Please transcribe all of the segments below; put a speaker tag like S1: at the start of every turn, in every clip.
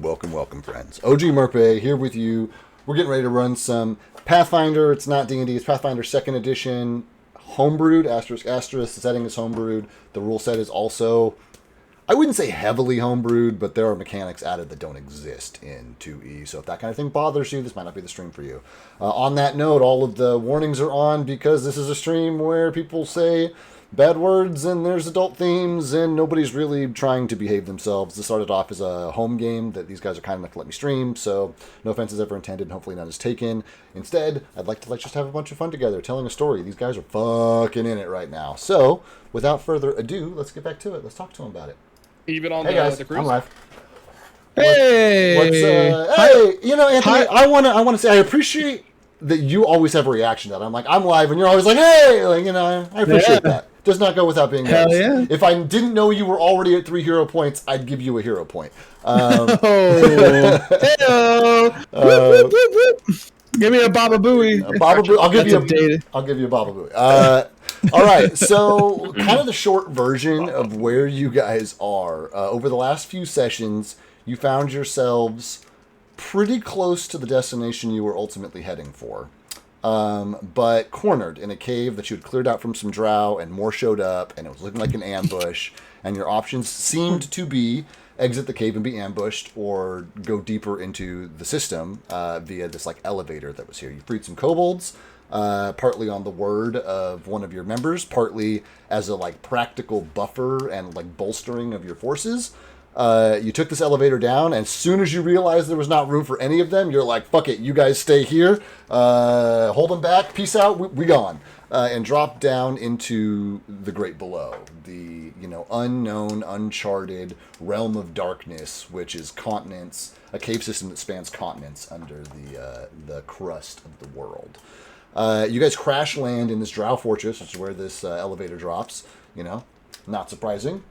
S1: Welcome, friends. OG Murphy here with you. We're getting ready to run some Pathfinder. It's not D&D. It's Pathfinder 2nd Edition. Homebrewed, asterisk, asterisk. The setting is homebrewed. The rule set is also, I wouldn't say heavily homebrewed, but there are mechanics added that don't exist in 2E. So if that kind of thing bothers you, this might not be the stream for you. On that note, all of the warnings are on because this is a stream where people say bad words and there's adult themes and nobody's really trying to behave themselves. This started off as a home game that these guys are kind enough to let me stream, so no offense is ever intended and hopefully none is taken. Instead, I'd like to just have a bunch of fun together telling a story. These guys are fucking in it right now. So without further ado, let's get back to it. Let's talk to them about it.
S2: Even on
S1: hey guys,
S2: the cruise?
S1: I'm live.
S2: Hey!
S1: Hey, you know, Anthony, I wanna say I appreciate that you always have a reaction to that. I'm like, I'm live, and you're always like, hey! Like, you know, I appreciate that. Does not go without being
S3: Hell
S1: noticed.
S3: yeah.
S1: If I didn't know you were already at 3 hero points, I'd give you a hero point.
S3: Whoop, whoop, whoop. Give me a Baba Booey.
S1: I'll give you a Baba Booey. All right, so kind of the short version of where you guys are. Over the last few sessions, you found yourselves pretty close to the destination you were ultimately heading for. But cornered in a cave that you had cleared out from some drow, and more showed up, and it was looking like an ambush, and your options seemed to be exit the cave and be ambushed, or go deeper into the system via this like elevator that was here. You freed some kobolds, partly on the word of one of your members, partly as a like practical buffer and like bolstering of your forces. You took this elevator down, and as soon as you realized there was not room for any of them, you're like, fuck it, you guys stay here, hold them back, peace out, we gone. And dropped down into the great below, the, you know, unknown, uncharted realm of darkness, which is continents, a cave system that spans continents under the crust of the world. You guys crash land in this drow fortress, which is where this elevator drops, you know, not surprising.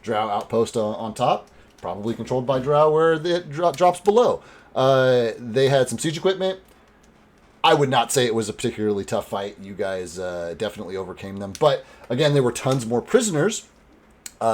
S1: Drow outpost on top, probably controlled by drow where it drops below. They had some siege equipment. I would not say it was a particularly tough fight. You guys definitely overcame them. But again, there were tons more prisoners,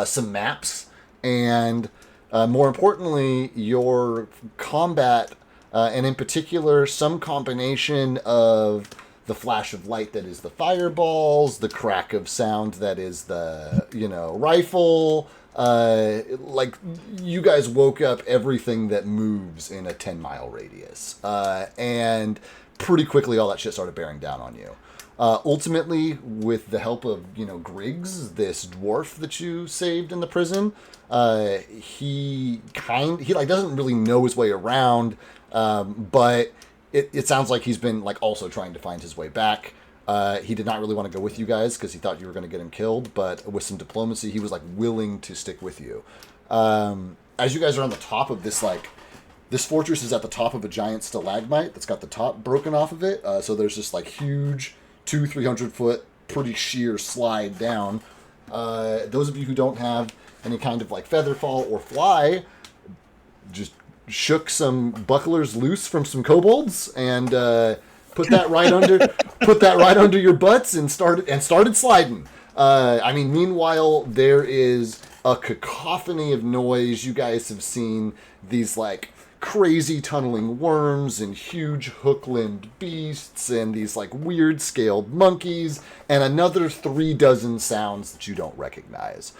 S1: some maps, and more importantly, your combat, and in particular, some combination of the flash of light that is the fireballs, the crack of sound that is the, you know, rifle. Like, you guys woke up everything that moves in a 10-mile radius. And pretty quickly all that shit started bearing down on you. Ultimately, with the help of, you know, Griggs, this dwarf that you saved in the prison, he like doesn't really know his way around, but it sounds like he's been like also trying to find his way back. He did not really want to go with you guys because he thought you were going to get him killed, but with some diplomacy, he was like willing to stick with you. As you guys are on the top of this, like, this fortress is at the top of a giant stalagmite that's got the top broken off of it. So there's this like huge 200-300 foot, pretty sheer slide down. Those of you who don't have any kind of like feather fall or fly, just shook some bucklers loose from some kobolds and put that right under your butts and started sliding. I mean, meanwhile, there is a cacophony of noise. You guys have seen these like crazy tunneling worms and huge hook-limbed beasts and these like weird scaled monkeys and another 36 sounds that you don't recognize.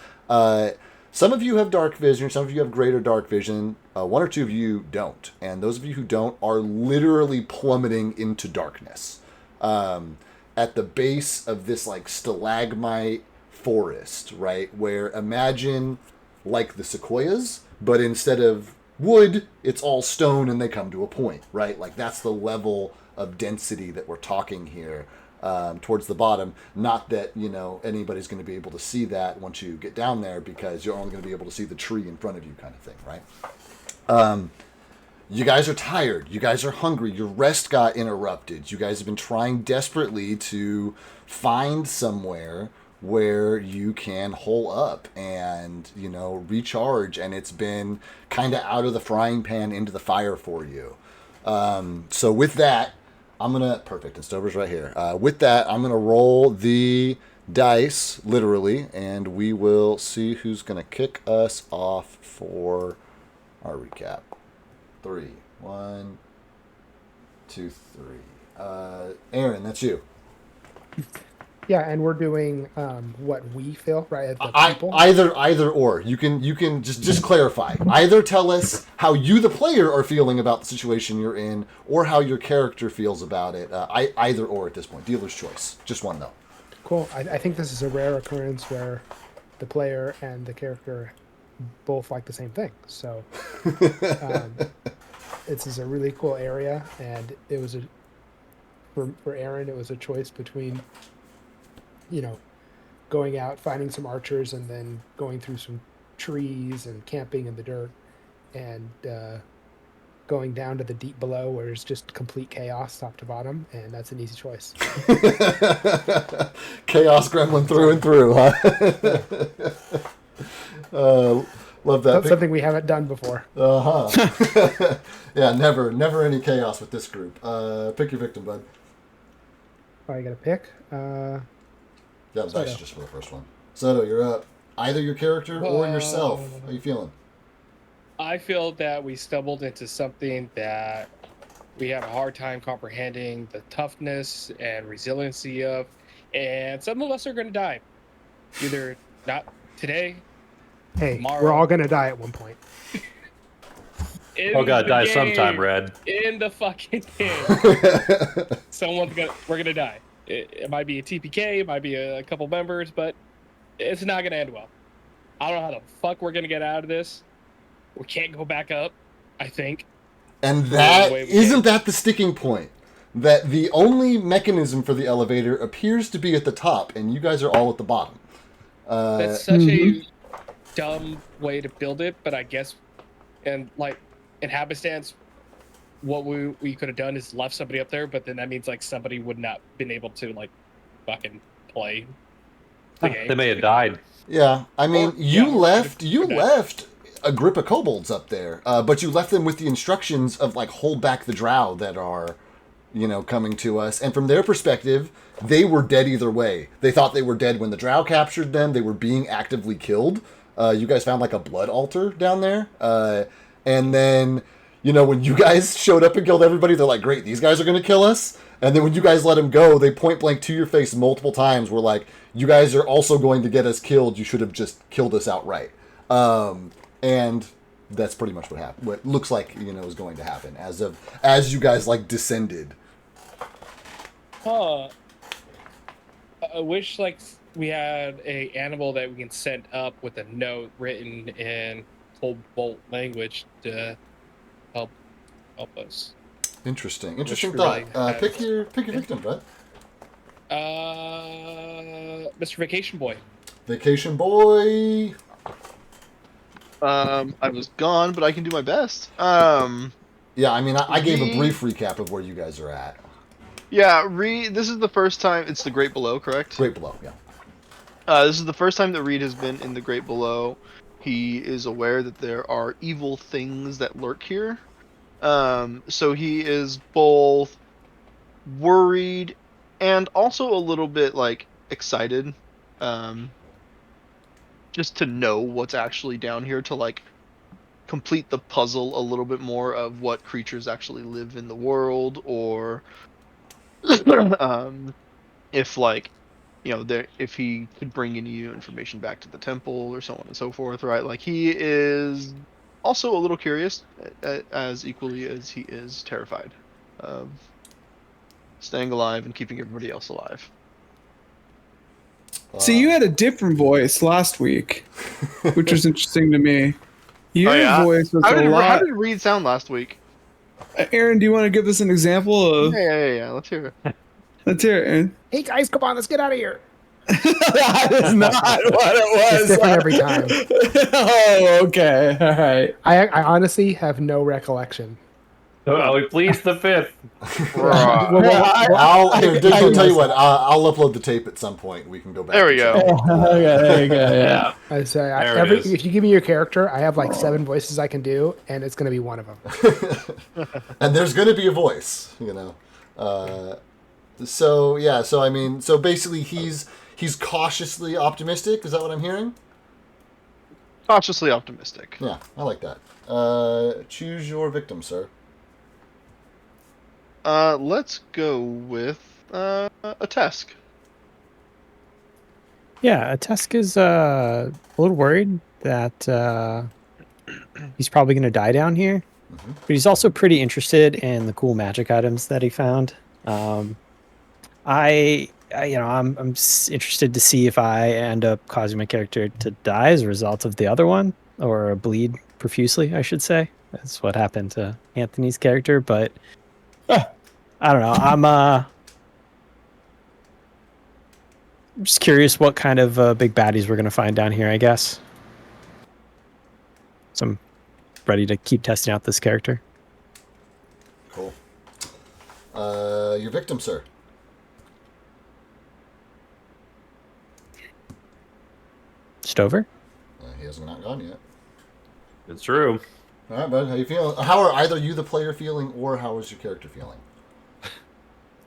S1: Some of you have dark vision, some of you have greater dark vision, one or two of you don't. And those of you who don't are literally plummeting into darkness. At the base of this like stalagmite forest, right? Where imagine like the sequoias, but instead of wood, it's all stone and they come to a point, right? Like that's the level of density that we're talking here. Towards the bottom. Not that, you know, anybody's going to be able to see that once you get down there because you're only going to be able to see the tree in front of you kind of thing, right? You guys are tired. You guys are hungry. Your rest got interrupted. You guys have been trying desperately to find somewhere where you can hole up and, you know, recharge, and it's been kind of out of the frying pan into the fire for you. So with that, perfect, and Stover's right here. With that, I'm going to roll the dice, literally, and we will see who's going to kick us off for our recap. 3. 1, 2, 3. Aaron, that's you.
S3: Yeah, and we're doing what we feel, right? The people.
S1: Either or. You can just clarify. Either tell us how you, the player, are feeling about the situation you're in, or how your character feels about it. Either or at this point. Dealer's choice. Just one though.
S3: Cool. I think this is a rare occurrence where the player and the character both like the same thing. So this is a really cool area, and it was for Aaron, it was a choice between, going out, finding some archers, and then going through some trees and camping in the dirt, and going down to the deep below where it's just complete chaos top to bottom, and that's an easy choice.
S1: Chaos gremlin through and through, huh? Love that.
S3: That's something we haven't done before.
S1: Uh-huh. Yeah, never any chaos with this group. Pick your victim, bud.
S3: Oh, you got to pick?
S1: Yeah, the dice just for the first one. Soto, you're up. Either your character or yourself. How you feeling?
S2: I feel that we stumbled into something that we have a hard time comprehending the toughness and resiliency of, and some of us are going to die. Either not today,
S3: hey,
S2: tomorrow.
S3: We're all going to die at one point.
S4: Oh god, die sometime, Red.
S2: In the fucking game. We're gonna die. It might be a TPK, it might be a couple members, but it's not gonna end well. I don't know how the fuck we're gonna get out of this. We can't go back up, I think.
S1: And that isn't that the sticking point? That the only mechanism for the elevator appears to be at the top, and you guys are all at the bottom.
S2: That's such a dumb way to build it, but I guess, and like in happenstance, what we could have done is left somebody up there, but then that means like somebody would not been able to like fucking play the game.
S4: They may have died.
S1: Yeah, I mean, you left a grip of kobolds up there, but you left them with the instructions of like hold back the drow that are, coming to us. And from their perspective, they were dead either way. They thought they were dead when the drow captured them. They were being actively killed. You guys found like a blood altar down there, and then. When you guys showed up and killed everybody, they're like, great, these guys are going to kill us. And then when you guys let them go, they point blank to your face multiple times. We're like, you guys are also going to get us killed. You should have just killed us outright. And that's pretty much what happened. What looks like, is going to happen as you guys like descended.
S2: I wish like we had a animal that we can send up with a note written in Cobalt language to help us.
S1: Interesting thought. Pick your victim, bud.
S2: Mr. Vacation Boy.
S1: Vacation Boy.
S5: I was gone, but I can do my best.
S1: Yeah, I mean, I gave a brief recap of where you guys are at.
S5: Yeah, this is the first time. It's the Great Below, correct?
S1: Great Below, yeah.
S5: This is the first time that Reed has been in the Great Below. He is aware that there are evil things that lurk here. So he is both worried and also a little bit like excited, just to know what's actually down here, to like complete the puzzle a little bit more of what creatures actually live in the world, or if like if he could bring any new information back to the temple or so on and so forth, right? Like he is also a little curious, as equally as he is terrified of staying alive and keeping everybody else alive.
S6: See, you had a different voice last week, which was interesting to me. Your voice was a lot...
S5: How did Reed sound last week?
S6: Aaron, do you want to give us an example of...
S5: Yeah. Let's hear it.
S6: Let's hear it, Aaron.
S3: Hey guys, come on, let's get out of here.
S6: That is not what it was.
S3: It's different every time.
S6: Oh, okay. All right.
S3: I honestly have no recollection.
S4: Oh, we pleased the fifth.
S1: I'll tell you what. I'll upload the tape at some point. We can go back.
S5: There we go.
S6: Okay, there you go. Yeah.
S3: I say
S4: If
S3: you give me your character, I have like 7 voices I can do, and it's going to be one of them.
S1: And there's going to be a voice, So yeah. So I mean, so basically, he's cautiously optimistic. Is that what I'm hearing?
S5: cautiously optimistic.
S1: Yeah, I like that. Choose your victim, sir.
S5: Let's go with a Tesk.
S7: Yeah, Tesk is a little worried that he's probably going to die down here, but he's also pretty interested in the cool magic items that he found. I'm interested to see if I end up causing my character to die as a result of the other one, or bleed profusely, I should say. That's what happened to Anthony's character, but I don't know. I'm just curious what kind of big baddies we're going to find down here, I guess. So I'm ready to keep testing out this character.
S1: Cool. Your victim, sir.
S7: Stover?
S1: He hasn't not gone yet.
S4: It's true.
S1: All right, bud. How you feeling? How are either you, the player, feeling, or how is your character feeling?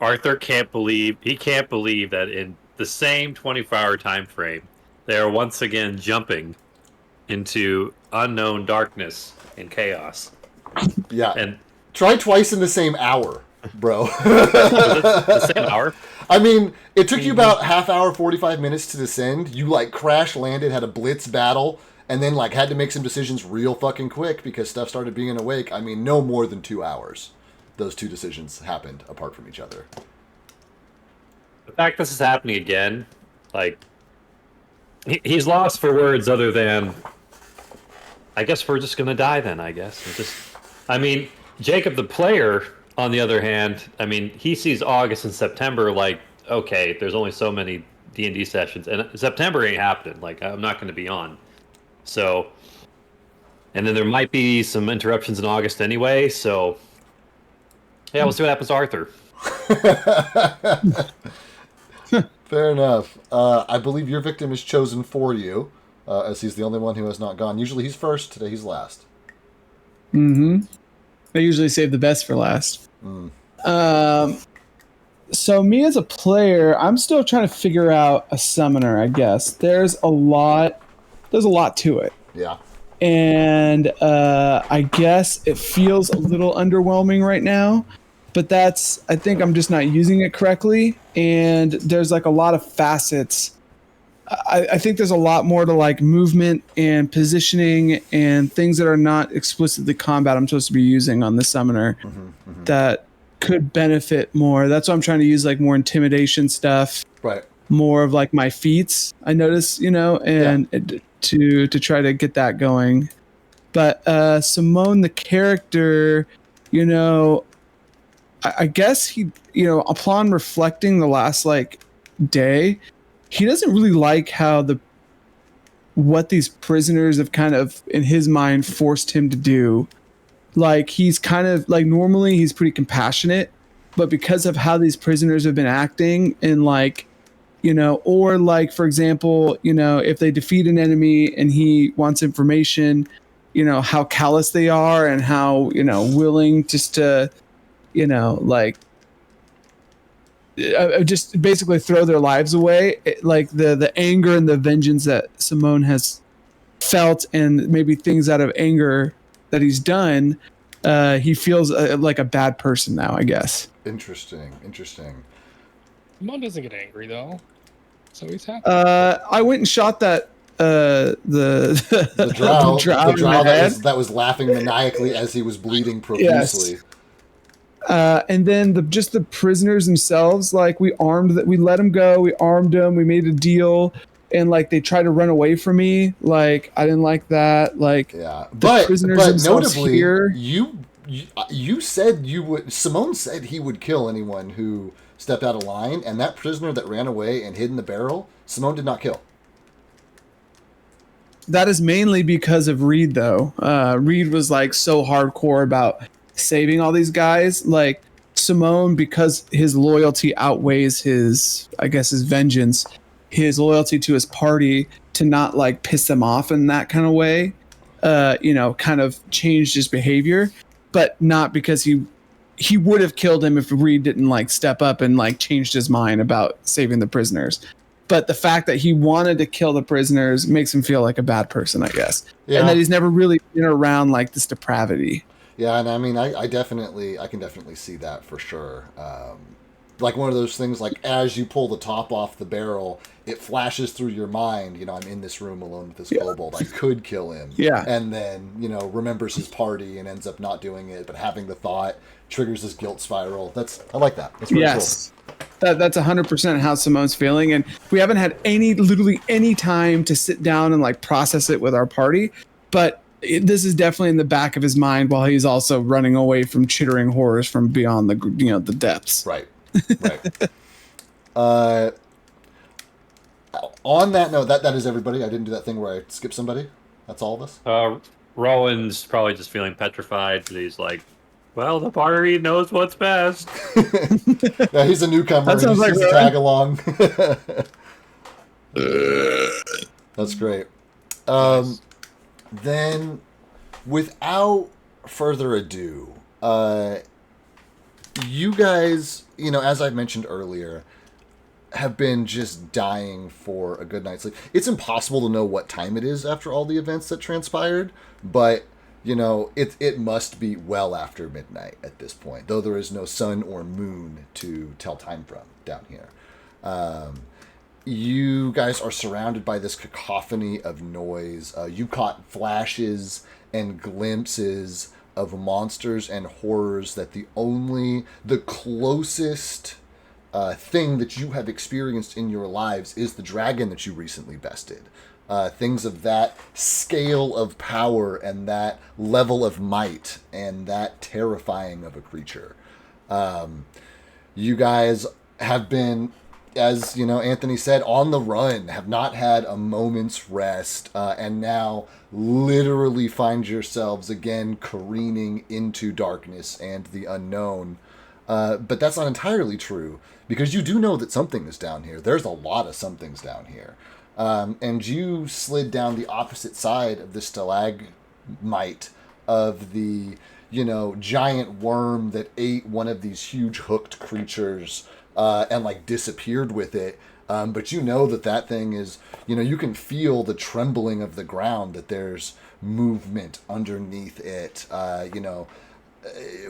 S4: Arthur can't believe that in the same 24-hour time frame, they are once again jumping into unknown darkness and chaos.
S1: Yeah.
S4: And
S1: try twice in the same hour, bro.
S4: the same hour?
S1: I mean, it took you about half hour, 45 minutes to descend. You like crash landed, had a blitz battle, and then like had to make some decisions real fucking quick because stuff started being awake. I mean, no more than 2 hours. Those two decisions happened apart from each other.
S4: The fact this is happening again, like, he's lost for words other than, I guess we're just gonna die then, I guess. I mean, Jacob the player, on the other hand, I mean, he sees August and September like, okay, there's only so many D&D sessions, and September ain't happening. Like, I'm not going to be on. So, and then there might be some interruptions in August anyway, so, yeah, we'll see what happens to Arthur.
S1: Fair enough. I believe your victim is chosen for you, as he's the only one who has not gone. Usually he's first, today he's last.
S6: Mm-hmm. I usually save the best for last. So me as a player, I'm still trying to figure out a summoner, I guess. There's a lot to it.
S1: Yeah.
S6: And I guess it feels a little underwhelming right now, but I think I'm just not using it correctly. And there's like a lot of facets. I think there's a lot more to like movement and positioning and things that are not explicitly combat I'm supposed to be using on the summoner that could benefit more. That's why I'm trying to use like more intimidation stuff.
S1: Right.
S6: More of like my feats, I notice, and to try to get that going. But Simone, the character, I guess he, upon reflecting the last like day, he doesn't really like how what these prisoners have kind of, in his mind, forced him to do. Like, he's kind of, like, normally he's pretty compassionate, but because of how these prisoners have been acting and, like, or, like, for example, if they defeat an enemy and he wants information, how callous they are and how, willing just to, like, just basically throw their lives away. Like the anger and the vengeance that Simone has felt, and maybe things out of anger that he's done, he feels like a bad person now, I guess.
S1: Interesting.
S2: Simone doesn't get angry though, so he's happy.
S6: I went and shot that the
S1: drow,
S6: the drow
S1: that was laughing maniacally as he was bleeding profusely.
S6: Yes. And then just the prisoners themselves, like we let them go, we armed them, we made a deal, and like they tried to run away from me. Like I didn't like that. Like
S1: yeah,
S6: but
S1: notably,
S6: here,
S1: you said you would. Simone said he would kill anyone who stepped out of line, and that prisoner that ran away and hid in the barrel, Simone did not kill.
S6: That is mainly because of Reed, though. Reed was like so hardcore about saving all these guys. Like Simone, because his loyalty outweighs his vengeance, his loyalty to his party, to not like piss them off in that kind of way, kind of changed his behavior, but not because he would have killed him if Reed didn't like step up and like changed his mind about saving the prisoners. but the fact that he wanted to kill the prisoners makes him feel like a bad person, I guess.
S1: Yeah.
S6: And that he's never really been around like this depravity.
S1: Yeah, and I mean, I can definitely see that for sure. Like one of those things, like as you pull the top off the barrel, it flashes through your mind, I'm in this room alone with this kobold. I could kill him.
S6: Yeah.
S1: And then, remembers his party and ends up not doing it, but having the thought triggers this guilt spiral. I like that. That's really cool.
S6: That's 100% how Simone's feeling. And we haven't had literally any time to sit down and like process it with our party. But this is definitely in the back of his mind while he's also running away from chittering horrors from beyond the depths.
S1: Right. On that note, that is everybody. I didn't do that thing where I skipped somebody. That's all of us.
S4: Rowan's probably just feeling petrified. So he's like, "Well, the party knows what's best."
S1: Yeah, he's a newcomer.
S6: That sounds like
S1: he's a tag along. That's great.
S4: Nice.
S1: Then, without further ado, you guys, as I mentioned earlier, have been just dying for a good night's sleep. It's impossible to know what time it is after all the events that transpired, but it must be well after midnight at this point, though there is no sun or moon to tell time from down here. You guys are surrounded by this cacophony of noise. You caught flashes and glimpses of monsters and horrors that the closest thing that you have experienced in your lives is the dragon that you recently bested. Things of that scale of power and that level of might and that terrifying of a creature. You guys have been, as Anthony said, on the run, have not had a moment's rest, and now literally find yourselves again careening into darkness and the unknown. But that's not entirely true, because you do know that something is down here. There's a lot of somethings down here. And you slid down the opposite side of the stalagmite of the, giant worm that ate one of these huge hooked creatures and disappeared with it. But that thing is, you can feel the trembling of the ground, that there's movement underneath it,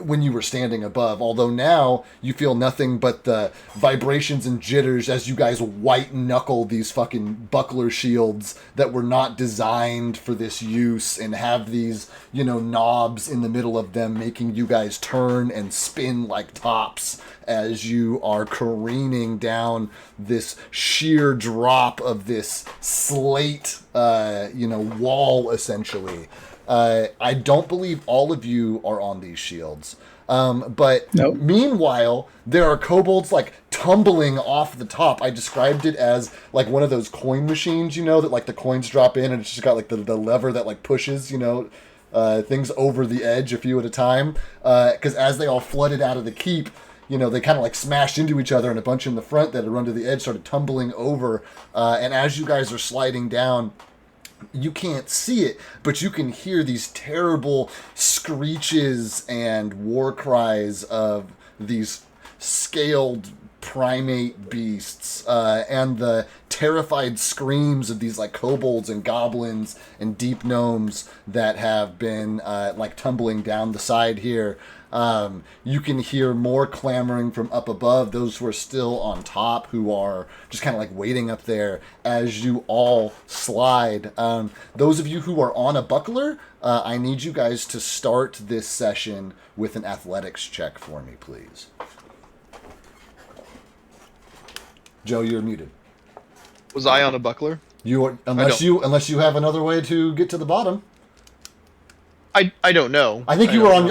S1: when you were standing above, although now you feel nothing but the vibrations and jitters as you guys white knuckle these fucking buckler shields that were not designed for this use and have these, knobs in the middle of them, making you guys turn and spin like tops as you are careening down this sheer drop of this slate, wall, essentially. I don't believe all of you are on these shields. But
S6: nope.
S1: Meanwhile, there are kobolds tumbling off the top. I described it as one of those coin machines, that the coins drop in and it's just got the lever that pushes, things over the edge a few at a time. Because as they all flooded out of the keep, they kind of smashed into each other, and a bunch in the front that had run to the edge started tumbling over. And as you guys are sliding down, you can't see it, but you can hear these terrible screeches and war cries of these scaled primate beasts, and the terrified screams of these kobolds and goblins and deep gnomes that have been tumbling down the side here. You can hear more clamoring from up above, those who are still on top, who are just kind of waiting up there as you all slide. Those of you who are on a buckler, I need you guys to start this session with an athletics check for me, please. Joe, you're muted.
S5: Was I on a buckler?
S1: You are, unless you have another way to get to the bottom.
S5: I don't know.
S1: I think you were on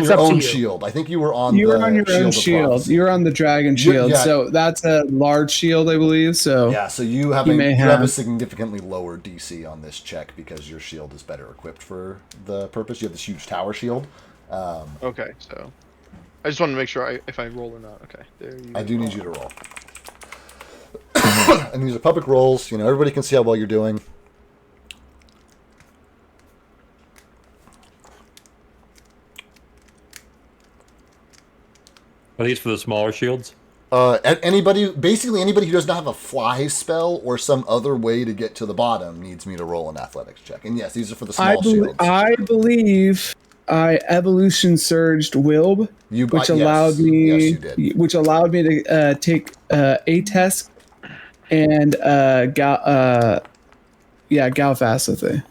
S1: your own shield. I think you were on.
S6: You were on your own shield. You're on the dragon shield. Yeah. So that's a large shield, I believe. So
S1: yeah. So you have a significantly lower DC on this check because your shield is better equipped for the purpose. You have this huge tower shield.
S5: Okay. So I just wanted to make sure if I roll or not. Okay. There you
S1: I do need you to roll. And these are public rolls. Everybody can see how well you're doing.
S4: Are these for the smaller shields?
S1: Anybody who does not have a fly spell or some other way to get to the bottom needs me to roll an athletics check. And yes, these are for the small shields.
S6: I believe I evolution surged Wilb, which allowed me. Yes, you did. Which allowed me to take Atesk and Galfast with it.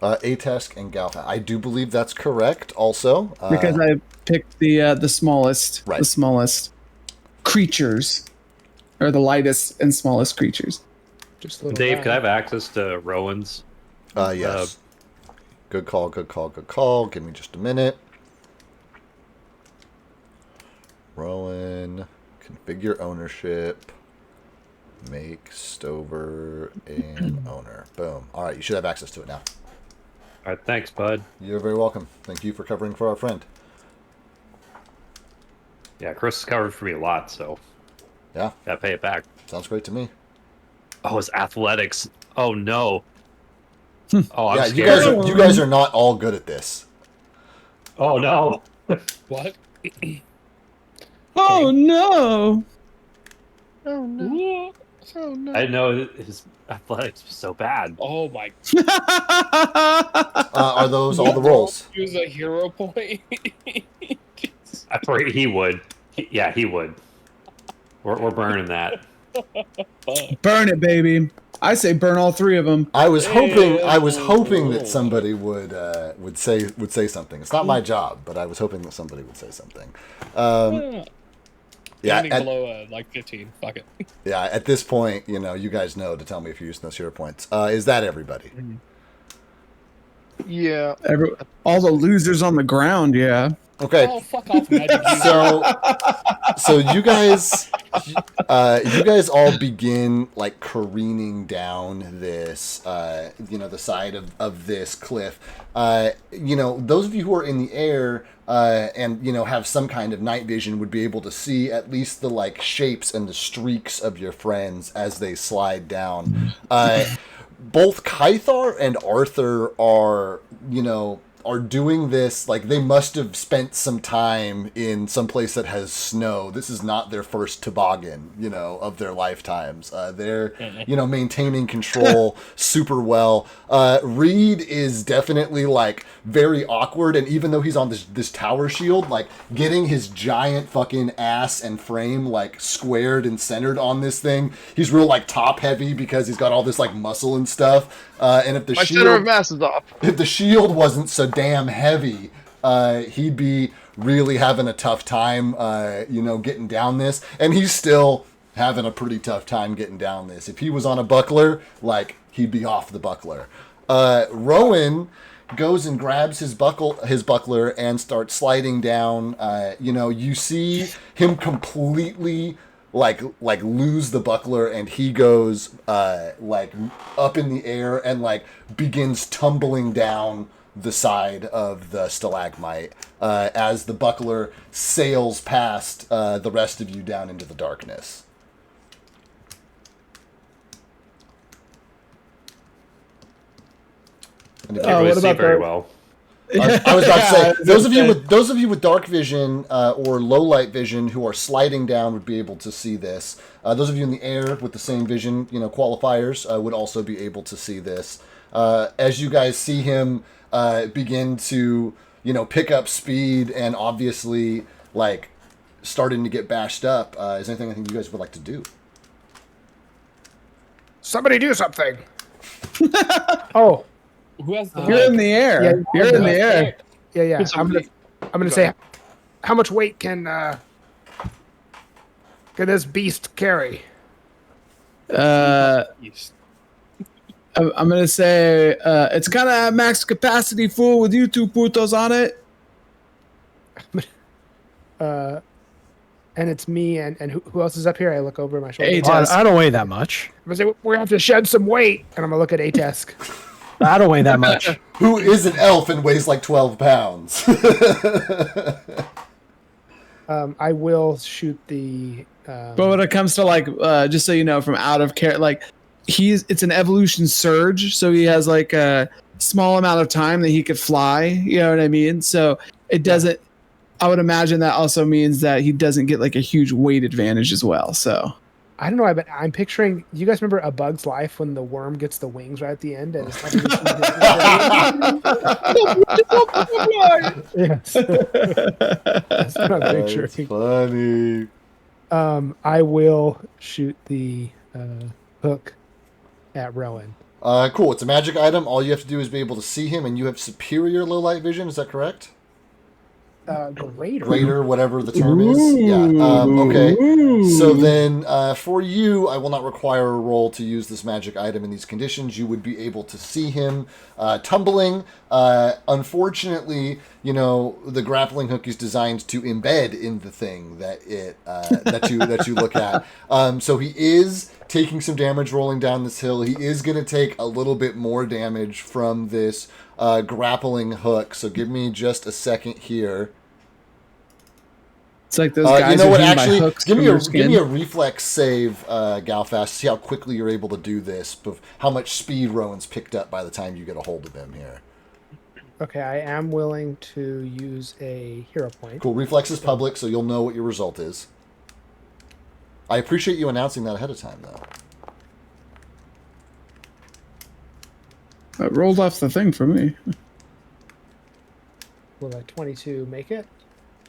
S1: Atesk and Galfast. I do believe that's correct. Also,
S6: because I picked the smallest, the smallest creatures, or the lightest and smallest creatures.
S3: Just a
S4: Dave, could I have access to Rowan's?
S1: Yes. Good call. Give me just a minute. Rowan, configure ownership, make Stover an owner. Boom. All right, you should have access to it now.
S4: All right, thanks, bud.
S1: You're very welcome. Thank you for covering for our friend.
S4: Yeah, Chris has covered for me a lot, so
S1: yeah,
S4: gotta pay it back.
S1: Sounds great to me.
S4: Oh, it's athletics. Oh no. Oh, I'm
S1: scared. You guys are not all good at this.
S4: Oh no.
S2: What?
S6: Oh no.
S5: Oh no. Oh no.
S4: I didn't know his athletics was so bad.
S2: Oh my.
S1: Are those all the rolls?
S2: Use a hero point.
S4: I thought he would. He would. We're burning that.
S6: Burn it, baby. I say burn all three of them.
S1: I was hoping that somebody would say something. It's not my job, but I was hoping that somebody would say something. Yeah,
S2: below like 15. Fuck it.
S1: Yeah, at this point, you guys know to tell me if you're using those hero points. Is that everybody?
S5: Yeah.
S6: All the losers on the ground, yeah.
S1: Okay.
S2: Oh, fuck off, Magic.
S1: So you guys all begin like careening down this, the side of this cliff. Those of you who are in the air and have some kind of night vision would be able to see at least the like shapes and the streaks of your friends as they slide down. Both Kythar and Arthur are doing this, like they must have spent some time in some place that has snow. This is not their first toboggan, of their lifetimes. They're, maintaining control super well. Reed is definitely like very awkward, and even though he's on this tower shield, like getting his giant fucking ass and frame like squared and centered on this thing, he's real like top heavy because he's got all this like muscle and stuff. And if the
S5: center of mass is off.
S1: If the shield wasn't so damn heavy, he'd be really having a tough time, getting down this. And he's still having a pretty tough time getting down this. If he was on a buckler, like he'd be off the buckler. Rowan goes and grabs his buckler and starts sliding down. You see him completely like lose the buckler, and he goes like up in the air and like begins tumbling down the side of the stalagmite as the buckler sails past the rest of you down into the darkness.
S4: What about very well.
S1: I was about to say, those of you with dark vision or low light vision who are sliding down would be able to see this. Those of you in the air with the same vision, qualifiers would also be able to see this. As you guys see him begin to, pick up speed and obviously like starting to get bashed up, is there anything I think you guys would like to do?
S3: Somebody do something. Oh.
S2: Who has the
S6: You're in the air.
S3: Yeah,
S6: you're in the air.
S3: Yeah. I'm gonna say, how much weight can this beast carry?
S6: I'm gonna say it's kind of at max capacity, fool, with you two putos on it.
S3: And it's me and who else is up here? I look over my shoulder.
S7: I don't weigh that much.
S3: I'm gonna say we're gonna have to shed some weight, and I'm gonna look at Atesk.
S7: I don't weigh that much.
S1: Who is an elf and weighs like 12 pounds?
S3: I will shoot the.
S6: But when it comes to like, just so you know, from out of care, like it's an evolution surge, so he has like a small amount of time that he could fly. You know what I mean? So it doesn't. I would imagine that also means that he doesn't get like a huge weight advantage as well. So
S3: I don't know, but I'm picturing. You guys remember A Bug's Life when the worm gets the wings right at the end and it's like yes. That's what I'm picturing.
S1: Funny.
S3: I will shoot the hook at Rowan.
S1: Cool. It's a magic item. All you have to do is be able to see him, and you have superior low light vision. Is that correct? Greater, whatever the term is. Yeah. Okay. So then, for you, I will not require a roll to use this magic item in these conditions. You would be able to see him tumbling. Unfortunately, the grappling hook is designed to embed in the thing that that you look at. So he is taking some damage rolling down this hill. He is going to take a little bit more damage from this grappling hook. So give me just a second here.
S6: It's like those guys.
S1: You know what? Actually,
S6: hooks
S1: give me a reflex save, Galfast. See how quickly you're able to do this. How much speed Rowan's picked up by the time you get a hold of him here.
S3: Okay, I am willing to use a hero point.
S1: Cool. Reflex is public, so you'll know what your result is. I appreciate you announcing that ahead of time, though.
S6: That rolled off the thing for me.
S3: Will a 22 make it?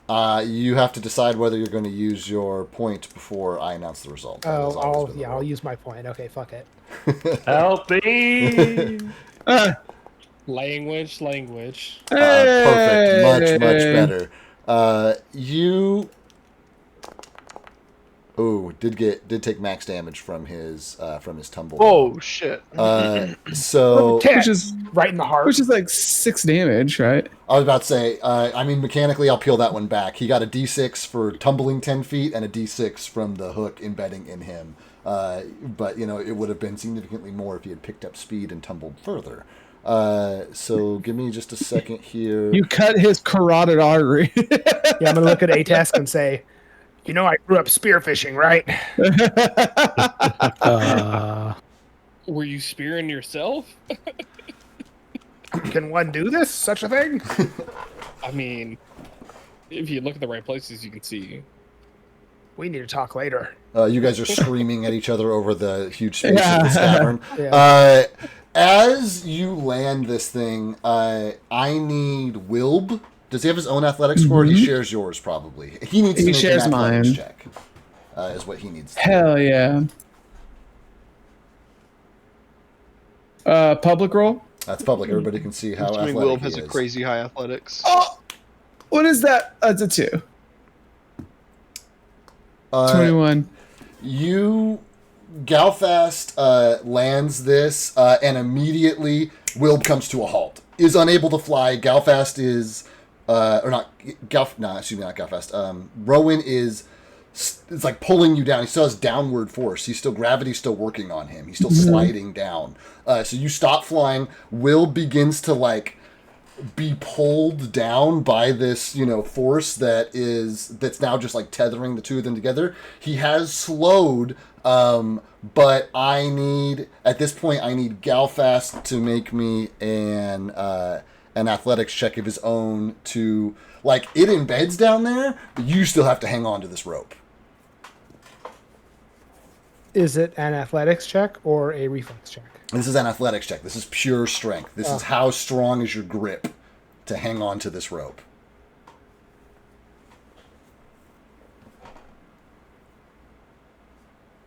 S1: You have to decide whether you're going to use your point before I announce the result.
S3: I'll use my point. Okay, fuck it.
S4: Help me!
S2: Language.
S1: Perfect. Much better. You. Oh, did take max damage from his tumble.
S5: Oh shit!
S1: So
S3: which is right in the heart.
S6: Which is like 6 damage, right?
S1: I was about to say. Mechanically, I'll peel that one back. He got a D6 for tumbling 10 feet and a D6 from the hook embedding in him. But it would have been significantly more if he had picked up speed and tumbled further. So give me just a second here.
S6: You cut his carotid artery.
S3: Yeah, I'm gonna look at Atask and say, I grew up spearfishing, right?
S2: Were you spearing yourself?
S3: Can one do this? Such a thing?
S2: I mean, if you look at the right places, you can see.
S3: We need to talk later.
S1: You guys are screaming at each other over the huge space of this cavern.
S3: Yeah.
S1: As you land this thing, I need Wilb. Does he have his own athletics score? He shares yours, probably. He needs to make an athletics check. Is what he needs to
S6: Hell do. Yeah. Public roll?
S1: That's public. Everybody can see how athletic
S5: Wilb
S1: he
S5: has
S1: is.
S5: a crazy high athletics.
S6: Oh! What is that? That's a 2. 21.
S1: Galfast lands this, and immediately Wilb comes to a halt. Is unable to fly. Galfast is... not Galfast. Rowan is... It's like pulling you down. He still has downward force. Gravity's still working on him. He's still sliding down. So you stop flying. Wilb begins to be pulled down by this, force that's now just tethering the two of them together. He has slowed, but at this point I need Galfast to make me an athletics check of his own to it embeds down there, but you still have to hang on to this rope.
S3: Is it an athletics check or a reflex check?
S1: This is an athletics check. This is pure strength. This is how strong is your grip to hang on to this rope.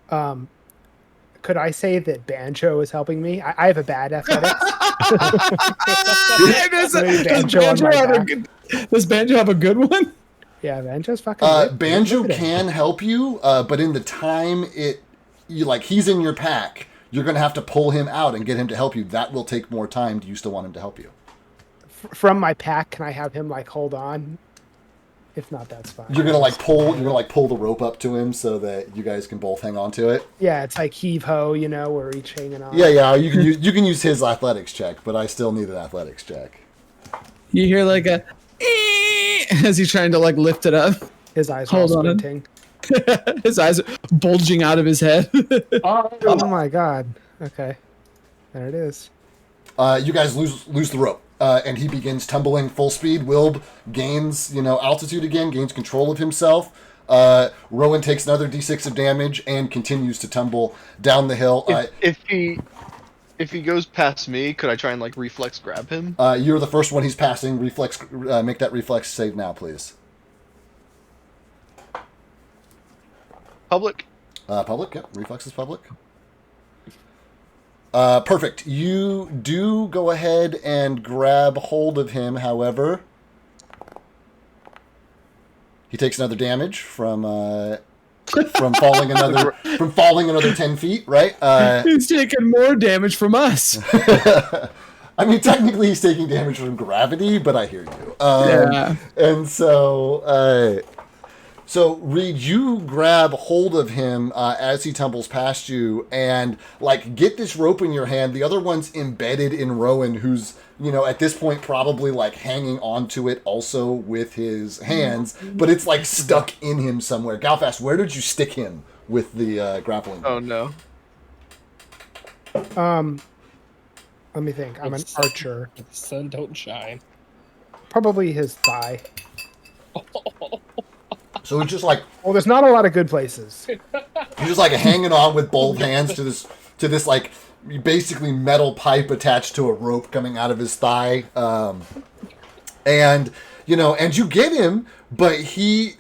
S3: Could I say that Banjo is helping me? I have a bad athletics.
S6: Does Banjo have a good one?
S3: Yeah, Banjo's fucking
S1: Banjo can help you, but in the time he's in your pack, you're going to have to pull him out and get him to help you. That will take more time. Do you still want him to help you?
S3: From my pack, can I have him hold on? If not, that's fine.
S1: You're gonna pull the rope up to him so that you guys can both hang on to it.
S3: Yeah, it's like heave ho, we're each hanging on.
S1: Yeah. You can use his athletics check, but I still need an athletics check.
S6: You hear a as he's trying to lift it up.
S3: His eyes are squinting.
S6: His eyes are bulging out of his head.
S3: Oh my god. Okay, there it is.
S1: You guys lose the rope. and he begins tumbling full speed. Wilb gains, altitude again, gains control of himself. Rowan takes another d6 of damage and continues to tumble down the hill.
S5: If he goes past me, could I try and like reflex grab him?
S1: You're the first one he's passing. Reflex, make that reflex save now, please.
S5: Public.
S1: Public. Yep. Reflex is public. Perfect. You do go ahead and grab hold of him. However, he takes another damage from falling another 10 feet. Right.
S6: He's taking more damage from us.
S1: I mean, technically, he's taking damage from gravity, but I hear you.
S6: Yeah.
S1: And so. So, Reed, you grab hold of him as he tumbles past you and, get this rope in your hand. The other one's embedded in Rowan, who's, at this point probably, hanging onto it also with his hands. But it's, stuck in him somewhere. Galfast, where did you stick him with the grappling?
S5: Oh, no.
S3: Let me think. I'm an archer.
S2: The sun don't shine.
S3: Probably his thigh.
S1: So it's just
S3: Well, there's not a lot of good places.
S1: he's just hanging on with both hands to this basically metal pipe attached to a rope coming out of his thigh. And you get him, but he's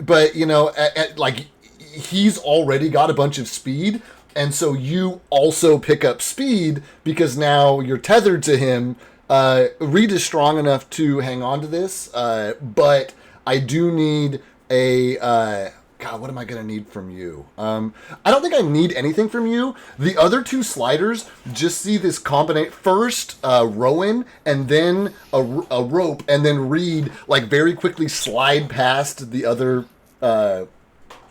S1: already got a bunch of speed. And so you also pick up speed because now you're tethered to him. Reed is strong enough to hang on to this, but I do need God, what am I going to need from you? I don't think I need anything from you. The other two sliders just see this combination. First, Rowan, and then a rope, and then Reed, very quickly slide past the other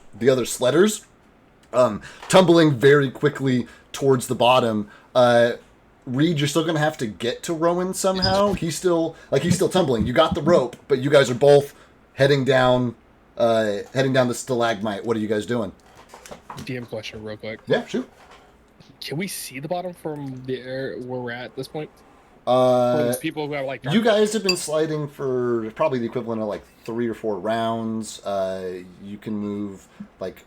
S1: sledders, tumbling very quickly towards the bottom. Reed, you're still going to have to get to Rowan somehow. He's still tumbling. You got the rope, but you guys are both heading down the stalagmite. What are you guys doing?
S2: DM question real quick.
S1: Yeah, shoot.
S2: Can we see the bottom from the air where we're at this point? For those people who have
S1: you guys have been sliding for probably the equivalent of 3 or 4 rounds. You can move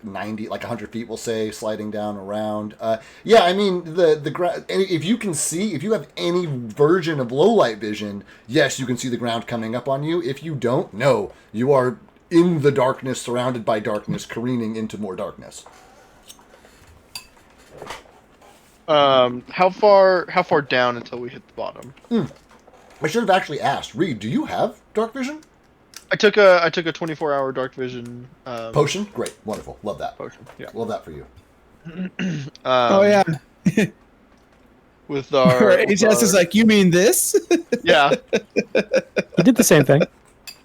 S1: 90, 100 feet, we'll say, sliding down around. Yeah, I mean if you have any version of low light vision, yes, you can see the ground coming up on you. If you don't, no, you are in the darkness, surrounded by darkness, careening into more darkness.
S5: How far down until we hit the bottom?
S1: I should have actually asked. Reed, do you have dark vision?
S5: I took a 24-hour dark vision
S1: potion. Great, wonderful, love that
S5: potion. Yeah,
S1: love that for you.
S6: Oh yeah.
S5: With our
S6: HS is like, you mean this?
S5: Yeah.
S7: He did the same thing.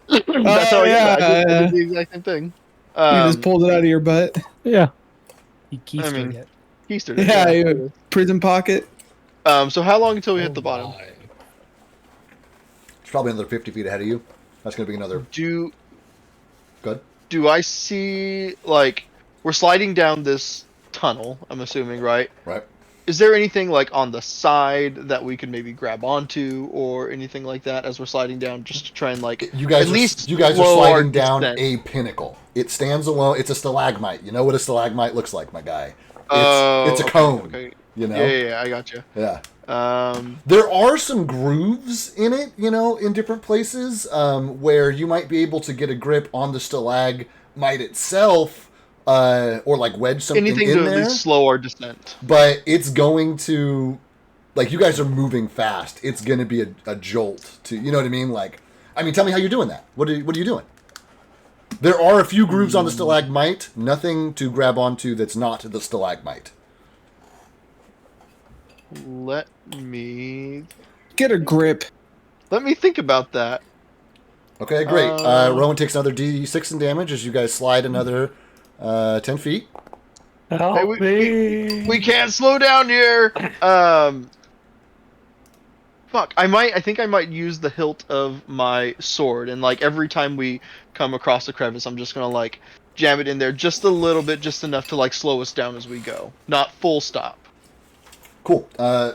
S5: That's how I did the exact same thing.
S6: You just pulled it out of your butt.
S7: Yeah.
S3: He keistered it.
S5: Keistered it.
S6: Yeah, prison pocket.
S5: So how long until we hit the bottom?
S1: It's probably another 50 feet ahead of you. That's going to be another... Good.
S5: Do I see, we're sliding down this tunnel, I'm assuming, right?
S1: Right.
S5: Is there anything, on the side that we could maybe grab onto or anything like that as we're sliding down, just to try and,
S1: you guys are sliding down a pinnacle. It stands alone. It's a stalagmite. You know what a stalagmite looks like, my guy. It's a cone.
S5: Okay.
S1: Yeah,
S5: I got you.
S1: Yeah. There are some grooves in it, in different places, where you might be able to get a grip on the stalagmite itself, or wedge something
S5: anything
S1: in
S5: to
S1: there.
S5: At least slow our descent.
S1: But it's going to, you guys are moving fast. It's going to be a jolt to, you know what I mean? Tell me how you're doing that. What are you doing? There are a few grooves on the stalagmite. Nothing to grab onto that's not the stalagmite.
S5: Let me
S6: get a grip.
S5: Let me think about that.
S1: Okay, great. Rowan takes another D6 in damage as you guys slide another 10 feet.
S7: Help me.
S5: We can't slow down here. Fuck. I think I might use the hilt of my sword, and every time we come across a crevice, I'm just gonna jam it in there just a little bit, just enough to slow us down as we go. Not full stop.
S1: Cool.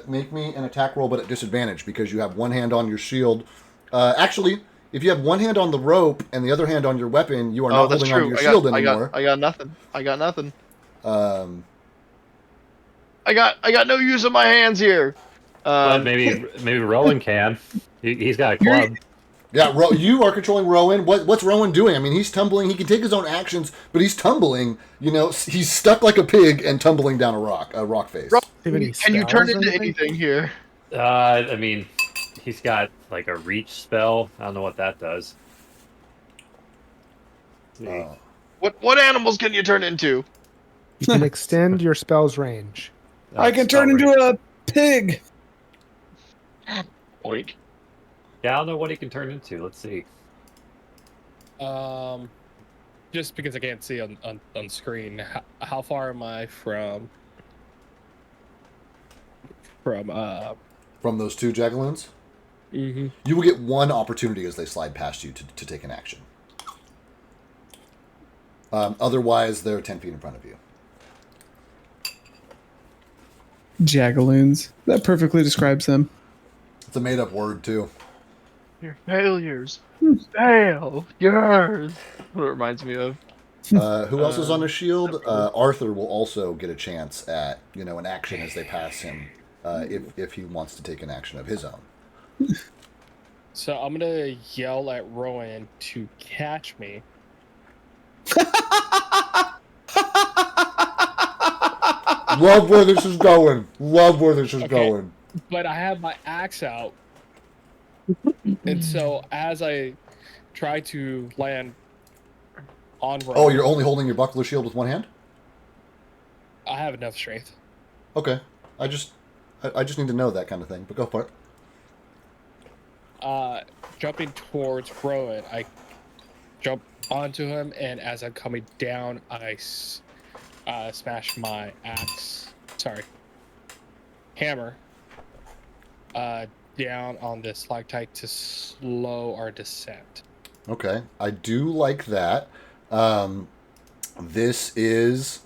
S1: Make me an attack roll, but at disadvantage because you have one hand on your shield Actually, if you have one hand on the rope and the other hand on your weapon, you are not holding onto your shield anymore.
S5: I got nothing. I got nothing.
S1: I
S5: got no use of my hands here.
S4: But maybe Rowan can. He's got a club.
S1: Yeah, you are controlling Rowan. What's Rowan doing? I mean, he's tumbling. He can take his own actions, but he's tumbling. You know, he's stuck like a pig and tumbling down a rock face.
S5: Can you turn into anything here?
S4: I mean, he's got like a reach spell. I don't know what that does.
S5: What animals can you turn into?
S3: You can extend your spell's range.
S6: I can turn into a pig.
S5: Oink.
S4: Yeah, I don't know what he can turn into. Let's see.
S2: Just because I can't see on screen, how far am I from
S1: those two javelins?
S2: Mm-hmm.
S1: You will get one opportunity as they slide past you to take an action. Otherwise, they're 10 feet in front of you.
S6: Jagaloons. That perfectly describes them.
S1: It's a made-up word, too.
S5: You're failures. Failures. What it reminds me of.
S1: Who else is on a shield? Arthur will also get a chance at, an action as they pass him, if he wants to take an action of his own.
S2: So I'm gonna yell at Rowan to catch me.
S1: Love where this is going. Going.
S2: But I have my axe out. And so as I try to land on Rowan...
S1: Oh, you're only holding your buckler shield with one hand?
S2: I have enough strength.
S1: Okay. I just need to know that kind of thing, but go for it.
S2: Jumping towards Rowan, I jump onto him, and as I'm coming down, I smash my hammer down on the stalactite to slow our descent.
S1: Okay, I do like that. This is,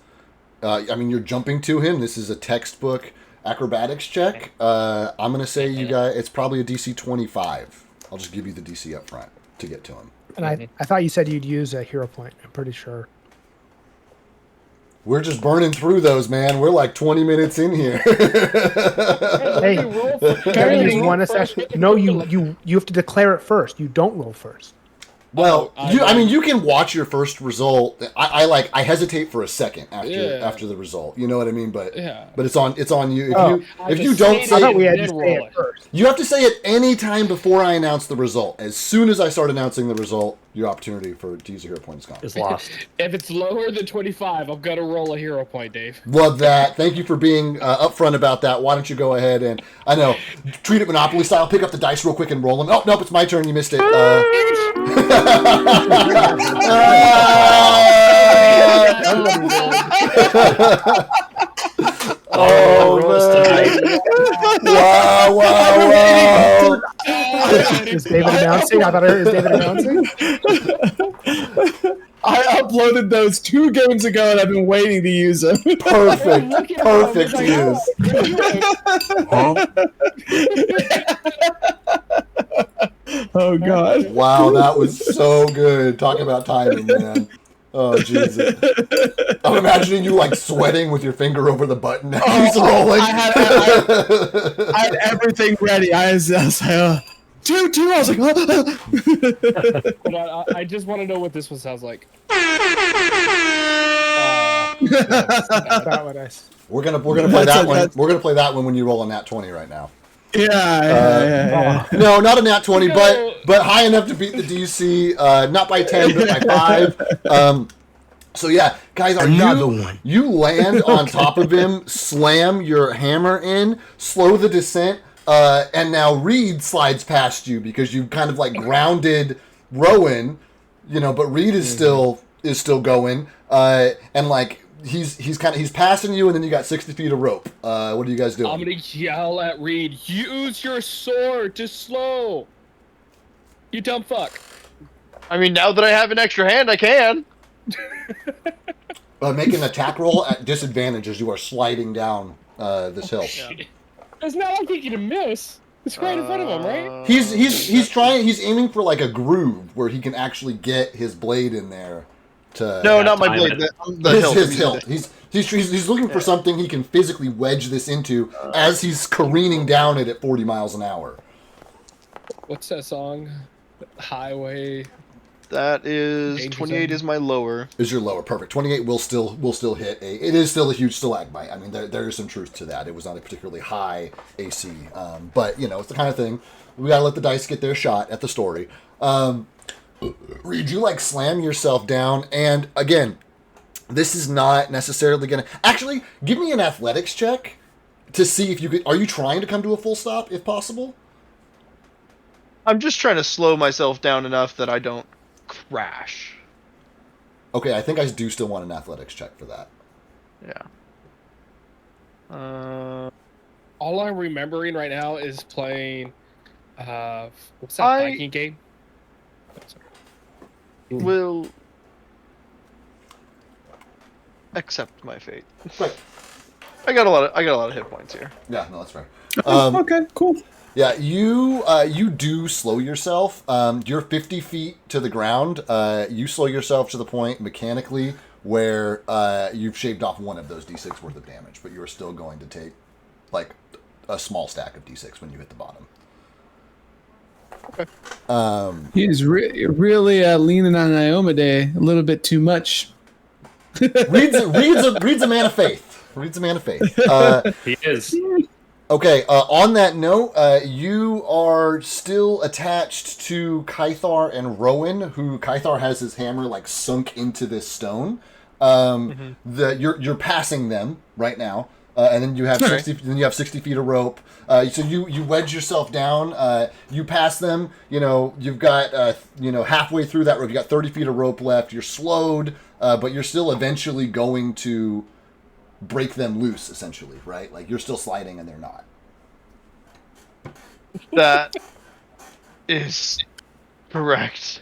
S1: you're jumping to him. This is a textbook acrobatics check. I'm going to say you guys, it's probably a DC 25. I'll just give you the DC up front to get to him.
S3: And I thought you said you'd use a hero point. I'm pretty sure.
S1: We're just burning through those, man. We're like 20 minutes in here.
S3: Hey, everything's one a session. No, you have to declare it first. You don't roll first.
S1: Well, you can watch your first result. I hesitate for a second after the result. You know what I mean? But it's on you. If you don't say
S3: it, we had to say it first.
S1: You have to say it any time before I announce the result. As soon as I start announcing the result, your opportunity to use a hero point is gone.
S4: It's lost.
S2: If it's lower than 25, I'm gonna roll a hero point, Dave.
S1: Love that. Thank you for being upfront about that. Why don't you go ahead and treat it Monopoly style. Pick up the dice real quick and roll them. Oh nope, it's my turn. You missed it. Wow.
S3: Is David announcing? I thought I heard David announcing.
S6: I uploaded those 2 games ago and I've been waiting to use them.
S1: Perfect use.
S6: Oh God!
S1: Wow, that was so good. Talk about timing, man. Oh Jesus! I'm imagining you like sweating with your finger over the button as he's rolling.
S6: I had everything ready. I was like, two. I was like,
S2: Hold on, I just want to know what this one sounds like.
S1: We're gonna play that one. We're gonna play that one when you roll a nat 20 right now.
S6: Yeah.
S1: No, not a nat 20, but high enough to beat the DC. Not by 10, but by 5. So yeah, guys, you land on top of him, slam your hammer in, slow the descent, and now Reed slides past you because you kind of like grounded Rowan, but Reed is still going, and like. He's passing you, and then you got 60 feet of rope. What are you guys doing?
S2: I'm gonna yell at Reed. Use your sword to slow. You dumb fuck.
S5: I mean, now that I have an extra hand, I can.
S1: Make an attack roll at disadvantage as you are sliding down this hill.
S2: Yeah. It's not like you can miss. It's right in front of him, right?
S1: He's aiming for like a groove where he can actually get his blade in there.
S5: No, not my blade.
S1: His hilt. He's looking for something he can physically wedge this into as he's careening down it at 40 miles an hour.
S2: What's that song? Highway.
S5: That is 28 is my lower.
S1: Is your lower. Perfect. 28 will still hit it is still a huge stalagmite. I mean, there is some truth to that. It was not a particularly high AC, but it's the kind of thing we gotta let the dice get their shot at the story. Reed, you slam yourself down, and again, this is not necessarily gonna actually give me an athletics check to see if you could. Are you trying to come to a full stop if possible?
S5: I'm just trying to slow myself down enough that I don't crash.
S1: Okay, I think I do still want an athletics check for that.
S5: Yeah.
S2: All I'm remembering right now is playing. What's that Viking game?
S5: Will accept my fate.
S1: Right.
S5: I got a lot of hit points here.
S1: Yeah, no, that's fair.
S6: Okay, cool.
S1: Yeah, you do slow yourself. You're 50 feet to the ground. You slow yourself to the point mechanically where you've shaved off one of those d6 worth of damage, but you're still going to take a small stack of d6 when you hit the bottom.
S5: Okay.
S6: He's really leaning on Ioma Day a little bit too much.
S1: Reed's a man of faith. Reed's a man of faith.
S4: He is.
S1: Okay, on that note, you are still attached to Kythar and Rowan, who Kythar has his hammer sunk into this stone. You're passing them right now, and then you have 60 feet of rope. So you wedge yourself down. You pass them. You've got halfway through that rope. You got 30 feet of rope left. You're slowed, but you're still eventually going to break them loose, essentially, right? You're still sliding and they're not.
S5: That is correct.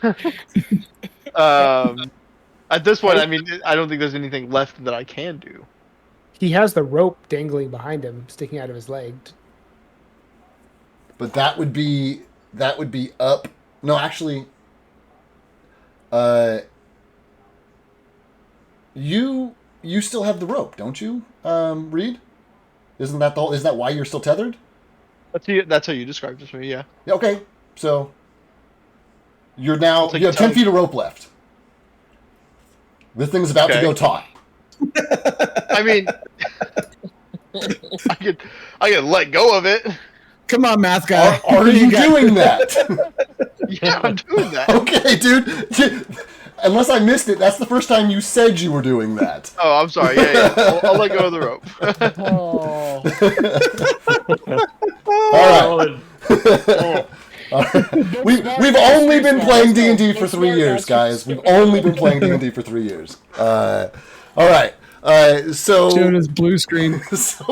S5: At this point, I mean, I don't think there's anything left that I can do.
S3: He has the rope dangling behind him, sticking out of his leg.
S1: But that would be up. No, actually, you still have the rope, don't you, Reed? Isn't that why you're still tethered?
S5: That's how you described it to me, yeah.
S1: Okay, so you have 10 feet of rope left. This thing's about to go taut.
S5: I mean, I could let go of it.
S6: Come on, math guy.
S1: Are you doing that?
S5: Yeah, I'm doing that.
S1: Okay, dude. Unless I missed it, that's the first time you said you were doing that.
S5: Oh, I'm sorry. Yeah. I'll let go of the rope.
S1: All right. All right. We've only been playing D&D for 3 years, guys. We've only been playing D&D for 3 years. All right. So
S6: Jonah's blue screen.
S1: So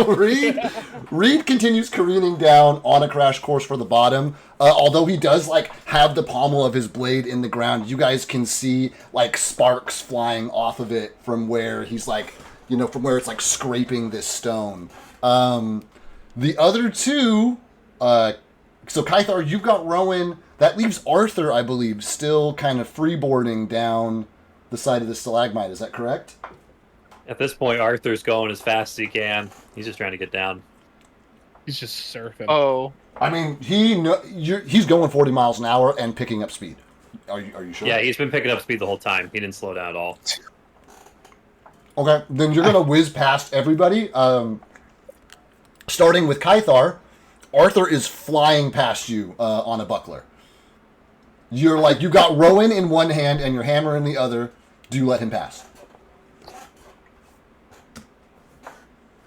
S1: Reed continues careening down on a crash course for the bottom. Although he does have the pommel of his blade in the ground, you guys can see sparks flying off of it from where he's from where it's scraping this stone. The other two, so Kythar, you've got Rowan. That leaves Arthur, I believe, still kind of freeboarding down the side of the stalagmite. Is that correct?
S4: At this point, Arthur's going as fast as he can. He's just trying to get down.
S2: He's just surfing.
S5: Oh.
S1: I mean, he's going 40 miles an hour and picking up speed. Are you sure?
S4: Yeah, he's been picking up speed the whole time. He didn't slow down at all.
S1: Okay, then you're going to whiz past everybody. Starting with Kythar, Arthur is flying past you on a buckler. You got Rowan in one hand and your hammer in the other. Do you let him pass?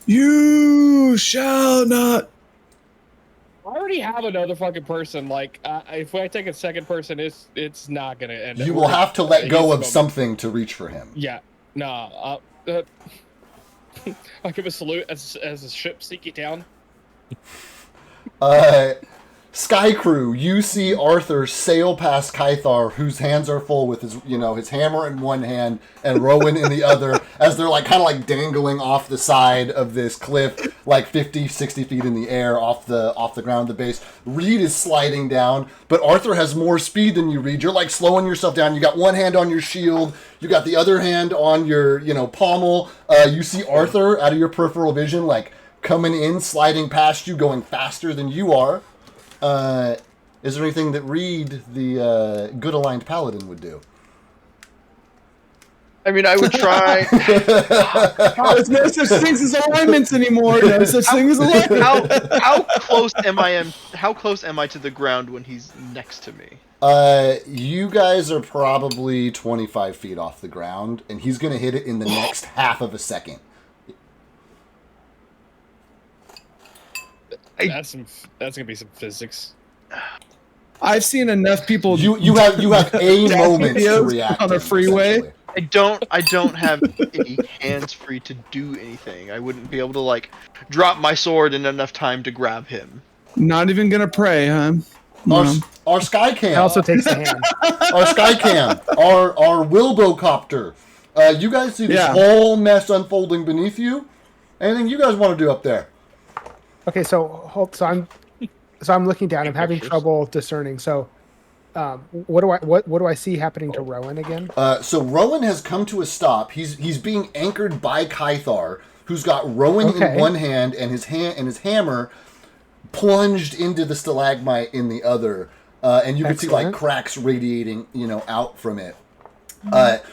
S6: You shall not.
S2: I already have another fucking person. If I take a second person, it's not gonna end.
S1: You will have to let go of something to reach for him.
S2: Yeah. Nah. I'll give a salute as the ship sink it down.
S1: Sky Crew, you see Arthur sail past Kythar, whose hands are full with his hammer in one hand and Rowan in the other, as they're like kind of like dangling off the side of this cliff, like 50, 60 feet in the air off the ground at the base. Reed is sliding down, but Arthur has more speed than you, Reed. You're like slowing yourself down. You got one hand on your shield, you got the other hand on your, pommel. You see Arthur out of your peripheral vision, like coming in, sliding past you, going faster than you are. Is there anything that Reed, the good aligned paladin, would do?
S5: I mean, I would try.
S6: There's no such things as alignments anymore. No such thing as alignment.
S5: How close am I? How close am I to the ground when he's next to me?
S1: You guys are probably 25 feet off the ground, and he's going to hit it in the next half of a second.
S2: That's gonna be some physics.
S6: I've seen enough people.
S1: You have a moment to react
S6: on the freeway.
S5: I don't have any hands free to do anything. I wouldn't be able to like drop my sword in enough time to grab him.
S6: Not even gonna pray, huh?
S1: Our sky cam.
S3: It also takes a hand.
S1: Our sky cam. Our Wilbocopter. You guys see this whole mess unfolding beneath you? Anything you guys want to do up there?
S3: Okay, so I'm looking down. I'm having trouble discerning. So, what do I see happening to Rowan again?
S1: So Rowan has come to a stop. He's being anchored by Kythar, who's got Rowan in one hand and his hammer plunged into the stalagmite in the other, and you can see like cracks radiating, out from it.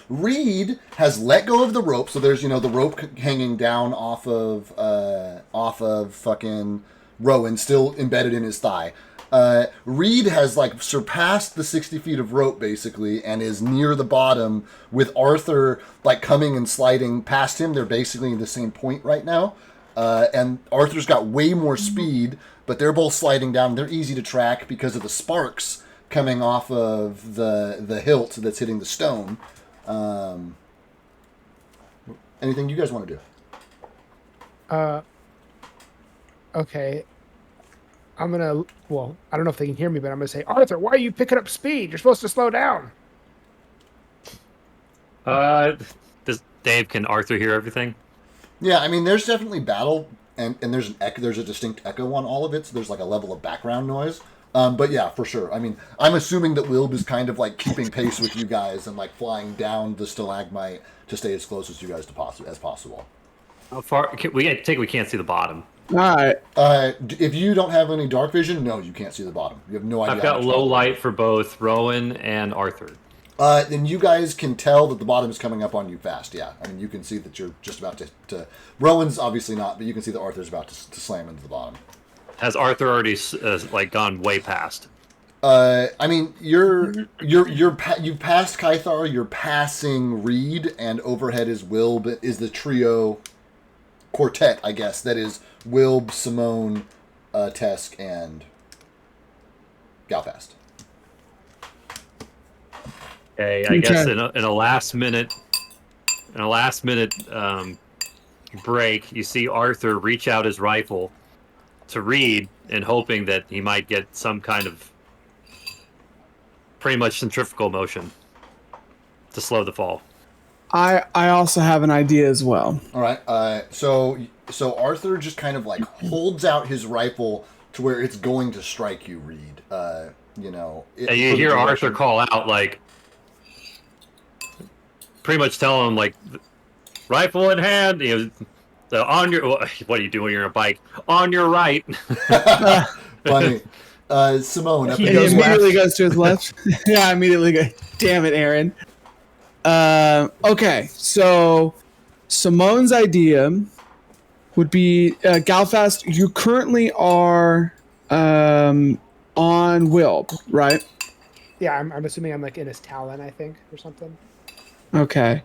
S1: Reed has let go of the rope, so there's the rope hanging down off of fucking Rowan, still embedded in his thigh. Reed has like surpassed the 60 feet of rope basically, and is near the bottom with Arthur like coming and sliding past him. They're basically in the same point right now, and Arthur's got way more speed, but they're both sliding down. They're easy to track because of the sparks coming off of the hilt that's hitting the stone. Anything you guys want to do?
S3: Okay. I don't know if they can hear me, but I'm gonna say, Arthur, why are you picking up speed? You're supposed to slow down.
S4: Can Arthur hear everything?
S1: Yeah, I mean, there's definitely battle, and there's there's a distinct echo on all of it, so there's like a level of background noise. But yeah, for sure. I mean, I'm assuming that Wilb is kind of like keeping pace with you guys and like flying down the stalagmite to stay as close as you guys as possible.
S4: How far? We can't see the bottom.
S6: All right.
S1: If you don't have any dark vision, no, you can't see the bottom. You have no idea.
S4: I've got low light for both Rowan and Arthur.
S1: Then you guys can tell that the bottom is coming up on you fast. Yeah, I mean, you can see that you're just about to. Rowan's obviously not, but you can see that Arthur's about to slam into the bottom.
S4: Has Arthur already gone way past?
S1: I mean, you've passed Kythar. You're passing Reed, and overhead is Wilb. Is the trio quartet? I guess that is Wilb, Simone, Tesk, and Galfast.
S4: Okay, I guess in a last minute break, you see Arthur reach out his rifle to Reed and hoping that he might get some kind of pretty much centrifugal motion to slow the fall.
S6: I also have an idea as well.
S1: All right. So Arthur just kind of like holds out his rifle to where it's going to strike you, Reed.
S4: You hear Arthur call out like, pretty much tell him like, rifle in hand. On your, what do you do when you're on a bike? On your right.
S1: Funny. Simone.
S6: He immediately goes to his left. Yeah, immediately go. Damn it, Aaron. Okay, so Simone's idea would be Galfast. You currently are on Wilb, right?
S3: Yeah, I'm assuming I'm like in his talon, I think, or something.
S6: Okay,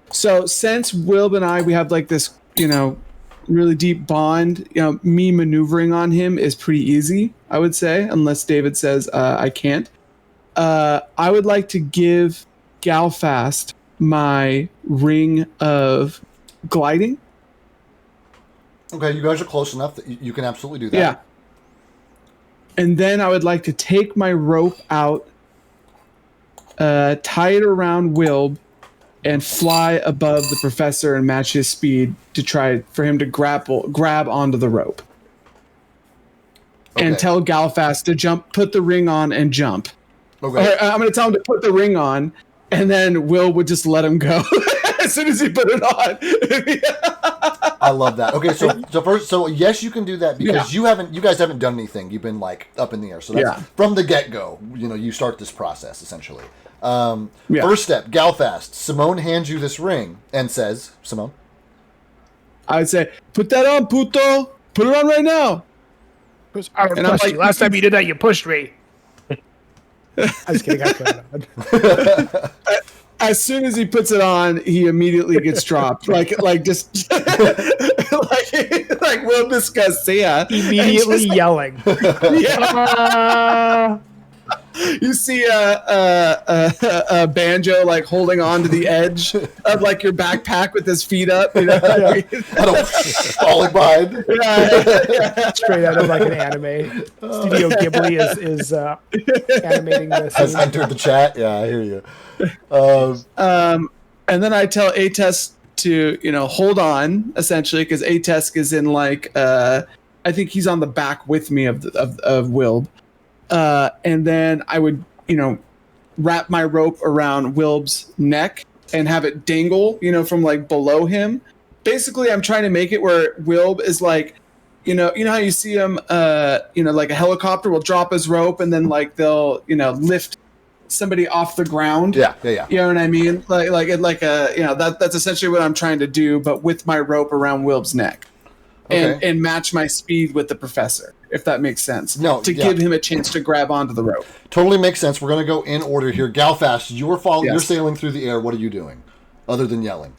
S6: so since Wilb and I, we have like this, really deep bond. Me maneuvering on him is pretty easy, I would say, unless David says I can't. I would like to give Galfast my ring of gliding.
S1: Okay, you guys are close enough that you can absolutely do that.
S6: Yeah. And then I would like to take my rope out, tie it around Wilb, and fly above the professor and match his speed to try for him to grab onto the rope. Okay. And tell Galfast to jump, put the ring on, and jump. Okay. Or, I'm going to tell him to put the ring on, and then Will would just let him go as soon as he put it on.
S1: I love that. Okay, so yes, you can do that because you guys haven't done anything. You've been like up in the air. So that's from the get-go. You start this process essentially. First step, Galfast. Simone hands you this ring and says, Simone,
S6: I'd say, put that on, puto. Put it on right now.
S3: I don't trust you. Last time you did that, you pushed me. I was kidding. I put it on.
S6: As soon as he puts it on, he immediately gets dropped. Like just like we'll discuss.
S3: Immediately yelling.
S6: You see a banjo like holding on to the edge of like your backpack with his feet up.
S1: Falling behind.
S3: Straight out of like an anime. Studio Ghibli is animating this.
S1: Has entered the chat. Yeah, I hear you.
S6: And then I tell Atesk to hold on essentially because Atesk is in like I think he's on the back with me of Wilb. And then I would, wrap my rope around Wilb's neck and have it dangle, from like below him. Basically, I'm trying to make it where Wilb is like, you know how you see him, like a helicopter will drop his rope and then like they'll, lift somebody off the ground.
S1: Yeah.
S6: You know what I mean? That's essentially what I'm trying to do, but with my rope around Wilb's neck. Okay. And match my speed with the professor, if that makes sense. No, to give him a chance to grab onto the rope.
S1: Totally makes sense. We're going to go in order here. Galfast, you're sailing through the air. What are you doing, other than yelling?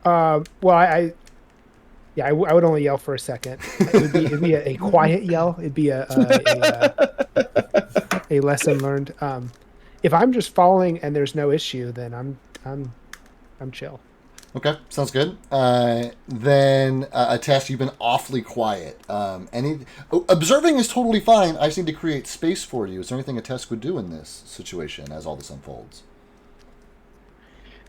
S3: I would only yell for a second. It'd be a quiet yell. It'd be a lesson learned. If I'm just falling and there's no issue, then I'm chill.
S1: Okay, sounds good. Then a test. You've been awfully quiet. Observing is totally fine. I just need to create space for you. Is there anything a test would do in this situation as all this unfolds?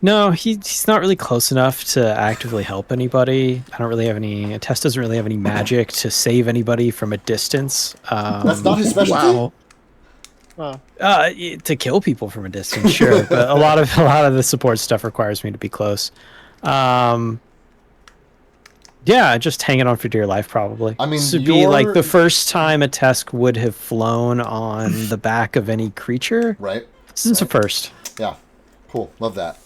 S7: No, he's not really close enough to actively help anybody. I don't really have any. A test doesn't really have any magic to save anybody from a distance.
S1: That's not his specialty.
S7: Wow. To kill people from a distance, sure, but a lot of the support stuff requires me to be close. Just hanging on for dear life, probably.
S1: I mean,
S7: this would be like the first time a Tesk would have flown on the back of any creature.
S1: Right.
S7: Since the first.
S1: Yeah. Cool. Love that.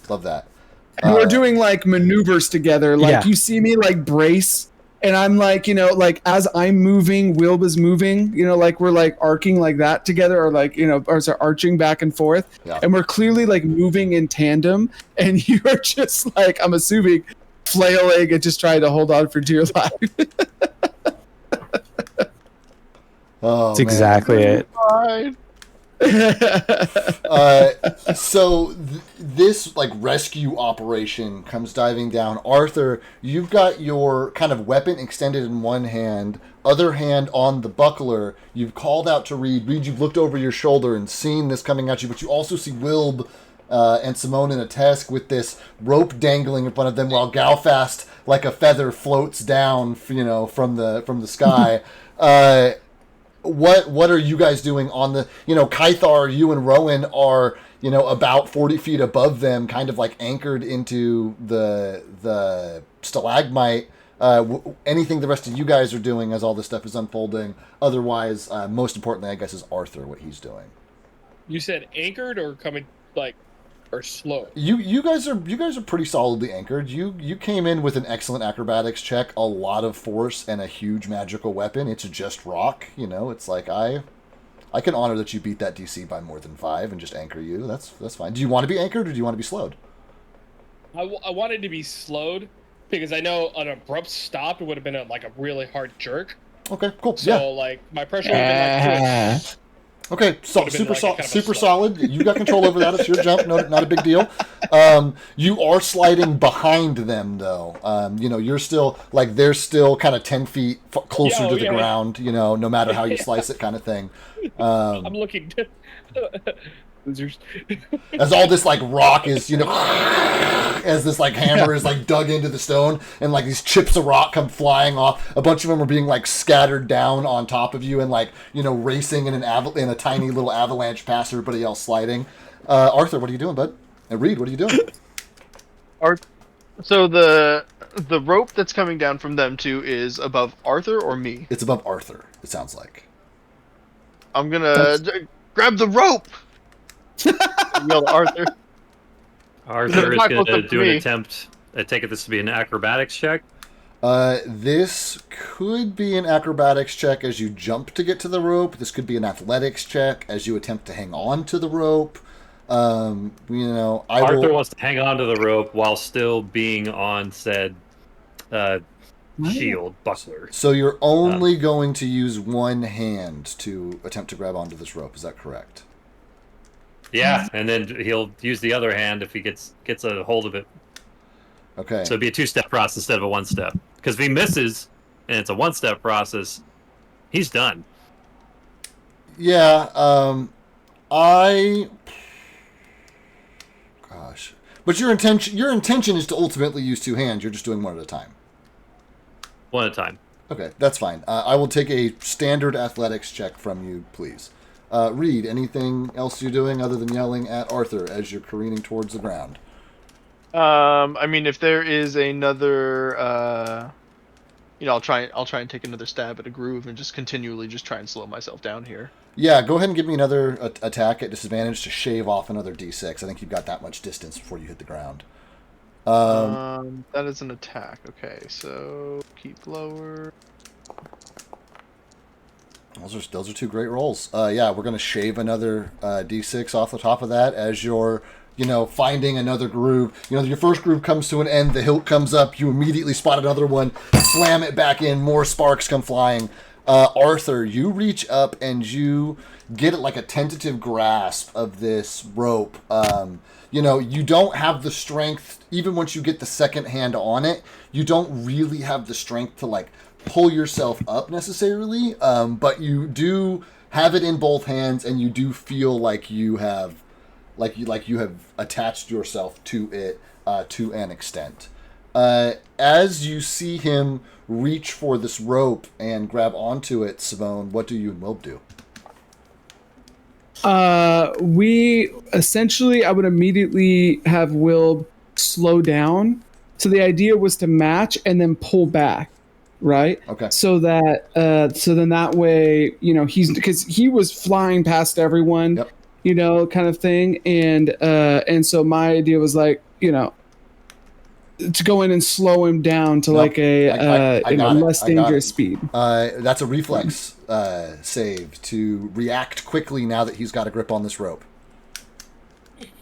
S6: And we're doing like maneuvers together. Like you see me like brace, and I'm like, like as I'm moving, Wilb is moving. Like we're like arcing like that together, or like or arching back and forth, and we're clearly like moving in tandem. And you're just like, I'm assuming, flailing and just trying to hold on for dear life.
S7: That's exactly it.
S1: So this like rescue operation comes diving down. Arthur, you've got your kind of weapon extended in one hand, other hand on the buckler. You've called out to Reed. Reed, you've looked over your shoulder and seen this coming at you, but you also see Wilb and Simone in a Tesk with this rope dangling in front of them, while Galfast, like a feather, floats down, from the sky. What are you guys doing on the, Kythar, you and Rowan are, about 40 feet above them, kind of like anchored into the stalagmite. Anything the rest of you guys are doing as all this stuff is unfolding? Otherwise, most importantly, I guess, is Arthur, what he's doing.
S2: You said anchored or coming, or slow?
S1: You guys are pretty solidly anchored. You came in with an excellent acrobatics check, a lot of force, and a huge magical weapon. It's just rock, It's like I can honor that you beat that DC by more than 5 and just anchor you. That's fine. Do you want to be anchored or do you want to be slowed?
S2: I wanted to be slowed because I know an abrupt stop would have been a really hard jerk.
S1: Okay, cool.
S2: So my pressure would have been
S1: Okay, super solid. You got control over that. It's your jump. No, not a big deal. You are sliding behind them, though. You're still they're still kind of 10 feet closer to the ground. No matter how you slice it, kind of thing.
S2: I'm looking.
S1: As all this rock is, as this hammer is dug into the stone, and these chips of rock come flying off. A bunch of them are being scattered down on top of you, and racing in in a tiny little avalanche past everybody else sliding. Arthur, what are you doing, bud? And Reed, what are you doing?
S5: So the rope that's coming down from them two is above Arthur or me?
S1: It's above Arthur. It sounds like.
S5: I'm gonna grab the rope. Yell to Arthur.
S4: Arthur is going to do an attempt. I take it this to be an acrobatics check.
S1: This could be an acrobatics check as you jump to get to the rope. This could be an athletics check as you attempt to hang on to the rope. Arthur
S4: wants to hang on to the rope while still being on said shield buckler.
S1: So you're only going to use one hand to attempt to grab onto this rope. Is that correct?
S4: Yeah, and then he'll use the other hand if he gets a hold of it.
S1: Okay.
S4: So it'd be a 2-step process instead of a 1-step. Because if he misses and it's a 1-step process, he's done.
S1: Yeah. Gosh. But your intention is to ultimately use two hands. You're just doing one at a time.
S4: One at a time.
S1: Okay, that's fine. I will take a standard athletics check from you, please. Reed, anything else you're doing other than yelling at Arthur as you're careening towards the ground?
S5: If there is another, I'll try and take another stab at a groove and just continually try and slow myself down here.
S1: Yeah, go ahead and give me another attack at disadvantage to shave off another d6. I think you've got that much distance before you hit the ground.
S5: That is an attack. Okay, so keep lower.
S1: Those are two great rolls. Yeah, we're going to shave another d6 off the top of that as you're, finding another groove. Your first groove comes to an end, the hilt comes up, you immediately spot another one, slam it back in, more sparks come flying. Arthur, you reach up and you get a tentative grasp of this rope. You don't have the strength, even once you get the second hand on it, you don't really have the strength to pull yourself up necessarily, but you do have it in both hands, and you do feel like you have attached yourself to it to an extent. As you see him reach for this rope and grab onto it, Simone, what do you and Wilb do?
S6: We essentially, I would immediately have Wilb slow down. So the idea was to match and then pull back. Right.
S1: Okay.
S6: So that, so then that way, because he was flying past everyone,
S1: yep.
S6: Kind of thing, and so my idea was to go in and slow him down to less dangerous speed.
S1: That's a reflex save to react quickly now that he's got a grip on this rope.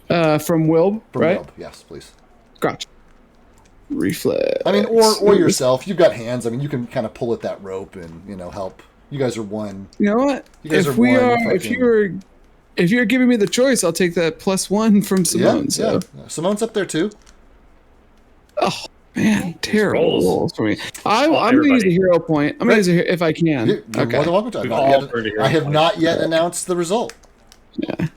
S6: From Wilb, right?
S1: Wilb, yes, please.
S6: Gotcha. Reflex.
S1: Or yourself. You've got hands. You can kind of pull at that rope and help. You guys are one.
S6: You know what? If you're giving me the choice, I'll take that +1 from Simone. Yeah.
S1: Simone's up there too.
S6: Oh man, terrible rolls for me. I'm gonna use a hero point. I'm gonna use it if I can.
S1: You're more than welcome to. I have not yet announced the result.
S6: Yeah.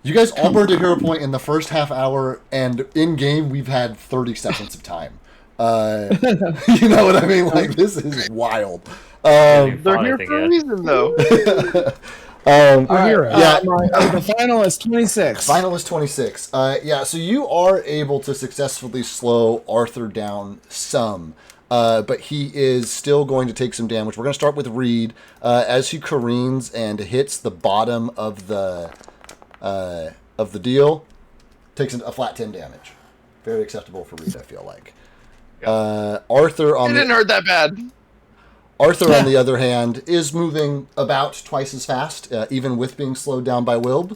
S1: You guys all burned a hero point in the first half hour, and in game we've had 30 seconds of time. You know what I mean? This is wild.
S5: They're here for a reason, though.
S3: The final is 26.
S1: Final is 26. So you are able to successfully slow Arthur down some, but he is still going to take some damage. We're going to start with Reed as he careens and hits the bottom of the deal. Takes a flat 10 damage. Very acceptable for Reed, I feel like. Arthur
S5: it didn't hurt that bad.
S1: Arthur, on the other hand, is moving about twice as fast, even with being slowed down by Wilb.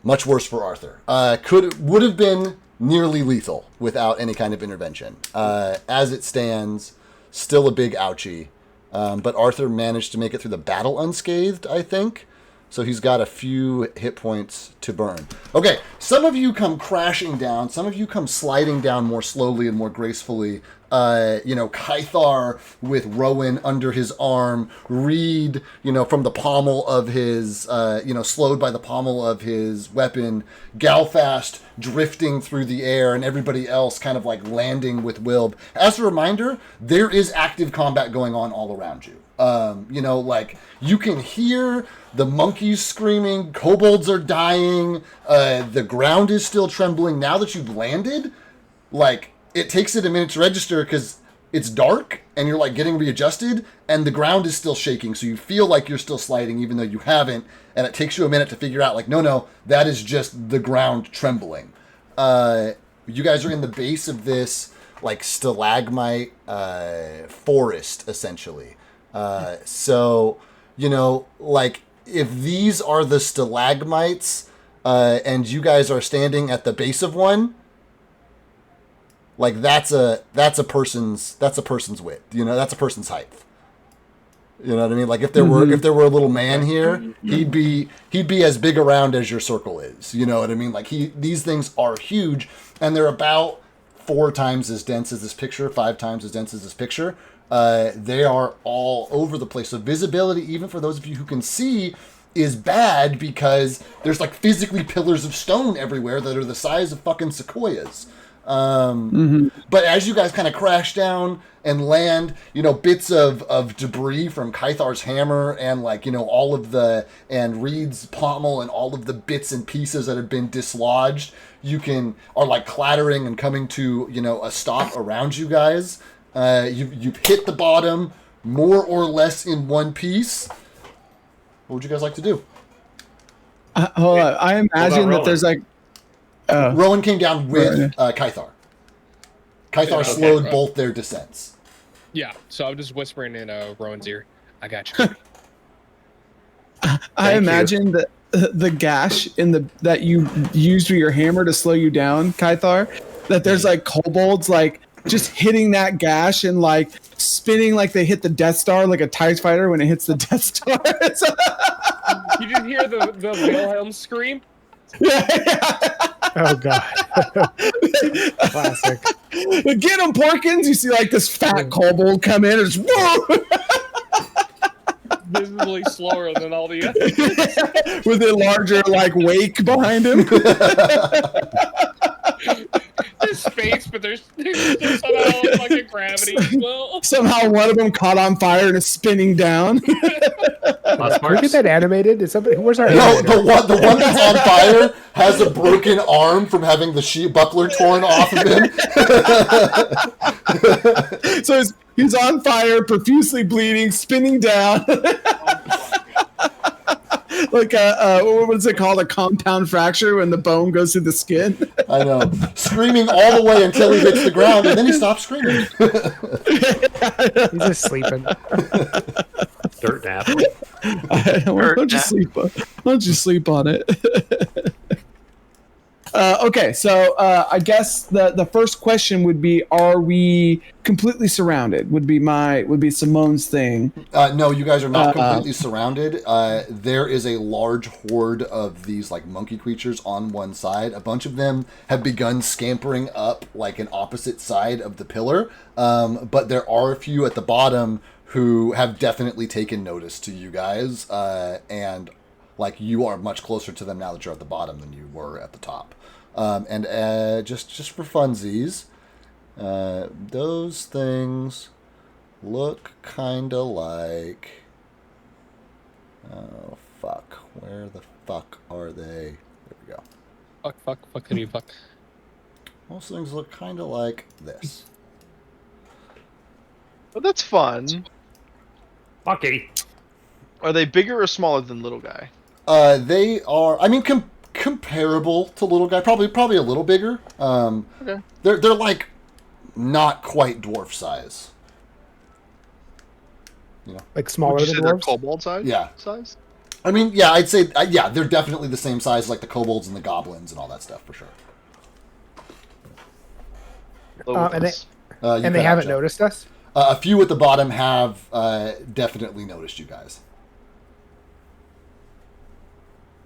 S1: Much worse for Arthur. Would have been nearly lethal without any kind of intervention. As it stands, still a big ouchie. But Arthur managed to make it through the battle unscathed, I think. So he's got a few hit points to burn. Okay, some of you come crashing down. Some of you come sliding down more slowly and more gracefully. Kythar with Rowan under his arm. Reed, from the pommel of his, slowed by the pommel of his weapon. Galfast drifting through the air, and everybody else kind of like landing with Wilb. As a reminder, there is active combat going on all around you. You can hear the monkeys screaming, kobolds are dying, the ground is still trembling. Now that you've landed, it takes it a minute to register because it's dark and you're getting readjusted and the ground is still shaking. So you feel like you're still sliding even though you haven't. And it takes you a minute to figure out no, that is just the ground trembling. You guys are in the base of this stalagmite forest essentially. If these are the stalagmites, and you guys are standing at the base of one, that's a person's width. That's a person's height. You know what I mean? If there were a little man here, he'd be as big around as your circle is. You know what I mean? These things are huge, and they're about 4 times as dense as this picture, 5 times as dense as this picture. They are all over the place. So visibility, even for those of you who can see, is bad because there's physically pillars of stone everywhere that are the size of fucking sequoias. But as you guys kind of crash down and land, bits of debris from Kythar's hammer and all of and Reed's pommel and all of the bits and pieces that have been dislodged, are clattering and coming to, a stop around you guys. You've hit the bottom more or less in one piece. What would you guys like to do?
S6: Hold on. I imagine that there's
S1: Rowan came down with Kythar. Kythar slowed both their descents.
S2: Yeah, so I'm just whispering in Rowan's ear. I got you.
S6: I imagine that the gash that you used with your hammer to slow you down, Kythar, that there's kobolds just hitting that gash and spinning they hit the Death Star like a TIE fighter when it hits the Death Star.
S2: You didn't hear the Wilhelm scream?
S6: Yeah.
S3: Oh god. Classic.
S6: Get him, Porkins! You see this fat kobold come in and just whoa!
S2: Visibly slower than all the others.
S6: With a larger wake behind him.
S2: There's space, but there's somehow fucking gravity as well.
S6: Somehow one of them caught on fire and is spinning down.
S3: Look at that animated. Is somebody? Where's our?
S1: No, the one that's on fire has a broken arm from having the buckler torn off of him.
S6: So he's on fire, profusely bleeding, spinning down. What's it called? A compound fracture when the bone goes through the skin.
S1: I know. Screaming all the way until he hits the ground, and then he stops screaming.
S3: He's just sleeping.
S4: Dirt nap.
S6: Why don't you sleep on it? Okay, so I guess the first question would be: are we completely surrounded? Would be Simone's thing.
S1: No, you guys are not completely surrounded. There is a large horde of these monkey creatures on one side. A bunch of them have begun scampering up an opposite side of the pillar, but there are a few at the bottom who have definitely taken notice to you guys, and you are much closer to them now that you're at the bottom than you were at the top. And just for funsies, those things look kind of like... Oh, fuck. Where the fuck are they? There we go.
S2: Fuck.
S1: Those things look kind of like this.
S5: Well, that's fun.
S4: Fucky.
S5: Are they bigger or smaller than little guy?
S1: They are... comparable to little guy, probably a little bigger.
S5: Okay.
S1: They're not quite dwarf size.
S3: Smaller than
S5: they're
S3: dwarves?
S5: kobold size?
S1: Yeah.
S5: Size?
S1: I'd say they're definitely the same size like the kobolds and the goblins and all that stuff for sure.
S3: And they haven't noticed us?
S1: A few at the bottom have definitely noticed you guys.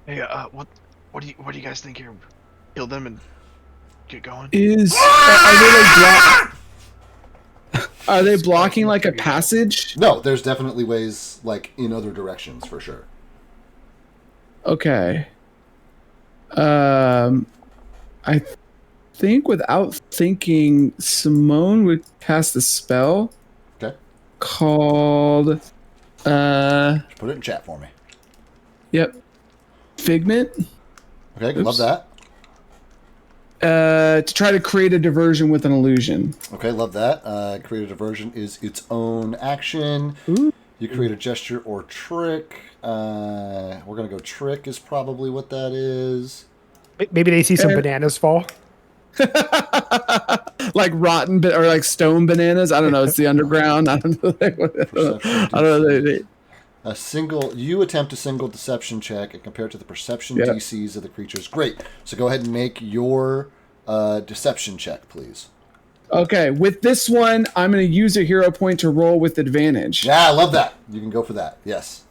S5: Hey, what do you guys think here? Kill them and get going.
S6: Are they blocking like a passage?
S1: No, there's definitely ways like in other directions for sure.
S6: Okay. I think without thinking, Simone would cast a spell.
S1: Okay.
S6: Called.
S1: Put it in chat for me.
S6: Yep. Figment.
S1: Okay, love that.
S6: To try to create a diversion with an illusion.
S1: Okay, love that. Create a diversion is its own action.
S6: Ooh.
S1: You create a gesture or trick. We're going to go trick is probably what that is.
S3: Maybe they see some bananas fall.
S6: Like rotten or like stone bananas. I don't know. It's the underground. I don't know. I don't know.
S1: You attempt a single deception check and compare it to the perception DCs of the creatures. Great. So go ahead and make your deception check, please.
S6: Okay. With this one, I'm going to use a hero point to roll with advantage.
S1: Yeah, I love that. You can go for that. Yes.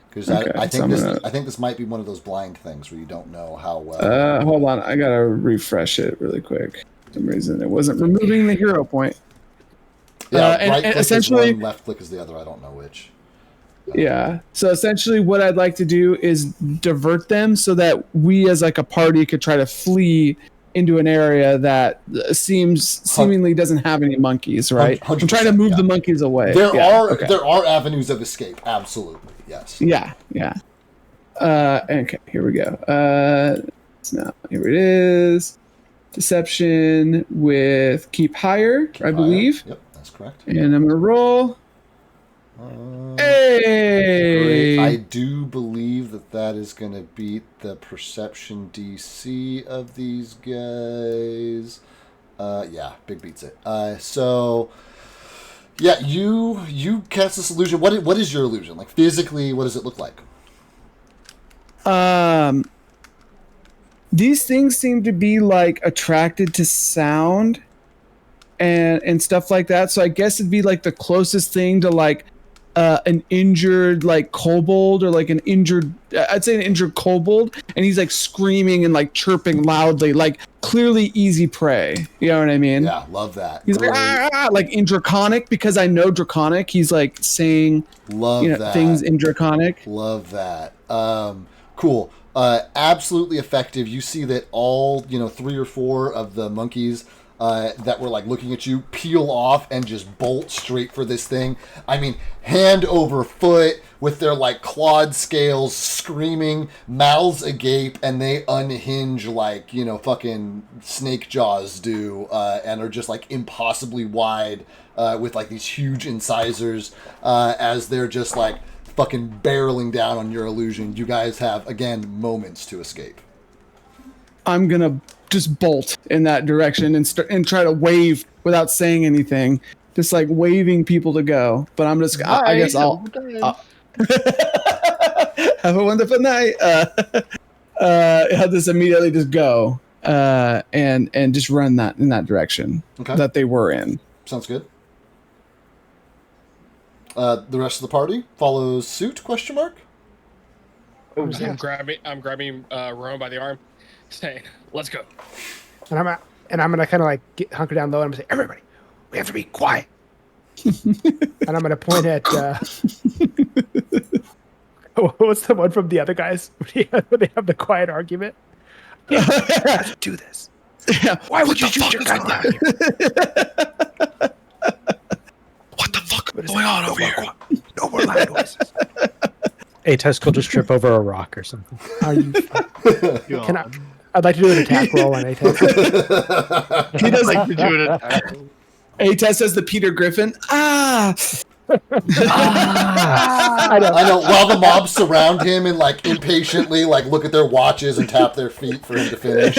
S1: Because I think
S6: so
S1: I think this might be one of those blind things where you don't know how well.
S6: Hold on. I got to refresh it really quick. For some reason, it wasn't removing the hero point.
S1: Yeah, right click
S6: essentially,
S1: is one, left click is the other. I don't know which.
S6: Yeah. So essentially what I'd like to do is divert them so that we as like a party could try to flee into an area that seemingly doesn't have any monkies, right? I'm trying to move the monkeys away.
S1: There are avenues of escape. Absolutely. Yes.
S6: Yeah. Okay, here we go. Now here it is. Deception with keep higher, I believe.
S1: Yep, that's correct.
S6: And I'm going to roll. Hey!
S1: Great. I do believe that is going to beat the perception DC of these guys. Yeah, big beats it. So, yeah, you cast this illusion. What is your illusion? Like physically, what does it look like?
S6: These things seem to be like attracted to sound and stuff like that. So I guess it'd be like the closest thing to like an injured like kobold or like an injured kobold, and he's like screaming and like chirping loudly, like clearly easy prey. You know what I mean?
S1: Yeah, love that.
S6: He's like in Draconic, because I know Draconic. He's like saying things in Draconic.
S1: Love that. Cool. Absolutely effective. You see that all 3 or 4 of the monkeys that were like looking at you peel off and just bolt straight for this thing. I mean, hand over foot with their like clawed scales, screaming, mouths agape, and they unhinge like fucking snake jaws do, and are just like impossibly wide with like these huge incisors as they're just like fucking barreling down on your illusion. You guys have again moments to escape.
S6: I'm gonna just bolt in that direction and try to wave without saying anything, just like waving people to go. But I'm just, I guess I'll have a wonderful night. I'll just immediately just go and just run that in that direction that they were in.
S1: Sounds good. The rest of the party follows suit? ?
S2: I'm grabbing Rowan by the arm, saying, "Let's go."
S3: And I'm gonna kind of like hunker down low and I'm gonna say, "Everybody, we have to be quiet." And I'm gonna point at what's the one from the other guys where they have the quiet argument? Yeah, let's do this.
S6: Yeah.
S3: Why would you use your gun down here?
S6: What the fuck is going on over here?
S3: No more loud noises.
S7: Atesk will just trip over a rock or something.
S3: Are you? I'd like to do an attack roll on Atesk.
S6: He does like to do an attack roll. Atesk says the Peter Griffin.
S3: I
S1: know. While the mob surround him and like impatiently like look at their watches and tap their feet for him to finish.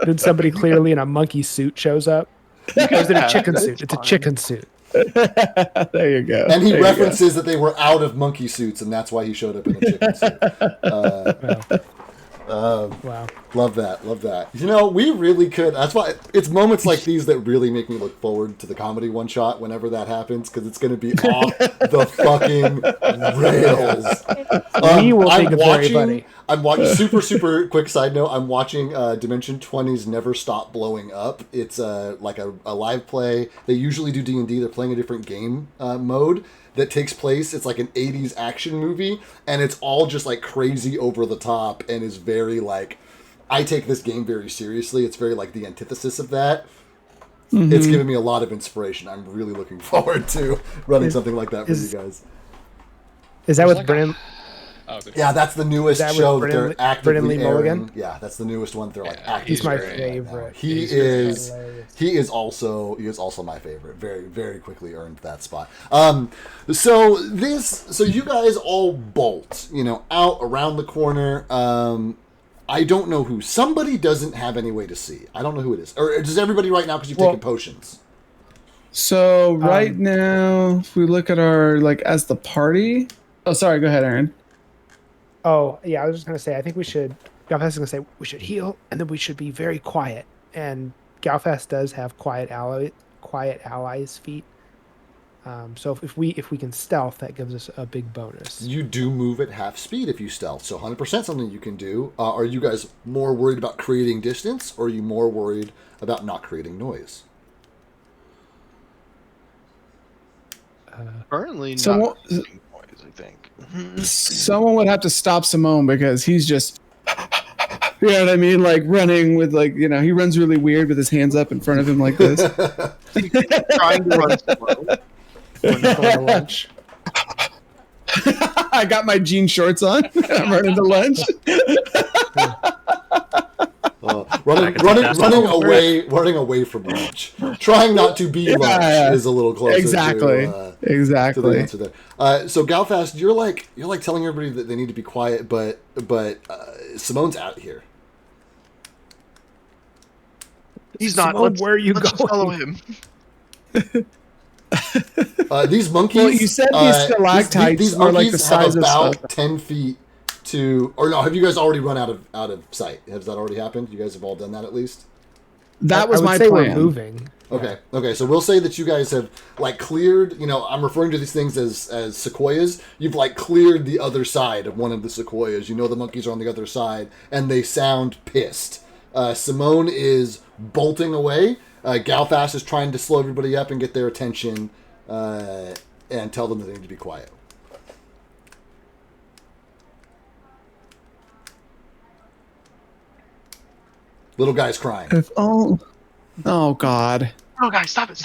S3: Then somebody clearly in a monkey suit shows up. He goes in a chicken suit. It's a chicken suit.
S6: There you go.
S1: And he references that they were out of monkey suits, and that's why he showed up in a chicken suit.
S3: Wow.
S1: Love that. Love that. You know, we really could. That's why it's moments like these that really make me look forward to the comedy one shot whenever that happens, because it's going to be off the fucking rails.
S3: We will think it's very funny.
S1: I'm watching. Super quick side note. I'm watching Dimension 20's Never Stop Blowing Up. It's like a live play. They usually do D&D. They're playing a different game mode that takes place. It's like an 80s action movie, and it's all just like crazy over the top and is very like, I take this game very seriously. It's very like the antithesis of that. Mm-hmm. It's given me a lot of inspiration. I'm really looking forward to running something like that for you guys.
S3: Is that with Brennan?
S1: Yeah, that's the newest show that they're actively airing.
S3: Mulligan?
S1: Yeah, that's the newest one. They're like actively.
S3: He's my favorite.
S1: Right, he is also my favorite. Very, very quickly earned that spot. So you guys all bolt, out around the corner. I don't know who. Somebody doesn't have any way to see. I don't know who it is. Or does everybody right now because you've taken potions?
S6: So right now, if we look at our as the party. Oh, sorry. Go ahead, Aaron.
S3: Oh, yeah, I was just going to say, I think we should, Galfast is going to say, we should heal, and then we should be very quiet. And Galfast does have quiet allies feat. So if we can stealth, that gives us a big bonus.
S1: You do move at half speed if you stealth, so 100% something you can do. Are you guys more worried about creating distance, or are you more worried about not creating noise?
S5: Currently not creating noise, I think.
S6: Someone would have to stop Simone because he's just, you know what I mean? Like running with he runs really weird with his hands up in front of him like this.
S5: Trying to run slow.
S3: When going to lunch.
S6: I got my jean shorts on. I'm running to lunch.
S1: Running away from lunch. Trying not to be lunch is a little closer.
S6: Exactly.
S1: To the answer there. So Galfast, you're like telling everybody that they need to be quiet, but Simone's out here.
S5: He's not.
S3: Where are you going?
S5: Just follow him.
S1: These monkeys.
S6: Well, you said these stalactites
S1: these
S6: are like the
S1: monkeys
S6: size
S1: have
S6: of
S1: about 10 feet to, or no? Have you guys already run out of sight? Has that already happened? You guys have all done that at least.
S6: That was
S3: I would
S6: my
S3: say
S6: plan.
S3: We're moving.
S1: Okay. So we'll say that you guys have cleared. I'm referring to these things as sequoias. You've cleared the other side of one of the sequoias. The monkeys are on the other side, and they sound pissed. Simone is bolting away. Galfast is trying to slow everybody up and get their attention, and tell them that they need to be quiet. Little guy's crying.
S6: Oh God.
S5: Oh, guys, stop it.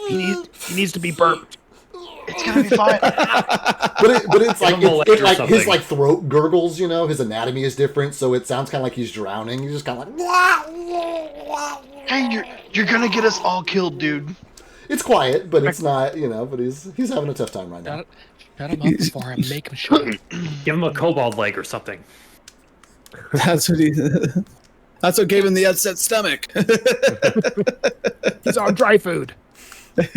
S5: He needs to be burped. It's gonna be fine.
S1: but it's his throat gurgles. His anatomy is different, so it sounds kind of like he's drowning. He's just kind of like.
S5: Hey, you're gonna get us all killed, dude.
S1: It's quiet, but it's not. But he's having a tough time right now.
S2: Shut him up before I make him shut up.
S4: Give him a kobold leg or something.
S6: That's what gave him the upset stomach.
S3: He's on dry food.
S2: Tell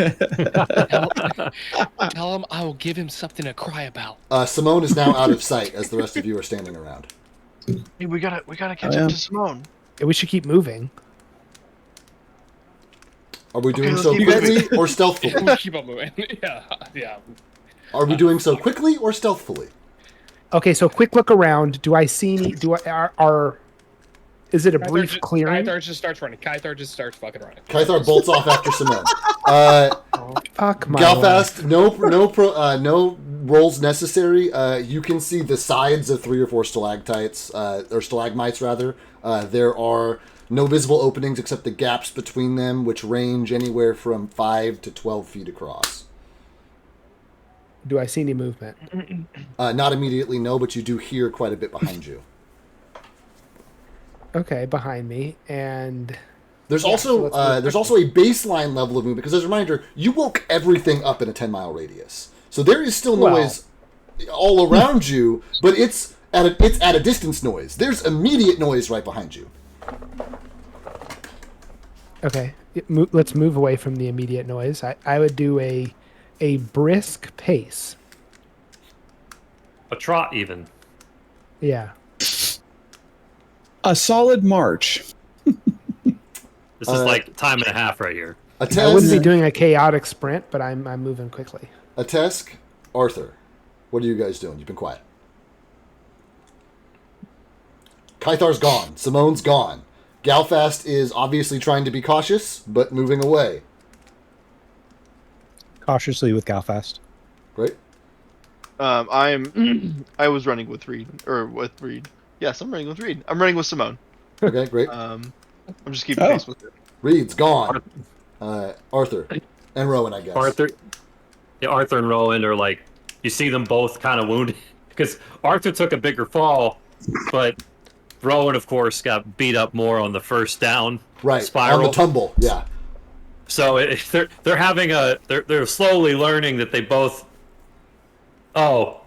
S2: him I will give him something to cry about.
S1: Simone is now out of sight as the rest of you are standing around.
S5: Hey, we gotta catch up to Simone.
S3: Yeah, we should keep moving.
S1: Are we doing so quickly or stealthily?
S2: Keep on moving. Yeah.
S1: Are we doing so quickly or stealthily?
S3: Okay, so quick look around. Do I see any? Is it a brief clearing?
S2: Kythar just starts running. Kythar just starts fucking running.
S1: Kythar bolts off after Simone.
S3: Fuck my
S1: Galfast, no rolls necessary. You can see the sides of 3 or 4 stalactites, or stalagmites rather. There are no visible openings except the gaps between them, which range anywhere from 5 to 12 feet across.
S3: Do I see any movement?
S1: Not immediately, no, but you do hear quite a bit behind you.
S3: Okay, behind me, and
S1: there's also a baseline level of movement, because as a reminder, you woke everything up in a 10-mile radius, so there is still noise all around you, but it's at a distance noise. There's immediate noise right behind you.
S3: Okay, let's move away from the immediate noise. I would do a brisk pace.
S4: A trot, even.
S3: Yeah.
S6: A solid march.
S4: This is like time and a half right here.
S3: I wouldn't be doing a chaotic sprint, but I'm moving quickly.
S1: Atesk, Arthur, what are you guys doing? You've been quiet. Kythar's gone. Simone's gone. Galfast is obviously trying to be cautious, but moving away.
S7: Cautiously with Galfast.
S1: Great.
S5: I was running with Reed. Yes, I'm running with Reed. I'm running with Simone.
S1: Okay, great.
S5: I'm just keeping pace with it.
S1: Reed's gone. Arthur and Rowan, I guess.
S4: Arthur and Rowan are like, you see them both kind of wounded because Arthur took a bigger fall, but Rowan, of course, got beat up more on the first down spiral.
S1: On the tumble, yeah.
S4: So they're having they're slowly learning that they both. Oh,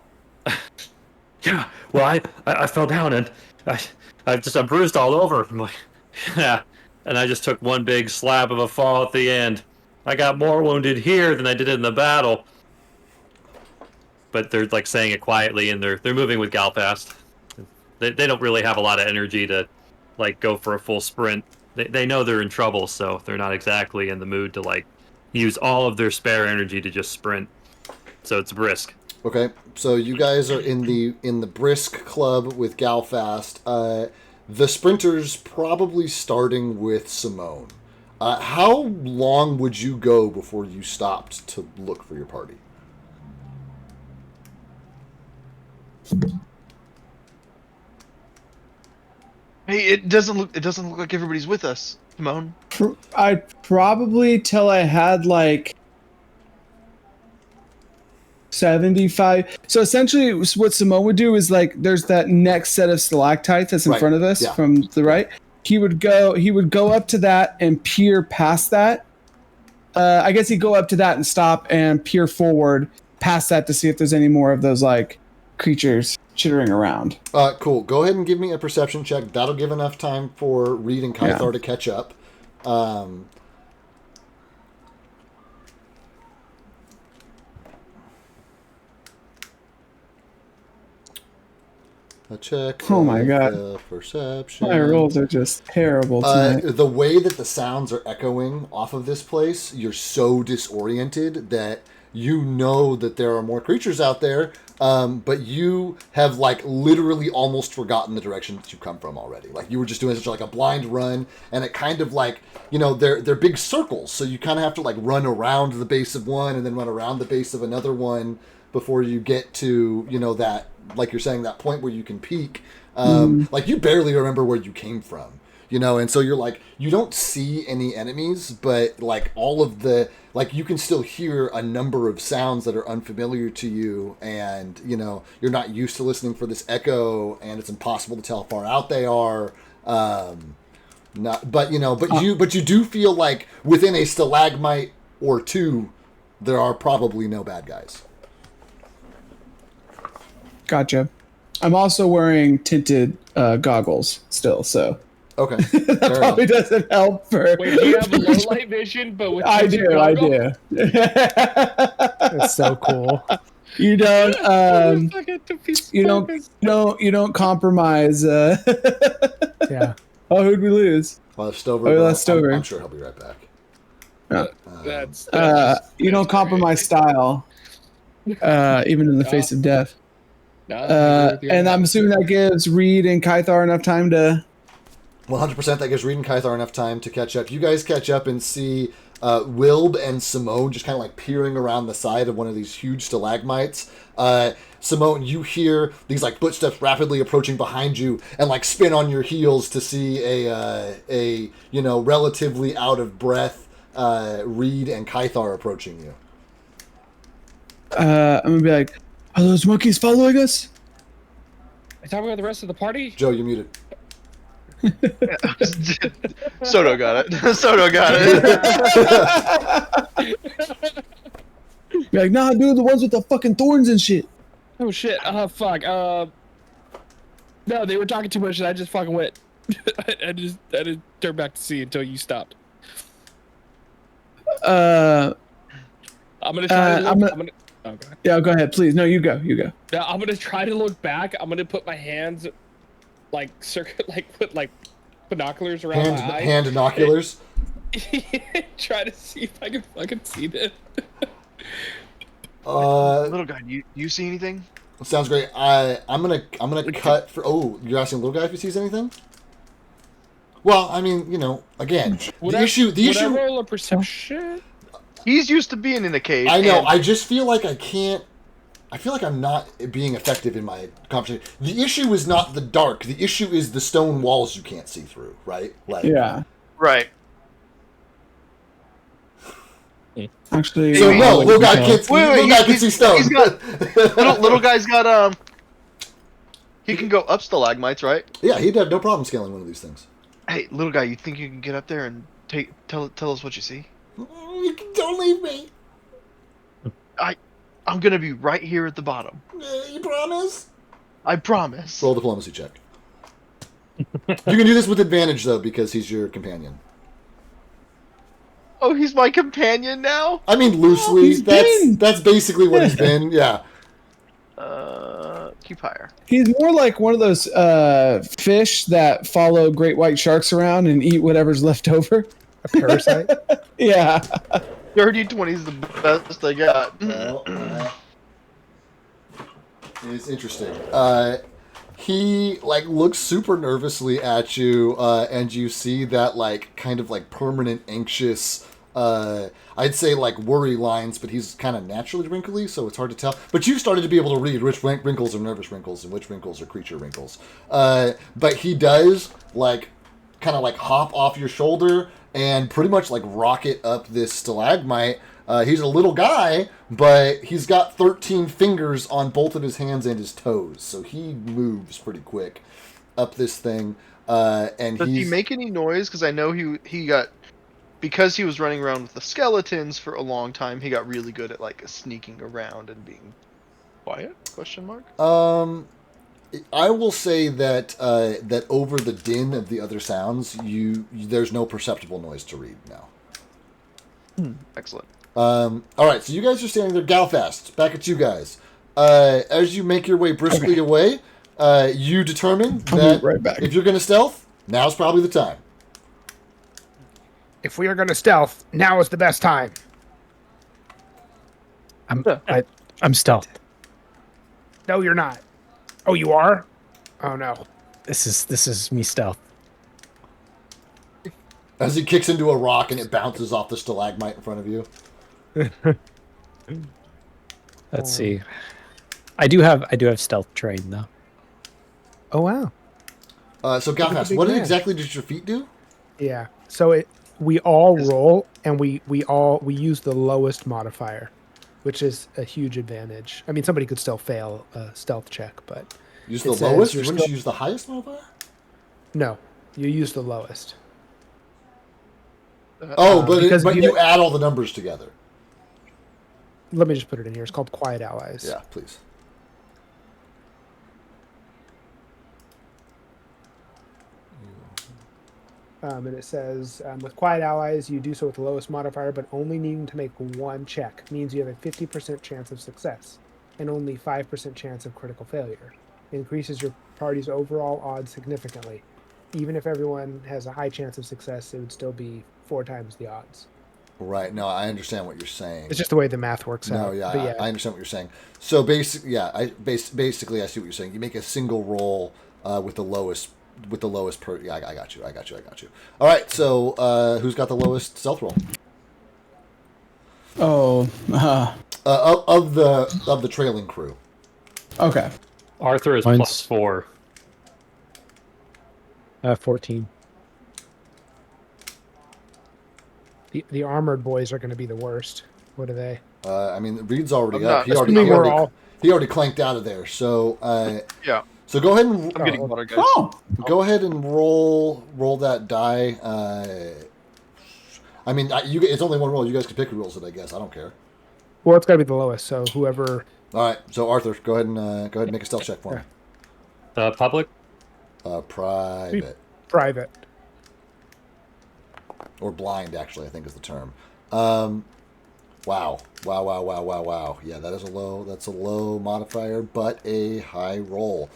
S4: yeah. Well, I fell down and I'm bruised all over. I'm like, yeah. And I just took one big slab of a fall at the end. I got more wounded here than I did in the battle. But they're like saying it quietly, and they're moving with Galfast. They don't really have a lot of energy to like go for a full sprint. They know they're in trouble, so they're not exactly in the mood to like use all of their spare energy to just sprint. So it's brisk.
S1: Okay, so you guys are in the brisk club with Galfast. The sprinters probably starting with Simone. How long would you go before you stopped to look for your party?
S5: Hey, it doesn't look like everybody's with us, Simone.
S6: I'd probably till I had like 75. So essentially what Simone would do is like there's that next set of stalactites that's in front of us from the right. He would go up to that and peer past that. I guess he'd go up to that and stop and peer forward past that to see if there's any more of those like creatures chittering around.
S1: Cool. Go ahead and give me a perception check. That'll give enough time for Reed and Kythar to catch up. A check.
S6: Oh my god.
S1: Perception.
S6: My rolls are just terrible tonight.
S1: The way that the sounds are echoing off of this place, you're so disoriented that you know that there are more creatures out there, but you have like literally almost forgotten the direction that you come from already. Like you were just doing such like a blind run, and it kind of like, you know, they're big circles, so you kind of have to like run around the base of one and then run around the base of another one before you get to, you know, that, like you're saying, that point where you can peek. Like you barely remember where you came from, you know, and so you're like, you don't see any enemies, but like all of the, like you can still hear a number of sounds that are unfamiliar to you, and you know, you're not used to listening for this echo, and it's impossible to tell how far out they are. But you do feel like within a stalagmite or two, there are probably no bad guys.
S6: Gotcha. I'm also wearing tinted goggles still, so
S1: okay.
S6: that probably doesn't help for.
S2: Wait, do you have a low light vision? But with
S6: I do.
S3: That's so cool.
S6: You don't. You don't compromise.
S3: Yeah.
S6: Oh, who'd we lose?
S1: Well, Stover.
S6: Oh, that's Stover.
S1: I'm sure he'll be right back.
S2: That's
S6: you don't compromise style, even in the face of death. And I'm assuming that gives Reed and Kythar enough time to.
S1: 100% that gives Reed and Kythar enough time to catch up. You guys catch up and see Wilb and Simone just kind of like peering around the side of one of these huge stalagmites. Simone, you hear these like footsteps rapidly approaching behind you, and like spin on your heels to see a you know, relatively out of breath Reed and Kythar approaching you.
S6: I'm gonna be like, are those monkeys following us?
S2: Are you talking about the rest of the party?
S1: Joe, you're muted.
S5: Soto got it. Soto got it.
S6: You're like, nah, dude, the ones with the fucking thorns and shit.
S2: Oh shit! Fuck. No, they were talking too much, and I just fucking went. I didn't turn back to see until you stopped.
S6: I'm
S2: gonna try. Oh,
S6: yeah, go ahead, please. No, you go.
S2: Now I'm gonna try to look back. I'm gonna put my hands put like binoculars around my eyes.
S1: Hand binoculars.
S2: Try to see if I can fucking see this.
S5: Little guy, do you see anything?
S1: Sounds great. I'm gonna cut for. Oh, you're asking little guy if he sees anything? Well, I mean, again, the issue.
S2: Roll a perception.
S5: He's used to being in a cave.
S1: I know. I just feel like I can't. I feel like I'm not being effective in my conversation. The issue is not the dark. The issue is the stone walls you can't see through, right?
S6: Yeah.
S5: Right.
S6: Actually,
S1: so no, little guy can't. Little guy can see stone.
S5: He's got, little guy's got He can go up stalagmites, right?
S1: Yeah, he'd have no problem scaling one of these things.
S5: Hey, little guy, you think you can get up there and tell us what you see?
S1: Don't leave me.
S5: I'm gonna be right here at the bottom.
S1: You promise?
S5: I promise.
S1: Roll a diplomacy check. You can do this with advantage though, because he's your companion.
S5: Oh, he's my companion now?
S1: I mean, loosely. That's basically what he's been. Yeah.
S5: Keep higher.
S6: He's more like one of those fish that follow great white sharks around and eat whatever's left over.
S3: A parasite?
S6: Yeah.
S5: Dirty 20 is the best I got.
S1: Well, it's interesting. He looks super nervously at you, and you see that kind of permanent anxious. I'd say worry lines, but he's kind of naturally wrinkly, so it's hard to tell. But you've started to be able to read which wrinkles are nervous wrinkles and which wrinkles are creature wrinkles. But he does kind of hop off your shoulder and pretty much rocket up this stalagmite. He's a little guy, but he's got 13 fingers on both of his hands and his toes, so he moves pretty quick up this thing. And
S5: does he make any noise? Because I know he got, because he was running around with the skeletons for a long time, he got really good at sneaking around and being quiet? Question mark.
S1: I will say that that over the din of the other sounds, there's no perceptible noise to read now.
S5: Excellent.
S1: All right, so you guys are standing there. Galfast, back at you guys. As you make your way briskly away, you determine that
S6: right back.
S1: If you're going to stealth, now's probably the time.
S3: If we are going to stealth, now is the best time.
S7: I'm stealth.
S3: No, you're not. Oh, you are? Oh no.
S7: This is me stealth.
S1: As he kicks into a rock and it bounces off the stalagmite in front of you.
S7: Let's see. I do have stealth train though.
S3: Oh wow.
S1: So Galfast, what exactly did your feet do?
S3: Yeah. So we all roll and we use the lowest modifier, which is a huge advantage. I mean, somebody could still fail a stealth check, but
S1: use the lowest. Wouldn't you use the highest modifier?
S3: No, you use the lowest.
S1: But you add all the numbers together.
S3: Let me just put it in here. It's called Quiet Allies.
S1: Yeah, please.
S3: And it says, with Quiet Allies, you do so with the lowest modifier, but only needing to make one check. Means you have a 50% chance of success and only 5% chance of critical failure. It increases your party's overall odds significantly. Even if everyone has a high chance of success, it would still be 4 times the odds.
S1: Right. No, I understand what you're saying.
S3: It's just the way the math works out.
S1: No, yeah, I understand what you're saying. So basically, basically, I see what you're saying. You make a single roll with the lowest per. Yeah, I got you. All right. So who's got the lowest stealth roll?
S6: Oh.
S1: Of the trailing crew.
S6: Okay.
S4: Arthur is
S7: Mine's
S4: +4.
S7: 14.
S3: The armored boys are going to be the worst. What are they?
S1: I mean, Reed's already
S5: I'm
S1: up.
S5: not-
S1: He already clanked out of there. So
S5: Yeah.
S1: So go ahead and
S5: I'm getting water, guys.
S6: Oh.
S1: go ahead and roll that die. I mean, it's only one roll. You guys can pick who rolls it. I guess I don't care.
S3: Well, it's got to be the lowest. So whoever.
S1: All right. So Arthur, go ahead and make a stealth check for me.
S4: Public?
S1: Private.
S3: Private.
S1: Or blind, actually, I think is the term. Wow. Yeah, that's a low modifier, but a high roll.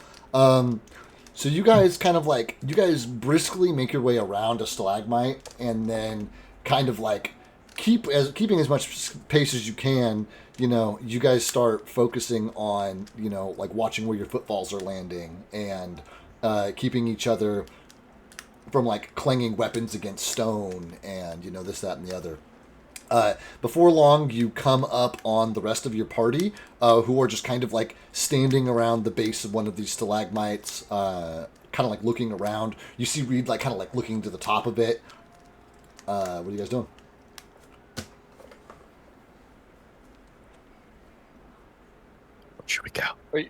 S1: So you guys kind of like, you guys briskly make your way around a stalagmite and then kind of like keeping as much pace as you can. You know, you guys start focusing on, you know, like watching where your footfalls are landing and keeping each other from like clanging weapons against stone and, you know, this, that, and the other. Before long, you come up on the rest of your party, who are just kind of like standing around the base of one of these stalagmites, kind of like looking around. You see Reed like kind of like looking to the top of it. What are you guys doing?
S7: Should we go?
S5: Wait.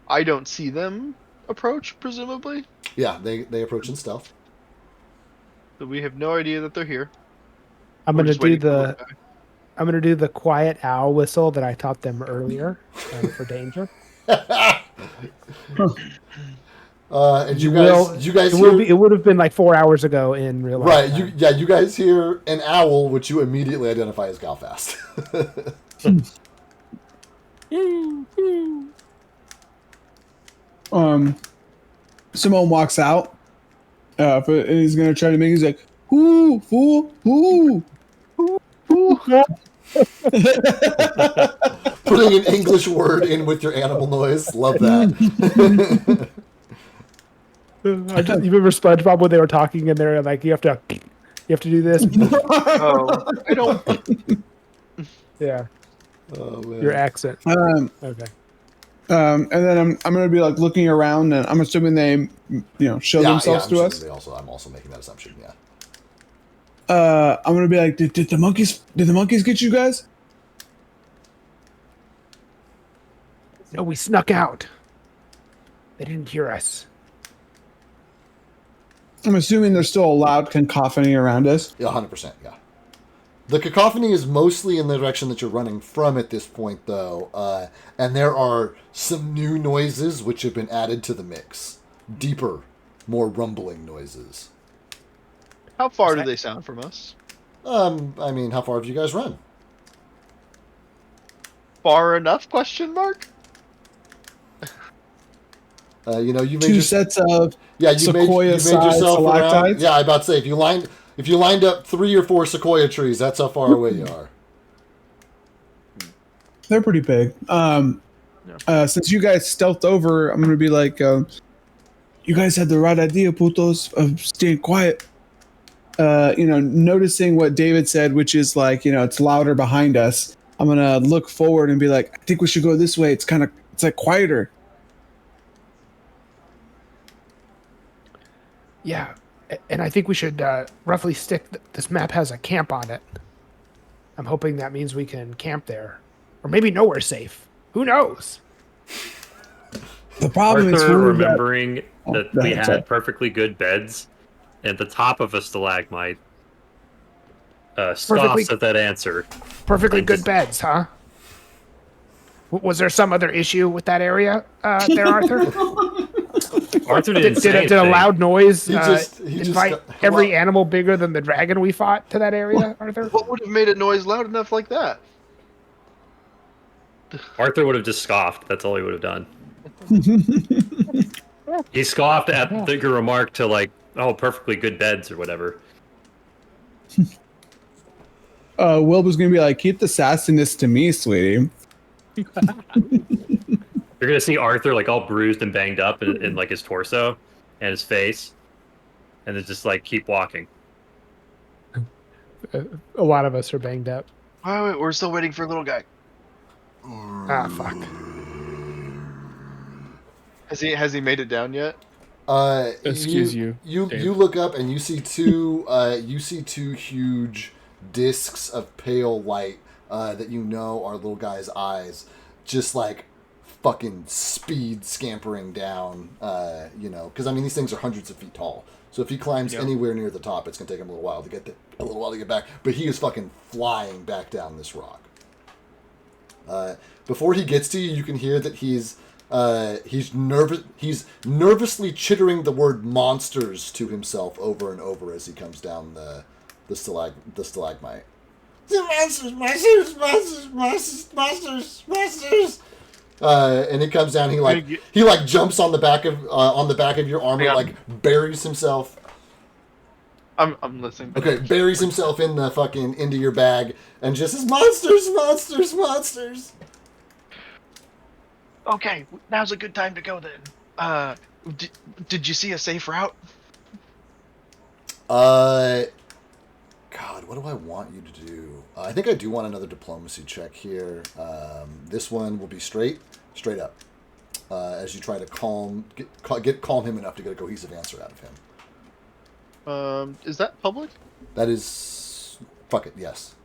S5: I don't see them approach, presumably.
S1: Yeah, they approach in stealth.
S5: So we have no idea that they're here.
S3: I'm
S5: We're
S3: gonna
S5: just
S3: do
S5: waiting for
S3: the
S5: the guy.
S3: I'm gonna do the quiet owl whistle that I taught them earlier for danger.
S1: And you guys hear,
S3: it would have been like 4 hours ago in real life.
S1: Right, you guys hear an owl, which you immediately identify as Galfast.
S6: Simone walks out, and he's gonna try to make. He's like, "Whoo, fool, whoo."
S1: Putting an English word in with your animal noise. Love that.
S3: You remember SpongeBob when they were talking and they're like, you have to do this.
S5: Oh, I don't.
S3: Yeah.
S1: Oh, man.
S3: Your accent. Okay.
S6: And then I'm gonna be like looking around, and I'm assuming they, show themselves to us.
S1: I'm also making that assumption. Yeah.
S6: I'm gonna be like, did the monkeys get you guys?
S3: No, we snuck out. They didn't hear us.
S6: I'm assuming there's still a loud cacophony around us.
S1: Yeah, 100%. Yeah. The cacophony is mostly in the direction that you're running from at this point, though, and there are some new noises which have been added to the mix. Deeper, more rumbling noises.
S5: How far do they sound from us?
S1: I mean, how far have you guys run?
S5: Far enough? Question mark.
S1: You made
S6: two sets of
S1: sequoia
S6: sized stalactites.
S1: Yeah, I'm about to say if you lined up 3 or 4 sequoia trees, that's how far away you are.
S6: They're pretty big. Since you guys stealthed over, I'm gonna be like, you guys had the right idea, putos, of staying quiet. Noticing what David said, which is like, it's louder behind us. I'm gonna look forward and be like, I think we should go this way. It's like quieter.
S3: Yeah, and I think we should roughly stick. This map has a camp on it. I'm hoping that means we can camp there, or maybe nowhere safe. Who knows?
S6: The problem is
S4: remembering that we had perfectly good beds at the top of a stalagmite. Scoffs at that answer.
S3: Perfectly good beds, huh? Was there some other issue with that area there, Arthur?
S4: Arthur didn't say
S3: did a loud noise
S1: invite
S3: every animal bigger than the dragon we fought to that area, Arthur?
S5: What would have made a noise loud enough like that?
S4: Arthur would have just scoffed. That's all he would have done. He scoffed at the remark to like, oh, perfectly good beds or whatever.
S6: Will was gonna be like, keep the sassiness to me, sweetie.
S4: You're gonna see Arthur like all bruised and banged up in like his torso and his face, and then just like keep walking.
S3: A lot of us are banged up.
S5: Wait, we're still waiting for a little guy.
S3: Ah, fuck.
S5: Has he made it down yet?
S2: Excuse you.
S1: You
S2: Dave.
S1: you look up and you see two huge discs of pale light that are little guy's eyes, just like fucking speed scampering down. Because these things are hundreds of feet tall. So if he climbs anywhere near the top, it's gonna take him a little while to get back. But he is fucking flying back down this rock. Before he gets to you, you can hear that he's nervous. He's nervously chittering the word "monsters" to himself over and over as he comes down the stalagmite. Monsters, monsters, monsters, monsters, monsters, monsters. And it comes down. He like jumps on the back of your armor, like buries himself.
S5: I'm listening.
S1: Okay, buries himself into your bag and just says, monsters, monsters, monsters.
S5: Okay, now's a good time to go then. Did you see a safe route?
S1: God, what do I want you to do? I think I do want another diplomacy check here. This one will be straight up. As you try to calm him enough to get a cohesive answer out of him.
S5: Is that public?
S1: That is, fuck it, yes.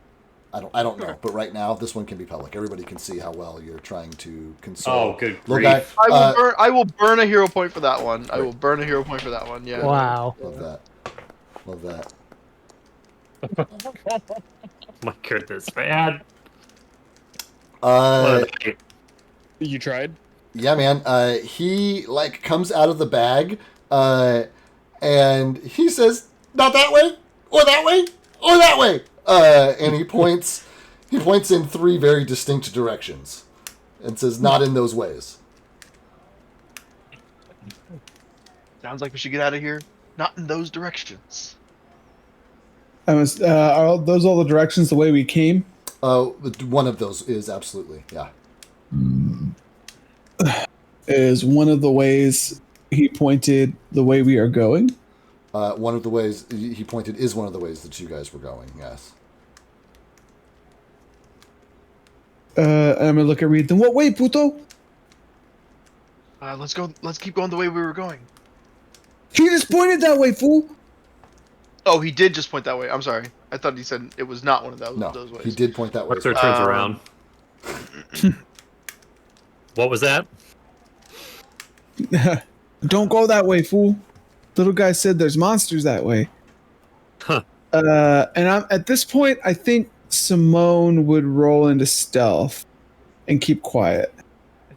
S1: I don't know, but right now this one can be public. Everybody can see how well you're trying to console.
S4: Oh, good
S1: Little
S4: grief.
S1: guy.
S5: I will burn a hero point for that one. I will burn a hero point for that one. Yeah.
S7: Wow.
S1: Love that.
S4: My goodness, man.
S2: You tried?
S1: Yeah, man. He like comes out of the bag, and he says, "Not that way, or that way, or that way." And he points in 3 very distinct directions, and says, "Not in those ways."
S5: Sounds like we should get out of here. Not in those directions.
S6: Are those all the directions the way we came?
S1: One of those is absolutely, yeah.
S6: Is one of the ways he pointed the way we are going?
S1: One of the ways he pointed is one of the ways that you guys were going, yes.
S6: I'm gonna look at Reed. Then what way, puto?
S5: Let's go. Let's keep going the way we were going.
S6: He just pointed that way, fool.
S5: Oh, he did just point that way. I'm sorry. I thought he said it was not one of those ways.
S1: He did point that way.
S4: Arthur turns around. What was that?
S6: Don't go that way, fool. Little guy said there's monsters that way.
S4: Huh.
S6: And at this point, I think Simone would roll into stealth and keep quiet.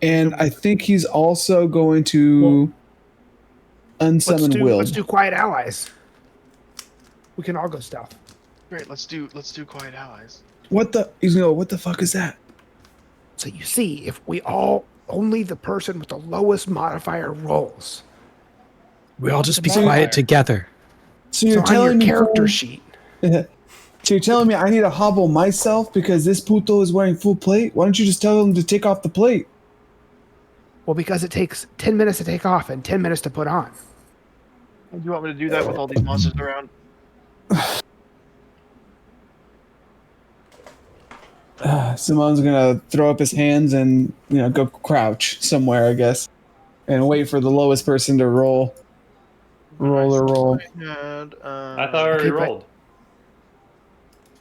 S6: And I think he's also going to unsummon Will.
S3: Let's do quiet allies. We can all go stealth.
S5: Great. Let's do quiet allies.
S6: He's gonna go, what the fuck is that?
S3: So you see, if we only the person with the lowest modifier rolls.
S7: We all just be quiet together.
S6: So you're
S3: on
S6: telling
S3: your
S6: me
S3: character sheet.
S6: So you're telling me I need to hobble myself because this puto is wearing full plate? Why don't you just tell him to take off the plate?
S3: Well, because it takes 10 minutes to take off and 10 minutes to put on.
S5: Do you want me to do that with all these monsters around?
S6: Simone's gonna throw up his hands and go crouch somewhere, I guess, and wait for the lowest person to roll. Roll.
S5: And,
S4: I thought I already rolled.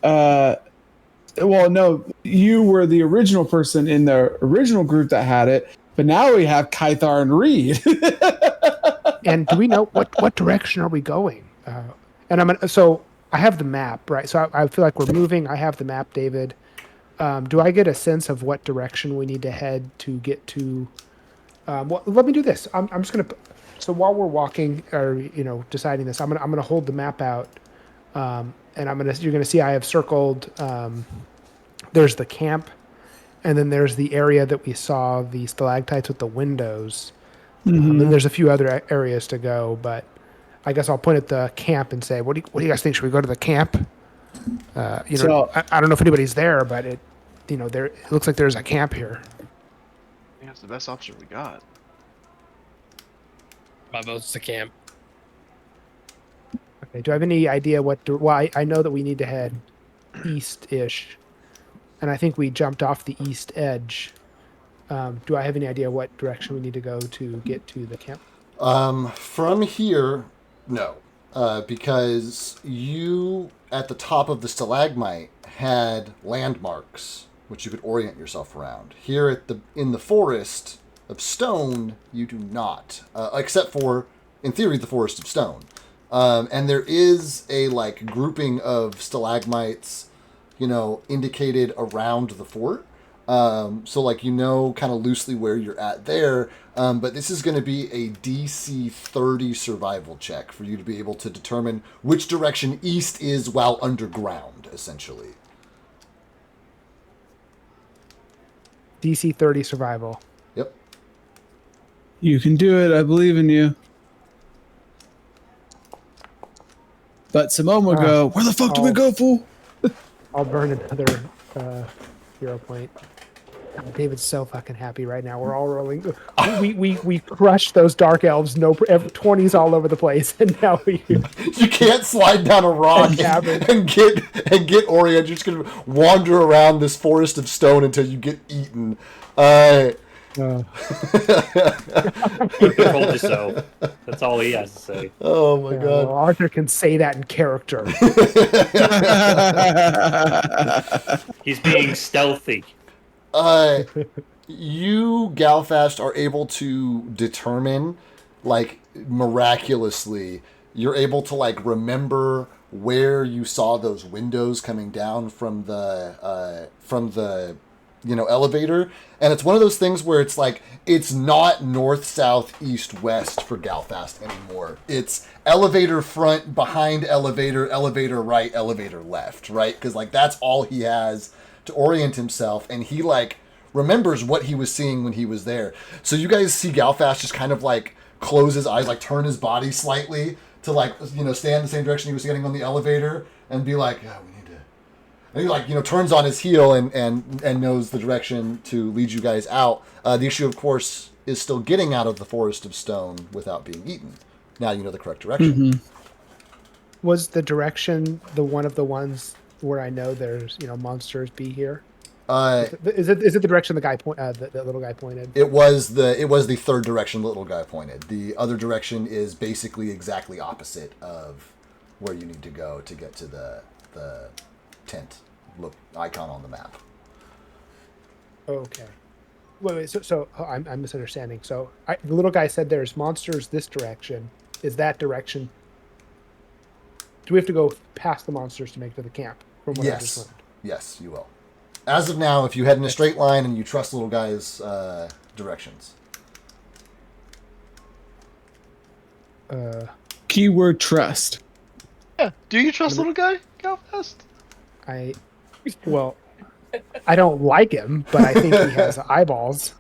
S6: Well, no, you were the original person in the original group that had it, but now we have Kythar and Reed.
S3: And do we know what direction are we going? And so I have the map, right? So I feel like we're moving. I have the map, David. Do I get a sense of what direction we need to head to get to? Well, let me do this. I'm just gonna. So while we're walking, or deciding this, I'm gonna hold the map out, and you're gonna see I have circled. There's the camp, and then there's the area that we saw the stalactites with the windows. And there's a few other areas to go, but I guess I'll point at the camp and say, "What do you guys think? Should we go to the camp?" I don't know if anybody's there, but it looks like there's a camp here.
S5: I think that's the best option we got.
S2: My vote's the camp.
S3: Okay. Do I have any idea well, I know that we need to head east-ish, and I think we jumped off the east edge. Do I have any idea what direction we need to go to get to the camp?
S1: From here, no. Because you, at the top of the stalagmite, had landmarks which you could orient yourself around. Here in the forest of stone, you do not. Except for, in theory, the forest of stone. And there is a grouping of stalagmites, indicated around the fort. So kind of loosely where you're at there, but this is going to be a DC 30 survival check for you to be able to determine which direction east is while underground, essentially.
S3: DC 30 survival.
S6: You can do it. I believe in you. But Simone will go, where the fuck do we go, fool?
S3: I'll burn another hero point. God, David's so fucking happy right now. We're all rolling. We crushed those dark elves. 20s all over the place, and now you
S1: can't slide down a rock and get Orient. You're just gonna wander around this forest of stone until you get eaten.
S4: Told you so. That's all he has to say.
S1: Oh my god!
S3: Well, Arthur can say that in character.
S4: He's being stealthy.
S1: You, Galfast, are able to determine, like, miraculously, you're able to, like, remember where you saw those windows coming down from the elevator. And it's one of those things where it's like, it's not north, south, east, west for Galfast anymore. It's elevator front, behind elevator, elevator right, elevator left, right? Because, like, that's all he has to orient himself. And he, like, remembers what he was seeing when he was there. So you guys see Galfast just kind of, like, close his eyes, like, turn his body slightly to, like, stay in the same direction he was getting on the elevator and be like, yeah, we need to... And he, like, turns on his heel and knows the direction to lead you guys out. The issue, of course, is still getting out of the forest of stone without being eaten. Now you know the correct direction.
S6: Mm-hmm.
S3: Was the direction one of the ones where I know there's monsters be here? Is it the direction the guy the little guy pointed?
S1: It was the third direction the little guy pointed. The other direction is basically exactly opposite of where you need to go to get to the tent icon on the map.
S3: Okay. Wait. So I'm misunderstanding. So the little guy said there's monsters this direction. Is that direction? Do we have to go past the monsters to make it to the camp? From what I just learned?
S1: Yes, you will. As of now, if you head in a straight line and you trust little guy's directions.
S6: Keyword trust.
S5: Yeah. Do you trust little guy, Galfast?
S3: I don't like him, but I think he has eyeballs.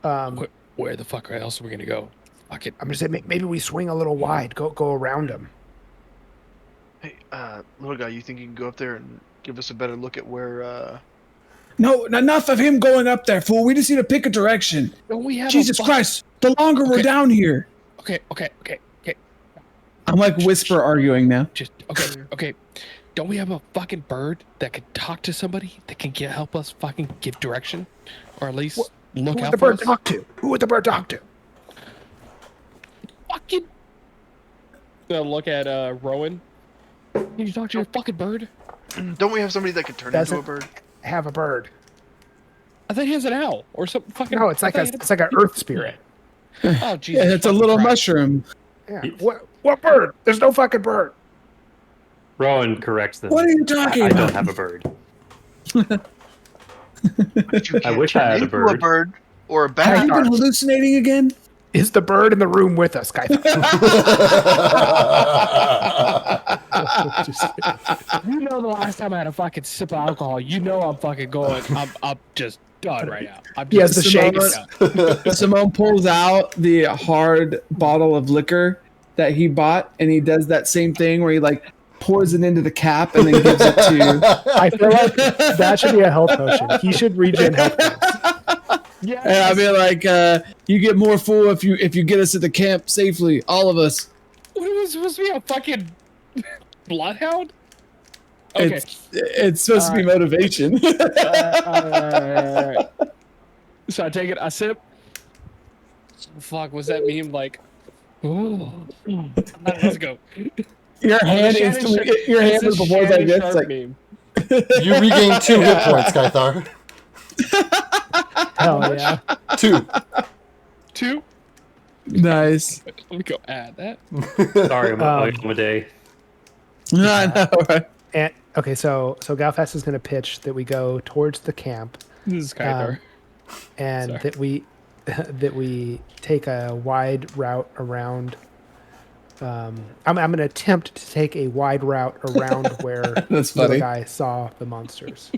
S2: Where the fuck else are we gonna go? Fuck it.
S3: I'm gonna say maybe we swing a little wide. Go around him.
S5: Hey, little guy, you think you can go up there and give us a better look at where?
S6: No, enough of him going up there, fool. We just need to pick a direction.
S2: Don't we have
S6: Jesus Christ! The longer we're down here.
S2: Okay.
S6: I'm like whisper arguing now.
S2: Just okay. Don't we have a fucking bird that could talk to somebody that can help us fucking give direction, or at least look out for us?
S3: Who would the bird talk to?
S2: Fucking. Look at Rowan. Can you talk to your fucking bird?
S5: Don't we have somebody that could turn into a bird?
S3: Have a bird.
S2: I think he has an owl or something. Fucking.
S3: No, it's like an earth spirit.
S2: Oh Jesus!
S6: Yeah, it's a little mushroom.
S3: Yeah. What bird? There's no fucking bird.
S4: Rowan corrects them.
S6: What are you talking
S4: I
S6: about?
S4: don't have a bird.
S5: I
S4: wish I had a bird.
S5: A bird or a bat.
S6: Have you been hallucinating again?
S3: Is the bird in the room with us, guys?
S2: You know, the last time I had a fucking sip of alcohol, you know I'm fucking going. I'm just done right now.
S3: He has the shakes.
S6: Simone pulls out the hard bottle of liquor that he bought, and he does that same thing where he like pours it into the cap and then gives it to you.
S3: I feel like that should be a health potion. He should regen health points.
S2: Yeah.
S6: And I mean, like, you get more full if you get us to the camp safely, all of us.
S2: What was supposed to be a fucking bloodhound? Okay.
S6: It's supposed to be motivation.
S2: All right. So I take it. I sip. Fuck. Was that meme like? Oh, let's go.
S6: Your hand instantly. Your hand was before that gets like.
S2: Meme.
S1: You regain 2 hit points, Kythar.
S3: Hell yeah.
S1: 2.
S2: 2.
S6: Nice.
S2: Let me go add that.
S4: Sorry, I'm a day.
S6: I know, right?
S3: And okay, so Galfast is going to pitch that we go towards the camp.
S2: This is Kythar.
S3: And
S2: Sorry.
S3: that we take a wide route around. I'm going to attempt to take a wide route around where
S6: That's
S3: the
S6: funny.
S3: guy saw the monsters.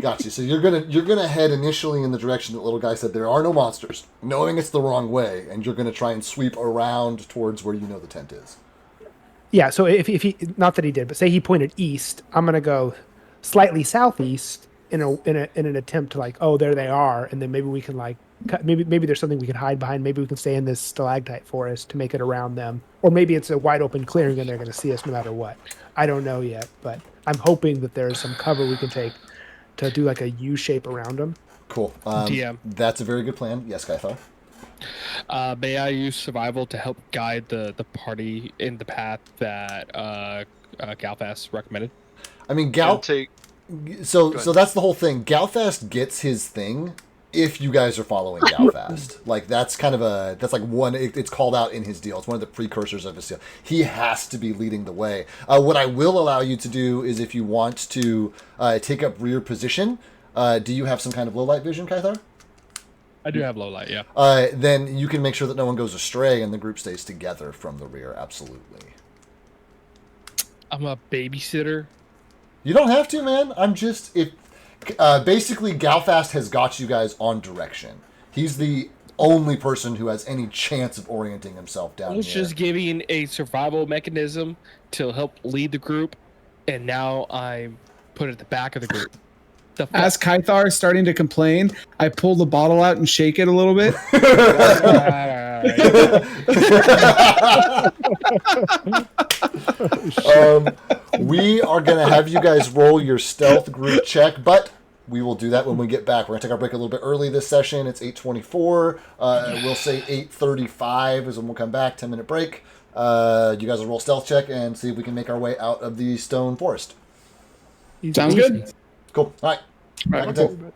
S1: Gotcha. So you're gonna head initially in the direction that little guy said there are no monsters, knowing it's the wrong way, and you're gonna try and sweep around towards where you know the tent is.
S3: Yeah. So if he, not that he did, but say he pointed east, I'm gonna go slightly southeast in an attempt to like, oh, there they are, and then maybe we can like, maybe there's something we can hide behind. Maybe we can stay in this stalactite forest to make it around them, or maybe it's a wide open clearing and they're gonna see us no matter what. I don't know yet, but I'm hoping that there's some cover we can take to do like a U shape around them.
S1: Cool.
S2: DM.
S1: That's a very good plan. Yes, Kaithar.
S2: May I use survival to help guide the party in the path that Galfast recommended?
S1: I mean, So that's the whole thing. Galfast gets his thing if you guys are following Galfast. Like that's like one. It's called out in his deal. It's one of the precursors of his deal. He has to be leading the way. What I will allow you to do is if you want to take up rear position. Do you have some kind of low light vision, Kaithar?
S2: I do have low light, yeah.
S1: Then you can make sure that no one goes astray and the group stays together from the rear. Absolutely.
S2: I'm a babysitter.
S1: You don't have to, man. I'm just basically Galfast has got you guys on direction. He's the only person who has any chance of orienting himself down here.
S2: I was just giving a survival mechanism to help lead the group, and now I'm put at the back of the group.
S6: As Kaithar is starting to complain, I pull the bottle out and shake it a little bit.
S1: We are going to have you guys roll your stealth group check, but we will do that when we get back. We're going to take our break a little bit early this session. It's 8:24. We'll say 8:35 is when we'll come back. 10-minute break. You guys will roll stealth check and see if we can make our way out of the stone forest.
S6: Sounds good.
S1: Cool. All right. Back in 10.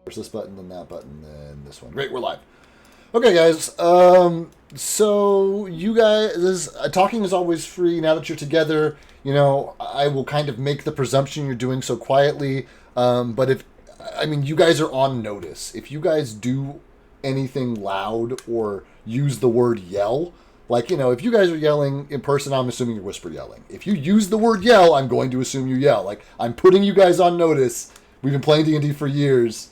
S1: First this button, then that button, then this one. Great, we're live. Okay, guys. So you guys, talking is always free. Now that you're together, I will kind of make the presumption you're doing so quietly. But you guys are on notice. If you guys do anything loud or use the word yell, if you guys are yelling in person, I'm assuming you're whisper yelling. If you use the word yell, I'm going to assume you yell. I'm putting you guys on notice. We've been playing D&D for years.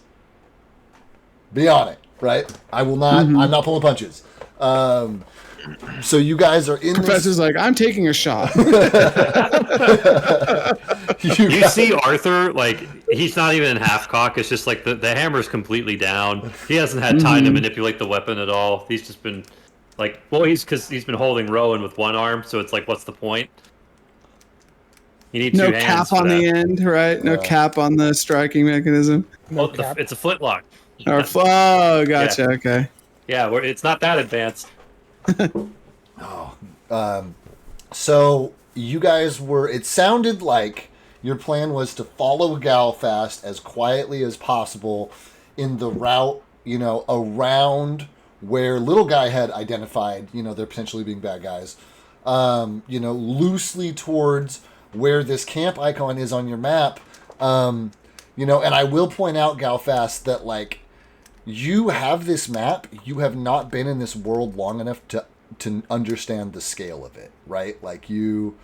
S1: Be on it, right? I will not. I'm not pulling punches. So you guys are in.
S6: Professor's like, I'm taking a shot.
S4: You see Arthur, he's not even in half cock. It's just the hammer's completely down. He hasn't had time to manipulate the weapon at all. He's just been because he's been holding Rowan with one arm. So it's what's the point? You need
S6: no
S4: two hands
S6: cap on the end, right? No cap on the striking mechanism.
S4: Well, it's a flintlock.
S6: Oh, gotcha.
S4: Yeah.
S6: Okay.
S4: Yeah, it's not that advanced.
S1: So you guys were. It sounded like your plan was to follow Galfast as quietly as possible in the route, around where Little Guy had identified. They're potentially being bad guys. Loosely towards where this camp icon is on your map. And I will point out, Galfast, that you have this map. You have not been in this world long enough to understand the scale of it, right? You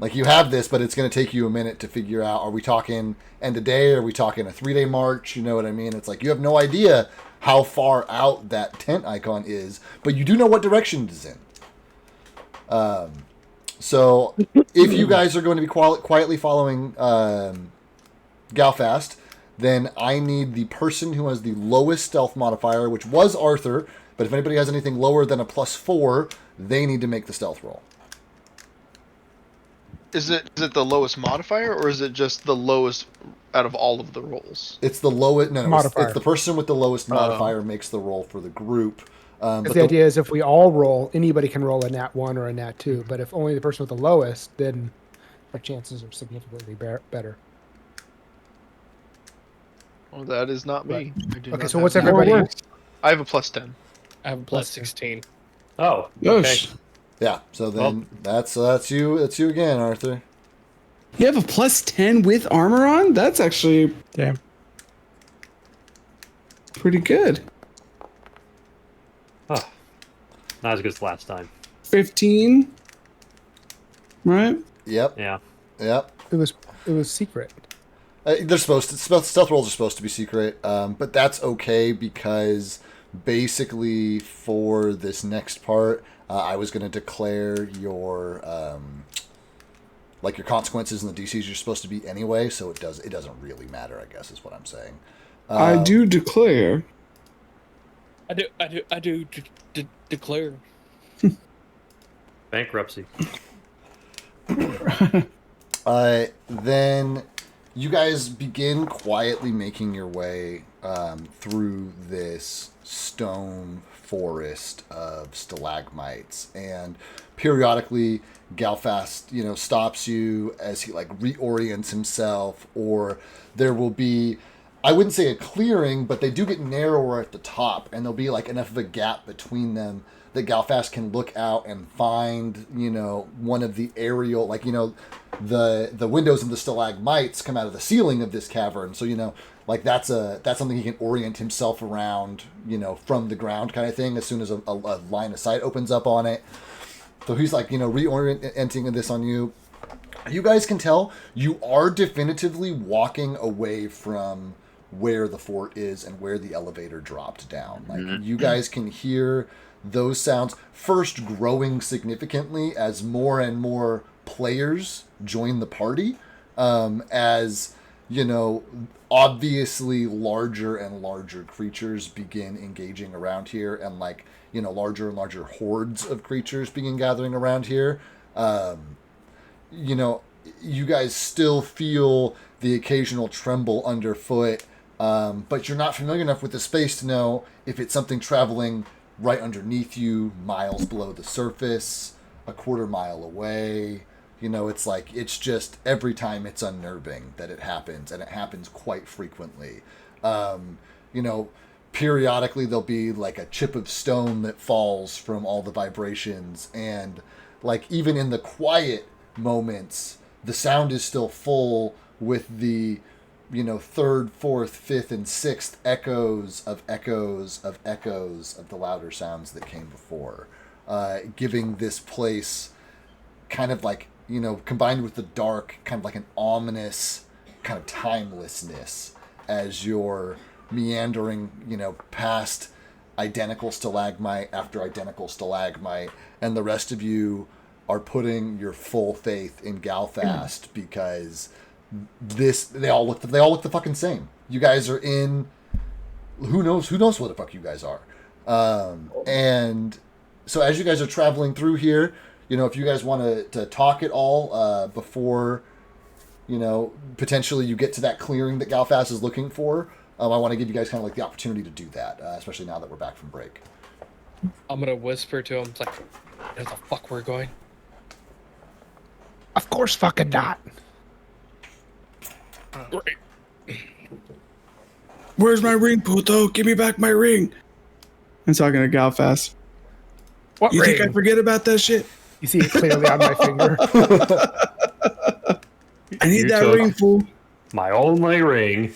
S1: have this, but it's going to take you a minute to figure out, are we talking end of day? Are we talking a 3-day march? You know what I mean? It's you have no idea how far out that tent icon is, but you do know what direction it is in. So if you guys are going to be quietly following Galfast, then I need the person who has the lowest stealth modifier, which was Arthur, but if anybody has anything lower than a +4, they need to make the stealth roll.
S5: Is it the lowest modifier, or is it just the lowest out of all of the rolls?
S1: It's the lowest. No,
S3: modifier.
S1: It's the person with the lowest modifier makes the roll for the group.
S3: But the idea is if we all roll, anybody can roll a nat 1 or a nat 2. But if only the person with the lowest, then our chances are significantly better.
S5: Well, that is not me.
S3: Okay, so what's everybody?
S5: I have a +10.
S2: I have a +16.
S4: Oh,
S6: okay.
S1: Yeah. So then that's you. That's you again, Arthur.
S6: You have a +10 with armor on? That's actually pretty good.
S4: Oh, not as good as last time.
S6: 15. Right?
S1: Yep.
S4: Yeah.
S1: Yep.
S3: It was secret.
S1: They're supposed to. Stealth rolls are supposed to be secret, but that's okay because basically for this next part, I was going to declare your your consequences and the DCs you're supposed to be anyway, so it doesn't really matter, I guess is what I'm saying.
S6: I do declare.
S2: I do declare
S4: Bankruptcy.
S1: Then you guys begin quietly making your way through this stone forest of stalagmites, and periodically Galfast, stops you as he reorients himself, or there will be, I wouldn't say a clearing, but they do get narrower at the top, and there'll be enough of a gap between them that Galfast can look out and find, one of the aerial, the windows of the stalagmites come out of the ceiling of this cavern. So, that's something he can orient himself around, from the ground kind of thing, as soon as a line of sight opens up on it. So he's reorienting this on you. You guys can tell you are definitively walking away from where the fort is and where the elevator dropped down. You guys can hear those sounds first growing significantly as more and more players join the party, as obviously larger and larger creatures begin engaging around here, and larger and larger hordes of creatures begin gathering around here. You guys still feel the occasional tremble underfoot, but you're not familiar enough with the space to know if it's something traveling right underneath you, miles below the surface, a quarter mile away, It's like, it's just every time it's unnerving that it happens, and it happens quite frequently. Periodically there'll be like a chip of stone that falls from all the vibrations, and like even in the quiet moments, the sound is still full with the third, fourth, fifth, and sixth echoes of the louder sounds that came before, giving this place kind of like, combined with the dark, kind of like an ominous kind of timelessness as you're meandering, past identical stalagmite after identical stalagmite, and the rest of you are putting your full faith in Galfast because they all look the fucking same. You guys are in who knows what the fuck you guys are. And so as you guys are traveling through here, if you guys want to talk at all before potentially you get to that clearing that Galfast is looking for, I want to give you guys kind of like the opportunity to do that, especially now that we're back from break.
S2: I'm gonna whisper to him, like, where the fuck we're going?
S3: Of course fucking not.
S2: Great.
S6: Where's my ring, puto? Give me back my ring. I'm talking to Galfast.
S3: What
S6: you
S3: ring?
S6: think I forget about that shit?
S3: You see it clearly on my finger.
S6: I need that ring, fool.
S4: My only ring.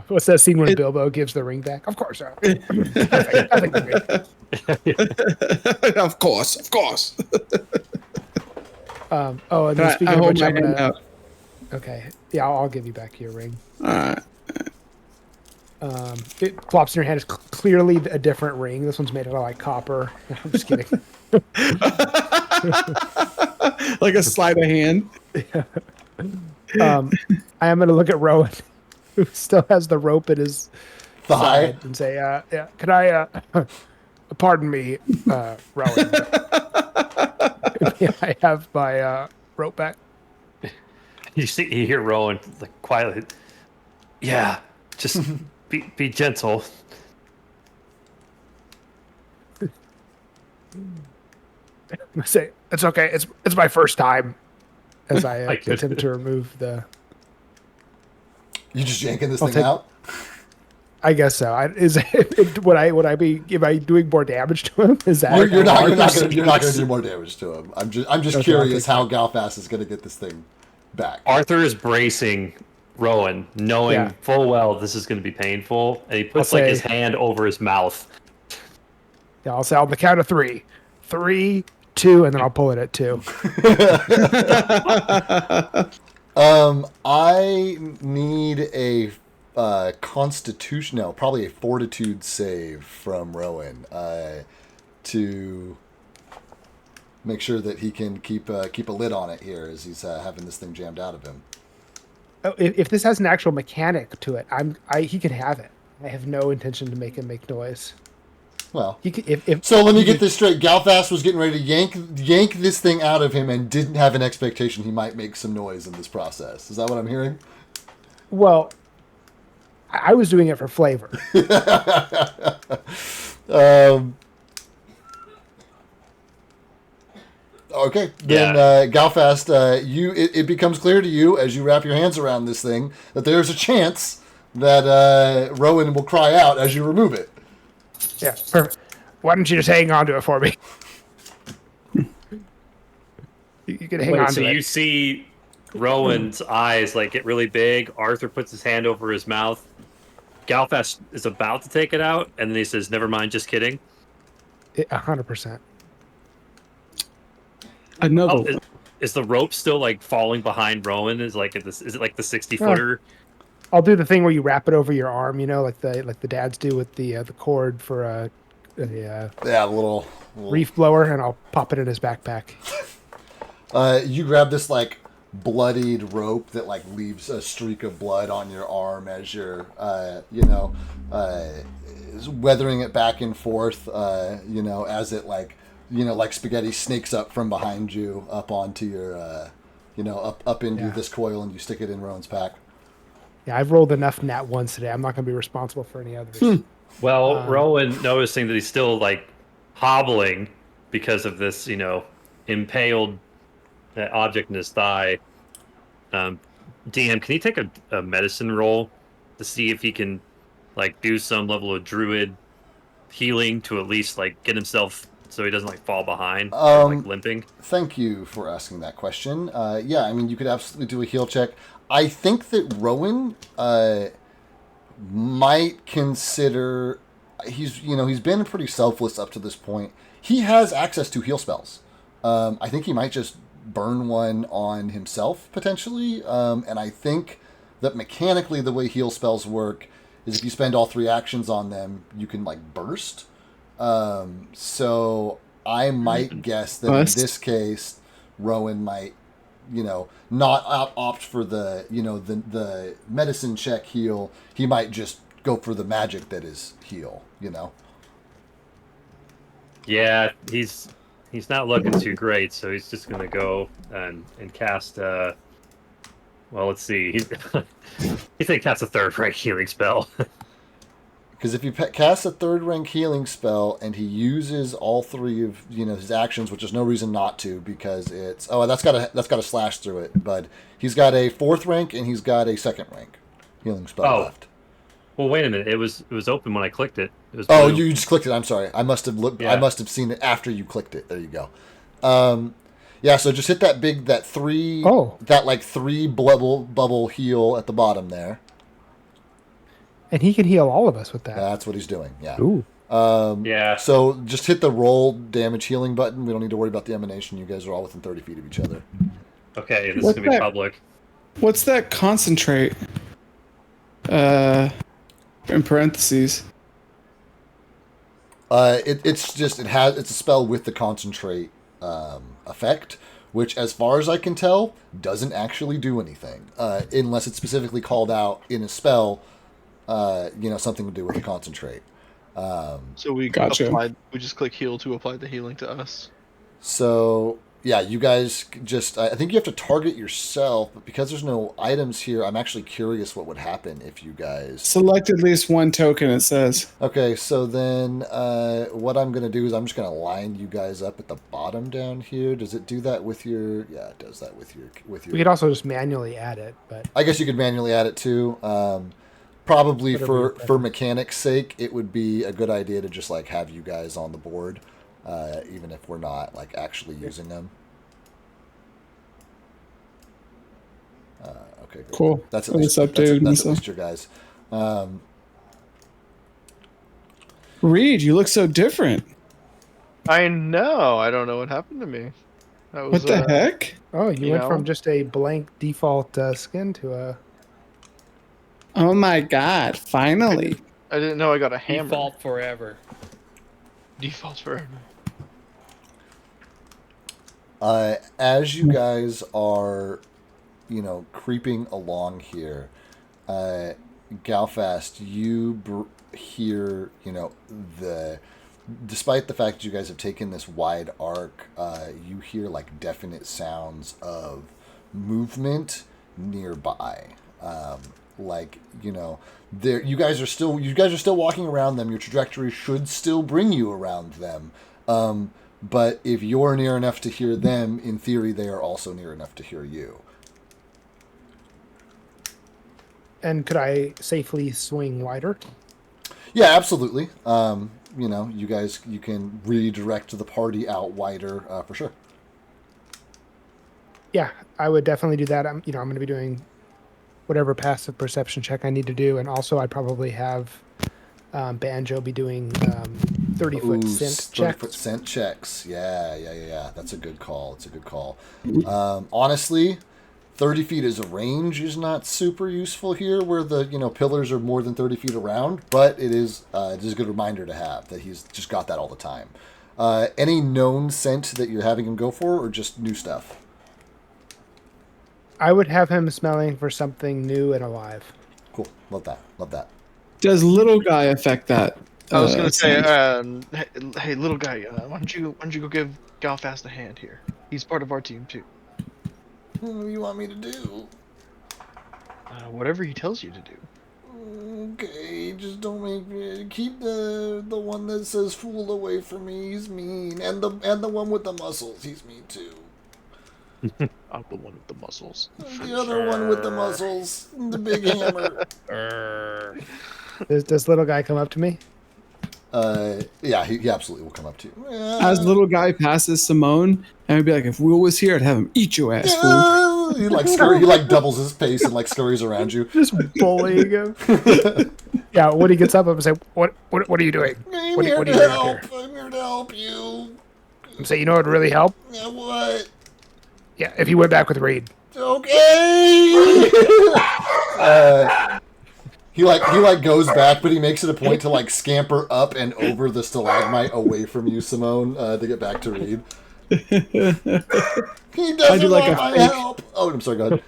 S3: What's that scene when Bilbo gives the ring back? Of course. I think
S6: Of course.
S3: and then speaking
S6: I
S3: of
S6: hold
S3: which,
S6: my
S3: I'm
S6: hand
S3: gonna.
S6: out.
S3: Okay, yeah, I'll give you back your ring.
S6: All right.
S3: It plops in your hand. It's clearly a different ring. This one's made out of like copper. I'm just kidding.
S6: Like a sleight of hand.
S3: I am going to look at Rowan, who still has the rope in his side, and say, "Yeah, can I? Pardon me, Rowan. May I have my rope back?"
S4: You hear Rowan like quietly. Yeah, just be gentle.
S3: I say, "It's okay. It's my first time." As I
S4: I could.
S3: attempt to remove the.
S1: You just yanking this thing out?
S3: I guess so. Would I be? Am I doing more damage to him? Is that
S1: You're not going to do more damage to him. I'm just curious how Galfast is going to get this thing back.
S4: Arthur is bracing Rowan, knowing full well this is going to be painful, and he puts his hand over his mouth.
S3: Yeah, I'll say on the count of 3. 3, 2, and then I'll pull it at 2.
S1: I need a constitution, no, probably a fortitude save from Rowan to make sure that he can keep a lid on it here as he's having this thing jammed out of him.
S3: Oh, if this has an actual mechanic to it, he can have it. I have no intention to make him make noise.
S1: Well,
S3: so
S1: let me get this straight. Galfast was getting ready to yank this thing out of him and didn't have an expectation he might make some noise in this process. Is that what I'm hearing?
S3: Well, I was doing it for flavor.
S1: Okay, then Galfast, it becomes clear to you as you wrap your hands around this thing that there's a chance that Rowan will cry out as you remove it.
S3: Yeah, perfect. Why don't you just hang on to it for me? You can hang on to it.
S4: So you see Rowan's eyes like get really big. Arthur puts his hand over his mouth. Galfast is about to take it out, and then he says, "Never mind, just kidding."
S3: 100%.
S6: Another.
S4: Is the rope still like falling behind Rowan? Is it like the 60-footer?
S3: I'll do the thing where you wrap it over your arm, like the dads do with the cord for a
S1: little
S3: reef blower, and I'll pop it in his backpack.
S1: You grab this like bloodied rope that like leaves a streak of blood on your arm as you're weathering it back and forth, as it like spaghetti snakes up from behind you up onto your up into this coil, and you stick it in Rowan's pack.
S3: Yeah, I've rolled enough nat ones today. I'm not going to be responsible for any others.
S4: Well, Rowan, noticing that he's still like hobbling because of this, impaled that object in his thigh. DM, can he take a medicine roll to see if he can like do some level of druid healing to at least like get himself so he doesn't like fall behind or like limping?
S1: Thank you for asking that question. Yeah, I mean, you could absolutely do a heal check. I think that Rowan might consider he's been pretty selfless up to this point. He has access to heal spells. I think he might just burn one on himself potentially. And I think that mechanically the way heal spells work is if you spend all 3 actions on them, you can like burst. So I might guess that in this case, Rowan might, not opt for the, the medicine check heal. He might just go for the magic that is heal,
S4: Yeah, he's not looking too great, so he's just gonna go and cast. Well, let's see. He's gonna cast a 3rd rank healing spell.
S1: Because if you cast a 3rd rank healing spell and he uses all 3 of his actions, which there's no reason not to, because it's that's got a slash through it. But he's got a 4th rank and he's got a 2nd rank healing spell left.
S4: Well, wait a minute. It was open when I clicked it. It was
S1: blue. You just clicked it. I'm sorry. I must have looked.
S4: Yeah.
S1: I must have seen it after you clicked it. There you go. Yeah. So just hit that 3. That like 3 bubble heal at the bottom there.
S3: And he can heal all of us with that.
S1: That's what he's doing. Yeah.
S3: Ooh.
S4: Yeah.
S1: So just hit the roll damage healing button. We don't need to worry about the emanation. You guys are all within 30 feet of each other.
S4: Okay. This is gonna be public.
S6: What's that concentrate? In parentheses.
S1: It's a spell with the concentrate effect, which, as far as I can tell, doesn't actually do anything unless it's specifically called out in a spell. Something to do with the concentrate.
S5: So we we just click heal to apply the healing to us.
S1: So yeah, you guys just, I think you have to target yourself, but because there's no items here, I'm actually curious what would happen if you guys...
S6: Select at least 1 token, it says.
S1: Okay, so then what I'm going to do is I'm just going to line you guys up at the bottom down here. Does it do that with your... Yeah, it does that with your...
S3: We could also just manually add it, but...
S1: I guess you could manually add it too. Probably for mechanics' sake, it would be a good idea to just like have you guys on the board. Even if we're not like actually using them. Okay, great.
S6: Cool.
S1: That's at least your guys.
S6: Reed, you look so different.
S5: I know. I don't know what happened to me. That was,
S6: what the heck?
S3: Oh, you went from just a blank default skin to a...
S6: Oh my god, finally.
S5: I didn't know I got a hammer.
S2: Default forever.
S5: Default forever.
S1: As you guys are, creeping along here, Galfast, you hear, despite the fact that you guys have taken this wide arc, you hear like definite sounds of movement nearby. There, you guys are still walking around them. Your trajectory should still bring you around them. But if you're near enough to hear them, in theory, they are also near enough to hear you.
S3: And could I safely swing wider?
S1: Yeah, absolutely. You can redirect the party out wider for sure.
S3: Yeah, I would definitely do that. I'm going to be doing whatever passive perception check I need to do, and also I'd probably have Banjo be doing 30-foot scent checks.
S1: 30-foot scent checks. Yeah. That's a good call. Honestly, 30 feet as a range is not super useful here, where the pillars are more than 30 feet around. But it is a good reminder to have that he's just got that all the time. Any known scent that you're having him go for, or just new stuff?
S3: I would have him smelling for something new and alive.
S1: Cool. Love that.
S6: Does little guy affect that?
S5: I was going to say, hey, little guy, why don't you go give Galfast a hand here? He's part of our team too.
S1: What do you want me to do?
S5: Whatever he tells you to do.
S1: Okay, just don't make me keep the one that says fool away from me. He's mean, and the one with the muscles. He's mean too.
S5: I'm the one with the muscles.
S1: The other one with the muscles, the big hammer.
S3: Does this little guy come up to me?
S1: Yeah, he absolutely will come up to you.
S6: As the little guy passes Simone, and I'd be like, if Will was here, I'd have him eat your ass, fool.
S1: He doubles his pace and like scurries around you.
S3: Just bullying him. Yeah, when he gets up, I'm saying, what are you doing?
S1: I'm
S3: What are
S1: here
S3: you
S1: to
S3: doing
S1: help.
S3: here?
S1: I'm here to help you.
S3: I'm saying, you know what would really help?
S1: Yeah, what?
S3: Yeah, if you went back with Reed.
S1: Okay. He goes back, but he makes it a point to like scamper up and over the stalagmite away from you, Simone, to get back to Reed. He doesn't want my help. Oh, I'm sorry. Go ahead.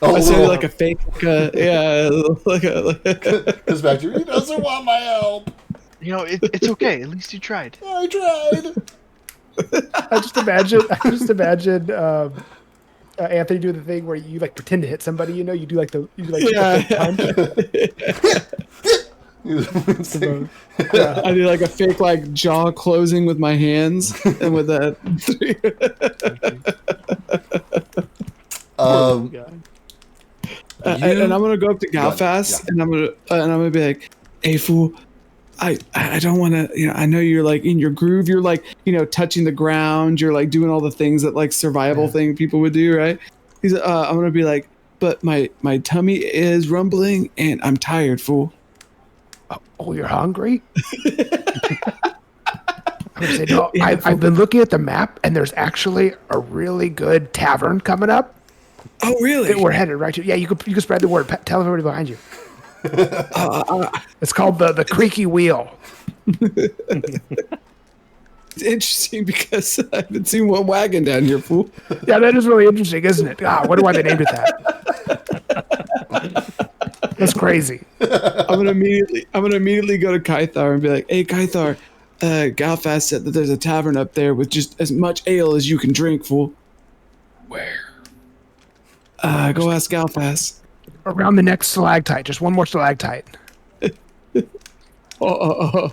S6: I said like a fake,
S1: Goes back to Reed. He doesn't want my help.
S5: You know, it's okay. At least you tried.
S1: I tried.
S3: I just imagine Anthony do the thing where you like pretend to hit somebody. You know, you do like the punch.
S6: I do like a fake like jaw closing with my hands and with that. And I'm gonna go up to Galfast and I'm gonna be like, "Hey fool, I don't want to. You know, I know you're like in your groove. You're like, you know, touching the ground. You're like doing all the things that like survival thing people would do, right?" I'm gonna be like, "But my tummy is rumbling and I'm tired, fool."
S3: Oh, you're hungry? I'm gonna say, no, I've been looking at the map, and there's actually a really good tavern coming up.
S6: Oh, really?
S3: We're headed right to. Yeah, you can spread the word. Tell everybody behind you. It's called the Creaky Wheel.
S6: It's interesting because I haven't seen one wagon down here, fool.
S3: Yeah, that is really interesting, isn't it? I wonder why they named it that. That's crazy.
S6: I'm gonna immediately go to Kythar and be like, "Hey, Kythar, Galfast said that there's a tavern up there with just as much ale as you can drink, fool."
S3: Where?
S6: Go ask Galfast.
S3: Around the next stalactite. Just one more stalactite.
S6: Uh-oh.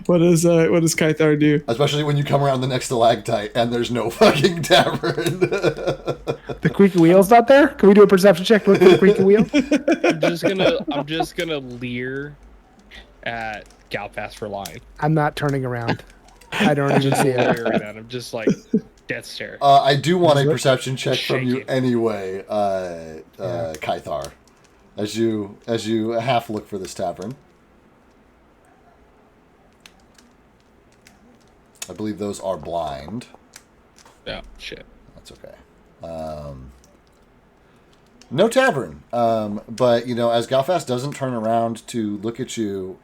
S6: What does Kythar do?
S1: Especially when you come around the next stalactite and there's no fucking tavern.
S3: The creaky wheel's not there? Can we do a perception check to look for the creaky wheel?
S2: I'm just gonna leer at Galfast for lying.
S3: I'm not turning around. I don't even see it.
S2: I'm just like death stare.
S1: I do want a perception check from you anyway, Kythar, as you half look for this tavern. I believe those are blind.
S2: Yeah, shit.
S1: That's okay. No tavern. But, you know, as Galfast doesn't turn around to look at you,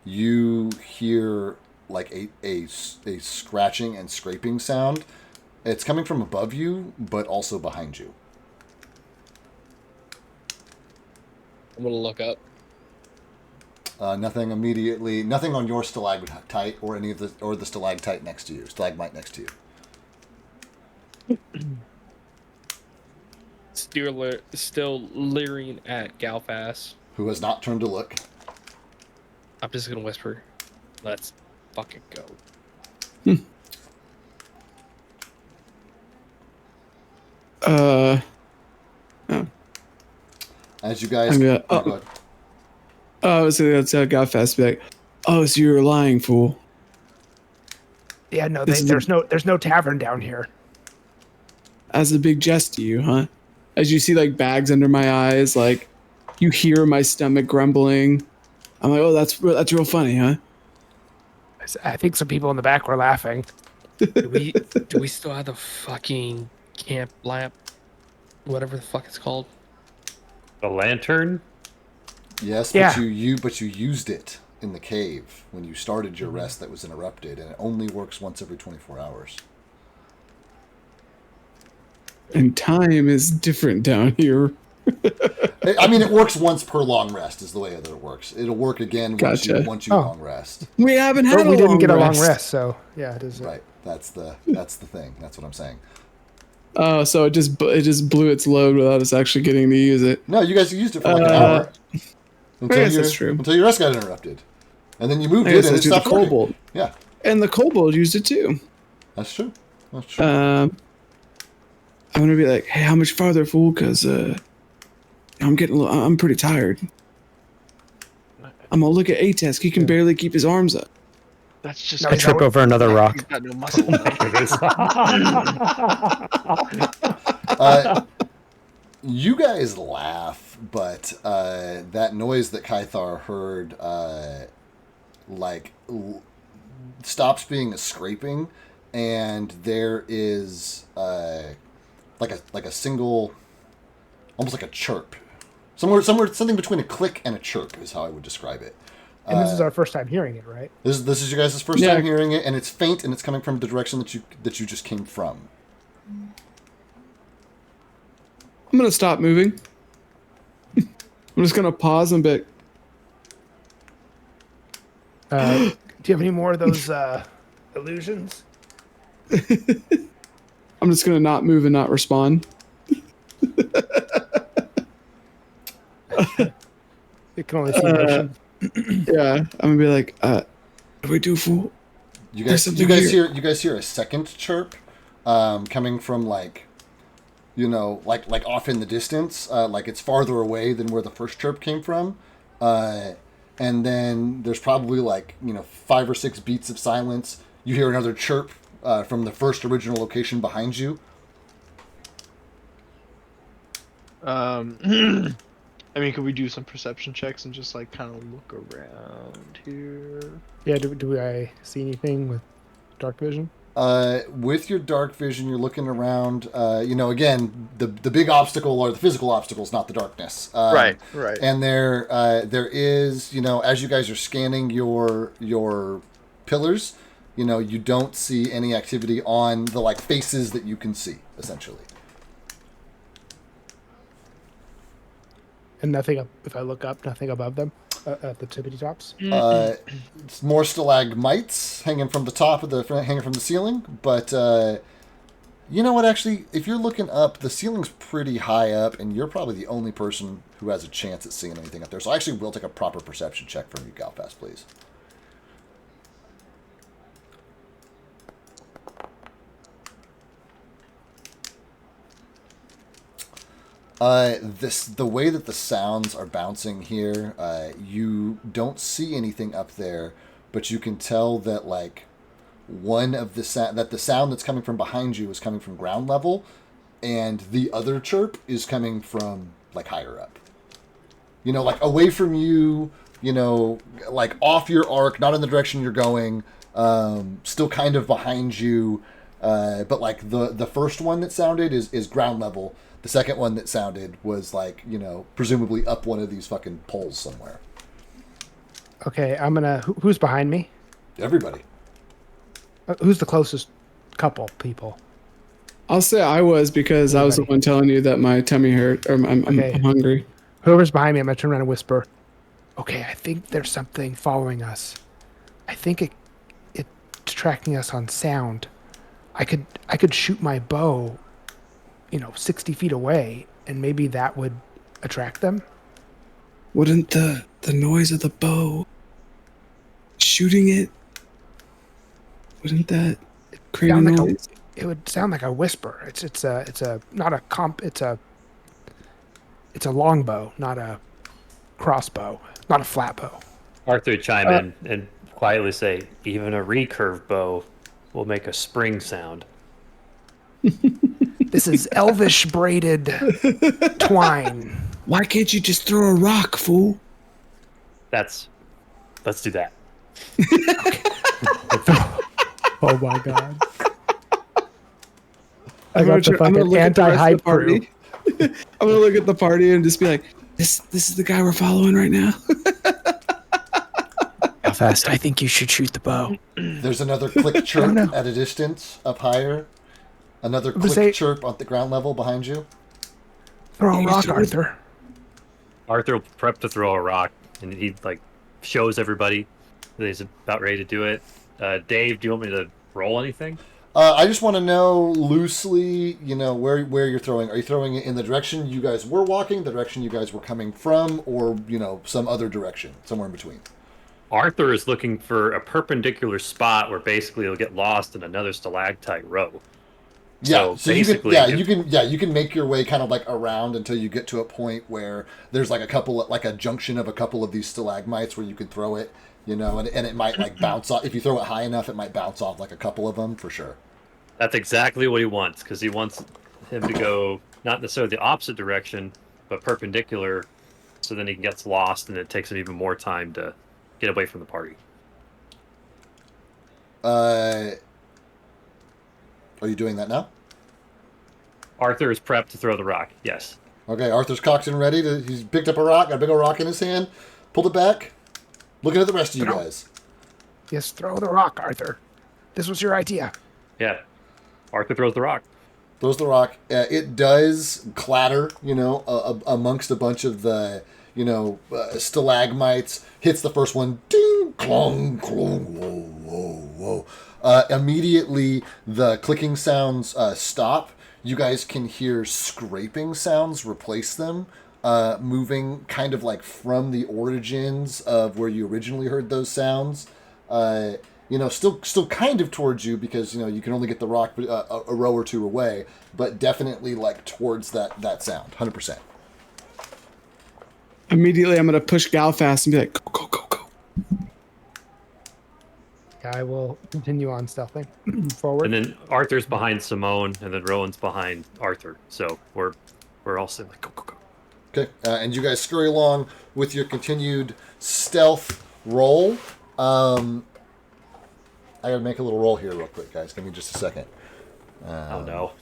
S1: you hear like a scratching and scraping sound. It's coming from above you, but also behind you.
S2: I'm going to look up.
S1: Nothing on your stalagmite or the stalactite next to you. Stalagmite next to you.
S2: Still leering at Galfast,
S1: who has not turned to look.
S2: I'm just gonna whisper, "Let's fucking go."
S1: As you guys,
S6: I was gonna tell Galfast, be like, "Oh, so you're lying, fool."
S3: Yeah, no, there's no tavern down here.
S6: As a big jest to you, huh? As you see like bags under my eyes, like you hear my stomach grumbling. I'm like, "Oh, that's real funny, huh?"
S3: I think some people in the back were laughing.
S2: Do we still have the fucking camp lamp? Whatever the fuck it's called.
S4: A lantern?
S1: Yes,
S3: yeah.
S1: but you used it in the cave when you started your rest that was interrupted, and it only works once every 24 hours.
S6: And time is different down here.
S1: I mean, it works once per long rest is the way that it works. It'll work again once you long rest.
S6: We haven't had
S3: a long rest, so yeah, it is.
S1: Right. That's the thing. That's what I'm saying.
S6: Oh, so it just blew its load without us actually getting to use it.
S1: No, you guys used it for like an hour.
S6: I guess that's true.
S1: Until your rest got interrupted. And then you moved
S6: I
S1: it
S6: guess
S1: and it
S6: that's true.
S1: stopped
S6: The
S1: working.
S6: kobold.
S1: Yeah.
S6: And the kobold used it too.
S1: That's true. That's true.
S6: I'm gonna be like, hey, how much farther, fool? Because I'm pretty tired. I'm gonna look at A-Test. He can barely keep his arms up.
S5: That's just.
S7: I trip over another rock.
S5: He's got no muscle.
S1: You guys laugh, but that noise that Kythar heard, stops being a scraping, and there is like a single, almost like a chirp, somewhere something between a click and a chirp is how I would describe it.
S3: And this is our first time hearing it, right?
S1: This is your guys' first time hearing it, and it's faint, and it's coming from the direction that you just came from.
S6: I'm gonna stop moving. I'm just gonna pause and be.
S3: Do you have any more of those illusions?
S6: I'm just gonna not move and not respond.
S3: It can only see motion.
S6: Yeah, I'm gonna be like, what do we do, fool?
S1: You guys hear a second chirp, coming from like off in the distance, like it's farther away than where the first chirp came from, and then there's probably 5 or 6 beats of silence. You hear another chirp from the first original location behind you.
S5: I mean, could we do some perception checks and just kind of look around here?
S3: Yeah, do I see anything with dark vision?
S1: With your dark vision, you're looking around. Again, the big obstacle are the physical obstacles, not the darkness.
S5: Right.
S1: And there is, as you guys are scanning your pillars, you don't see any activity on the faces that you can see, essentially.
S3: And nothing up. If I look up, nothing above them at the tippity tops.
S1: It's more stalagmites hanging from the ceiling, but you know what? Actually, if you're looking up, the ceiling's pretty high up, and you're probably the only person who has a chance at seeing anything up there. So I actually will take a proper perception check from you, Galfast, please. The way that the sounds are bouncing here, you don't see anything up there, but you can tell that the sound that's coming from behind you is coming from ground level, and the other chirp is coming from higher up. Away from you, off your arc, not in the direction you're going, still kind of behind you, but the first one that sounded is ground level. The second one that sounded was presumably up one of these fucking poles somewhere.
S3: Okay, I'm gonna. Who's behind me?
S1: Everybody.
S3: Who's the closest couple people?
S6: I'll say I was, because I was the one telling you that my tummy hurt, or I'm hungry.
S3: Whoever's behind me, I'm gonna turn around and whisper. Okay, I think there's something following us. I think it's tracking us on sound. I could shoot my bow 60 feet away, and maybe that would attract them.
S6: Wouldn't the noise of the bow shooting it, wouldn't that create a noise?
S3: It would sound like a whisper. It's a longbow, not a crossbow, not a flat bow.
S4: Arthur would chime in and quietly say, even a recurve bow will make a spring sound.
S3: This is elvish braided twine.
S6: Why can't you just throw a rock, fool?
S4: Let's do that.
S3: Oh my god.
S6: I'm gonna look at the rest of the party. I'm gonna look at the party and just be like, this is the guy we're following right now.
S7: How fast? I think you should shoot the bow.
S1: There's another click chirp at a distance up higher. Another click chirp at the ground level behind you.
S3: Throw a rock, Arthur.
S4: Arthur will prep to throw a rock, and he shows everybody that he's about ready to do it. Dave, do you want me to roll anything?
S1: I just want to know loosely, where you're throwing. Are you throwing it in the direction you guys were walking, the direction you guys were coming from, or, some other direction, somewhere in between?
S4: Arthur is looking for a perpendicular spot where basically he'll get lost in another stalactite row.
S1: Yeah,
S4: so
S1: basically, you can make your way kind of like around until you get to a point where there's like a junction of a couple of these stalagmites where you can throw it, and it might like bounce off. If you throw it high enough, it might bounce off like a couple of them for sure.
S4: That's exactly what he wants, because he wants him to go not necessarily the opposite direction, but perpendicular, so then he gets lost and it takes him even more time to get away from the party.
S1: Are you doing that now?
S4: Arthur is prepped to throw the rock, yes.
S1: Okay, Arthur's cocked and ready. He's picked up a rock, got a big old rock in his hand, pulled it back, looking at the rest of you guys.
S3: Yes, throw the rock, Arthur. This was your idea.
S4: Yeah. Arthur throws the rock.
S1: Throws the rock. It does clatter, amongst a bunch of the, stalagmites. Hits the first one. Ding, clong, clong, whoa, whoa, whoa. Immediately, the clicking sounds stop. You guys can hear scraping sounds replace them, moving kind of like from the origins of where you originally heard those sounds. Still kind of towards you because, you can only get the rock a row or two away, but definitely like towards that sound, 100%.
S6: Immediately, I'm going to push Galfast and be like, go, go, go, go.
S3: I will continue on stealthing forward.
S4: And then Arthur's behind Simone, and then Rowan's behind Arthur. So we're all saying like, go, go, go.
S1: Okay, and you guys scurry along with your continued stealth roll. I gotta make a little roll here real quick, guys. Give me just a second.
S4: Oh no.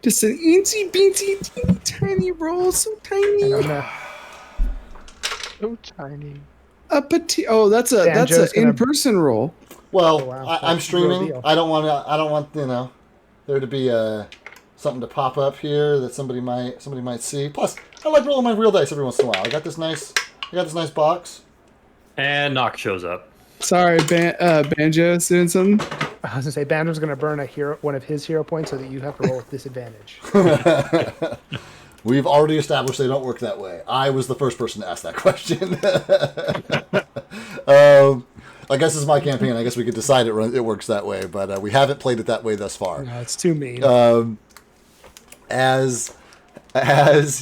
S6: Just an eensy beensy teeny tiny roll, so tiny.
S5: So tiny.
S6: That's an in-person roll.
S1: Well,
S3: Oh, wow.
S1: I'm
S3: That's a real
S1: streaming.
S3: deal.
S1: I don't want there to be something to pop up here that somebody might see. Plus, I like rolling my real dice every once in a while. I got this nice box.
S4: And Nock shows up.
S6: Sorry, Banjo's doing something.
S3: I was gonna say Banner's gonna burn one of his hero points so that you have to roll with disadvantage.
S1: We've already established they don't work that way. I was the first person to ask that question. I guess it's my campaign. I guess we could decide it works that way, but we haven't played it that way thus far.
S3: No, it's too mean.
S1: As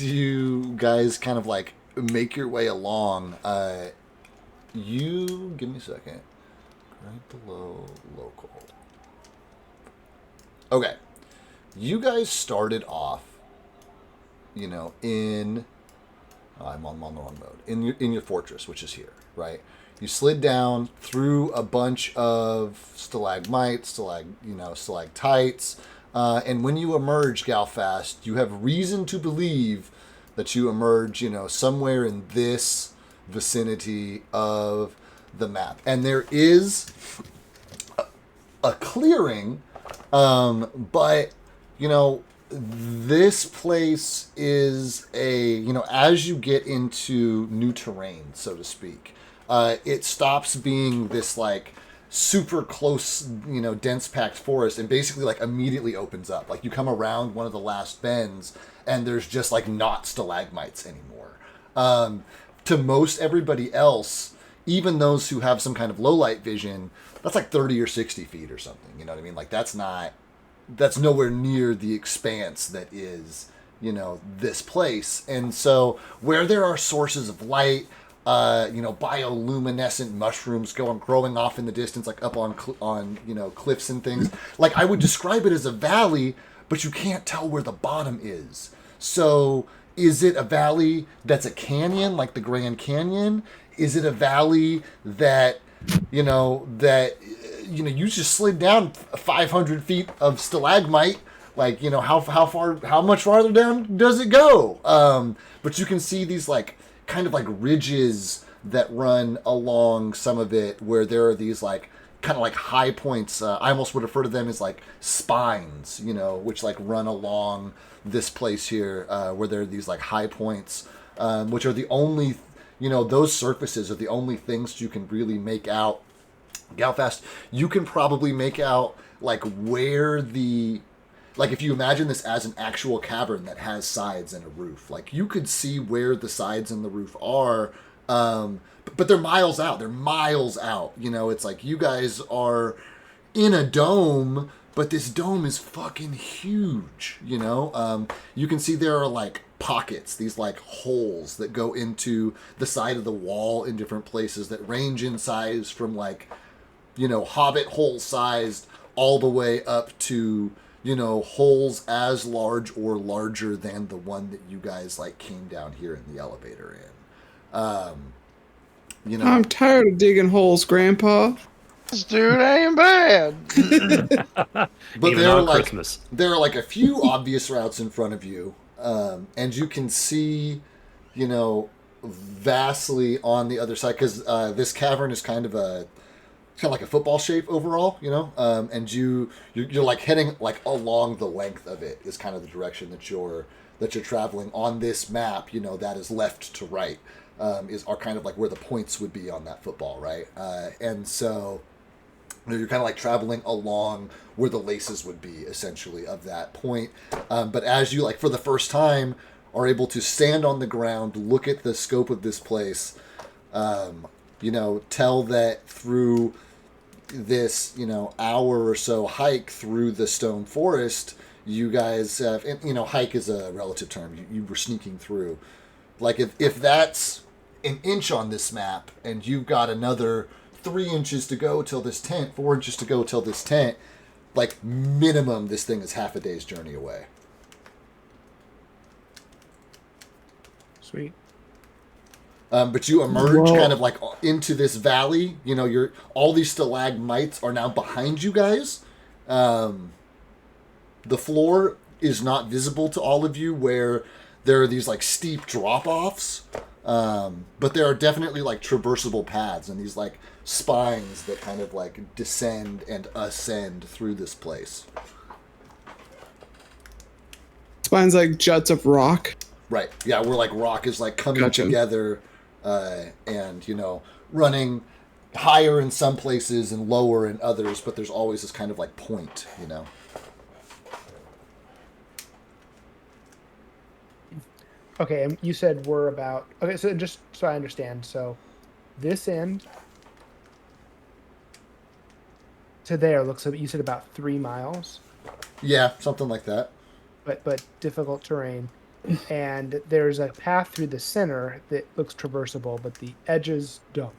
S1: you guys kind of like make your way along, you give me a second. Right below local. Okay, you guys started off, I'm on the wrong mode. In your fortress, which is here, right? You slid down through a bunch of stalagmites, stalactites, and when you emerge, Galfast, you have reason to believe that you emerge, somewhere in this vicinity of the map. And there is a clearing, but, this place is as you get into new terrain, so to speak, it stops being this like super close, dense packed forest and basically like immediately opens up. Like you come around one of the last bends and there's just like not stalagmites anymore. To most everybody else, even those who have some kind of low light vision, that's like 30 or 60 feet or something. You know what I mean? Like that's nowhere near the expanse that is, this place. And so where there are sources of light, bioluminescent mushrooms growing off in the distance, like up on cliffs and things. Like I would describe it as a valley, but you can't tell where the bottom is. So is it a valley that's a canyon, like the Grand Canyon? Is it a valley that, you you just slid down 500 feet of stalagmite? Like, how much farther down does it go? But you can see these like kind of like ridges that run along some of it where there are these like kind of like high points. I almost would refer to them as like spines, which like run along this place here, where there are these like high points, which are the only, those surfaces are the only things you can really make out. Galfast, you can probably make out like where the like if you imagine this as an actual cavern that has sides and a roof, like you could see where the sides and the roof are, but they're miles out. They're miles out. You know, it's like you guys are in a dome, but this dome is fucking huge. You know, you can see there are like pockets, these like holes that go into the side of the wall in different places that range in size from like, you know, hobbit hole sized all the way up to, you know, holes as large or larger than the one that you guys like came down here in the elevator in. You know,
S6: I'm tired of digging holes, Grandpa.
S5: This dude ain't bad.
S1: but
S4: Even
S1: there are
S4: on
S1: like
S4: Christmas.
S1: there are like a few obvious routes in front of you, and you can see, you know, vastly on the other side because this cavern is kind of like a football shape overall, you know, and you're like heading like along the length of it is kind of the direction that you're traveling on this map. You know, that is left to right are kind of like where the points would be on that football, right? And so you're kind of like traveling along where the laces would be essentially of that point. But as you like for the first time are able to stand on the ground, look at the scope of this place, you know, tell that through this, you know, hour or so hike through the stone forest, you guys have, and, you know, hike is a relative term. You were sneaking through. Like if that's an inch on this map and you've got another 3 inches to go till this tent, 4 inches to go till this tent, like minimum this thing is half a day's journey away.
S3: Sweet.
S1: But you emerge kind of like into this valley. You know, all these stalagmites are now behind you guys. The floor is not visible to all of you where there are these like steep drop-offs. But there are definitely like traversable paths and these like spines that kind of like descend and ascend through this place.
S6: Spines like juts of rock.
S1: Right. Yeah, where like rock is like coming together and, you know, running higher in some places and lower in others, but there's always this kind of like point, you know.
S3: Okay, and you said we're about... Okay, so just so I understand, so this end to there looks like you said about 3 miles.
S1: Yeah, something like that.
S3: But difficult terrain. And there's a path through the center that looks traversable, but the edges don't.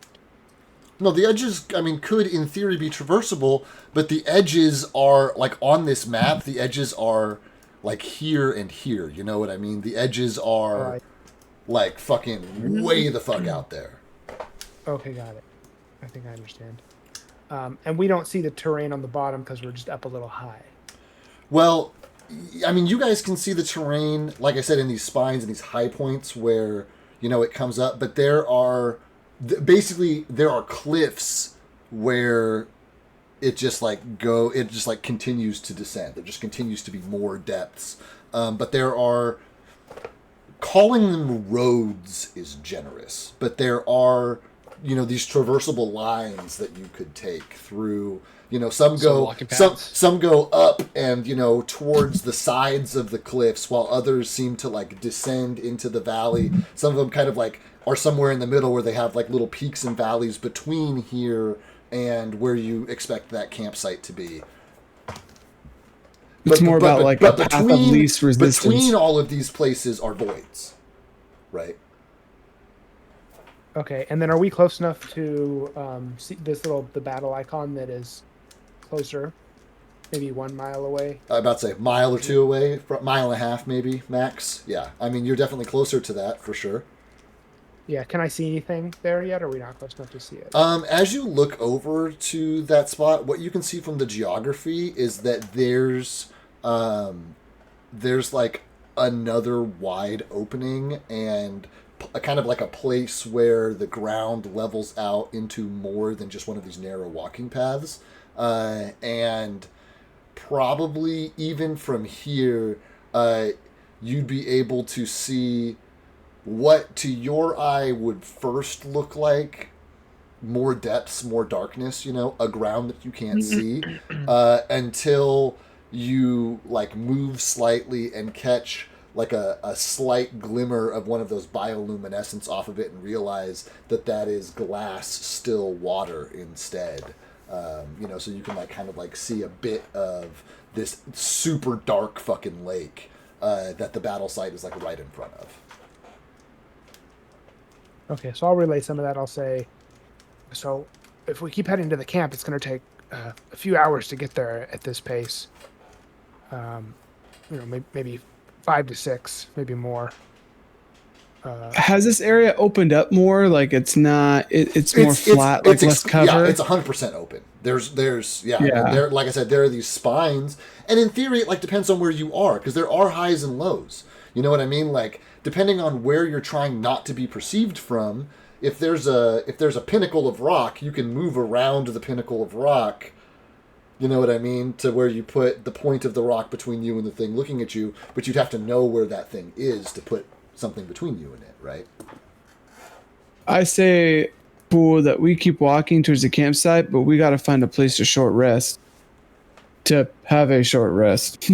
S1: No, the edges, I mean, could in theory be traversable, but the edges are, like on this map, the edges are like here and here. You know what I mean? The edges are like fucking way the fuck out there.
S3: Okay, got it. I think I understand. And we don't see the terrain on the bottom because we're just up a little high.
S1: Well, I mean, you guys can see the terrain, like I said, in these spines and these high points where, you know, it comes up. But there are, basically, there are cliffs where it just continues to descend. There just continues to be more depths. But there are, calling them roads is generous, but there are, you know, these traversable lines that you could take through. You know, some go up and, you know, towards the sides of the cliffs, while others seem to like descend into the valley. Some of them kind of like are somewhere in the middle where they have like little peaks and valleys between here and where you expect that campsite to be.
S6: It's more about like a path of least resistance.
S1: Between all of these places are voids, right?
S3: Okay, and then are we close enough to see the battle icon that is closer, maybe 1 mile away?
S1: I'm about to say mile or two away, mile and a half maybe max. Yeah, I mean you're definitely closer to that for sure.
S3: Yeah, can I see anything there yet, or are we not close enough to see it?
S1: As you look over to that spot, what you can see from the geography is that there's like another wide opening and kind of like a place where the ground levels out into more than just one of these narrow walking paths. And probably even from here, you'd be able to see what to your eye would first look like more depths, more darkness, a ground that you can't see, until you like move slightly and catch like a slight glimmer of one of those bioluminescence off of it and realize that is glass still water instead. So you can like kind of like see a bit of this super dark fucking lake that the battle site is like right in front of.
S3: Okay, so I'll relay some of that. I'll say, so if we keep heading to the camp, it's going to take a few hours to get there at this pace. Maybe 5 to 6, maybe more.
S6: Has this area opened up more? Like it's not, it's more flat, like less cover?
S1: Yeah, it's 100% open. There's I mean, there, like I said, there are these spines, and in theory, it like depends on where you are, because there are highs and lows. You know what I mean? Like depending on where you're trying not to be perceived from, if there's a pinnacle of rock, you can move around the pinnacle of rock. You know what I mean? To where you put the point of the rock between you and the thing looking at you, but you'd have to know where that thing is to put something between you and it, right?
S6: I say, Fool, that we keep walking towards the campsite, but we got to find a place to short rest. To have a short rest.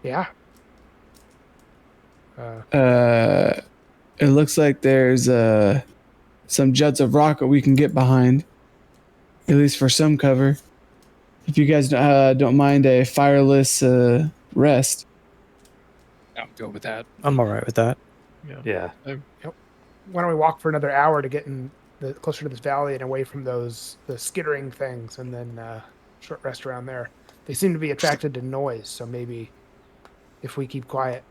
S3: Yeah.
S6: It looks like there's some juts of rock that we can get behind, at least for some cover. If you guys don't mind a fireless rest.
S2: I'm good with that.
S7: I'm all right with that.
S4: Yeah.
S3: Why don't we walk for another hour to get closer to this valley and away from the skittering things, and then short rest around there. They seem to be attracted to noise, so maybe if we keep quiet,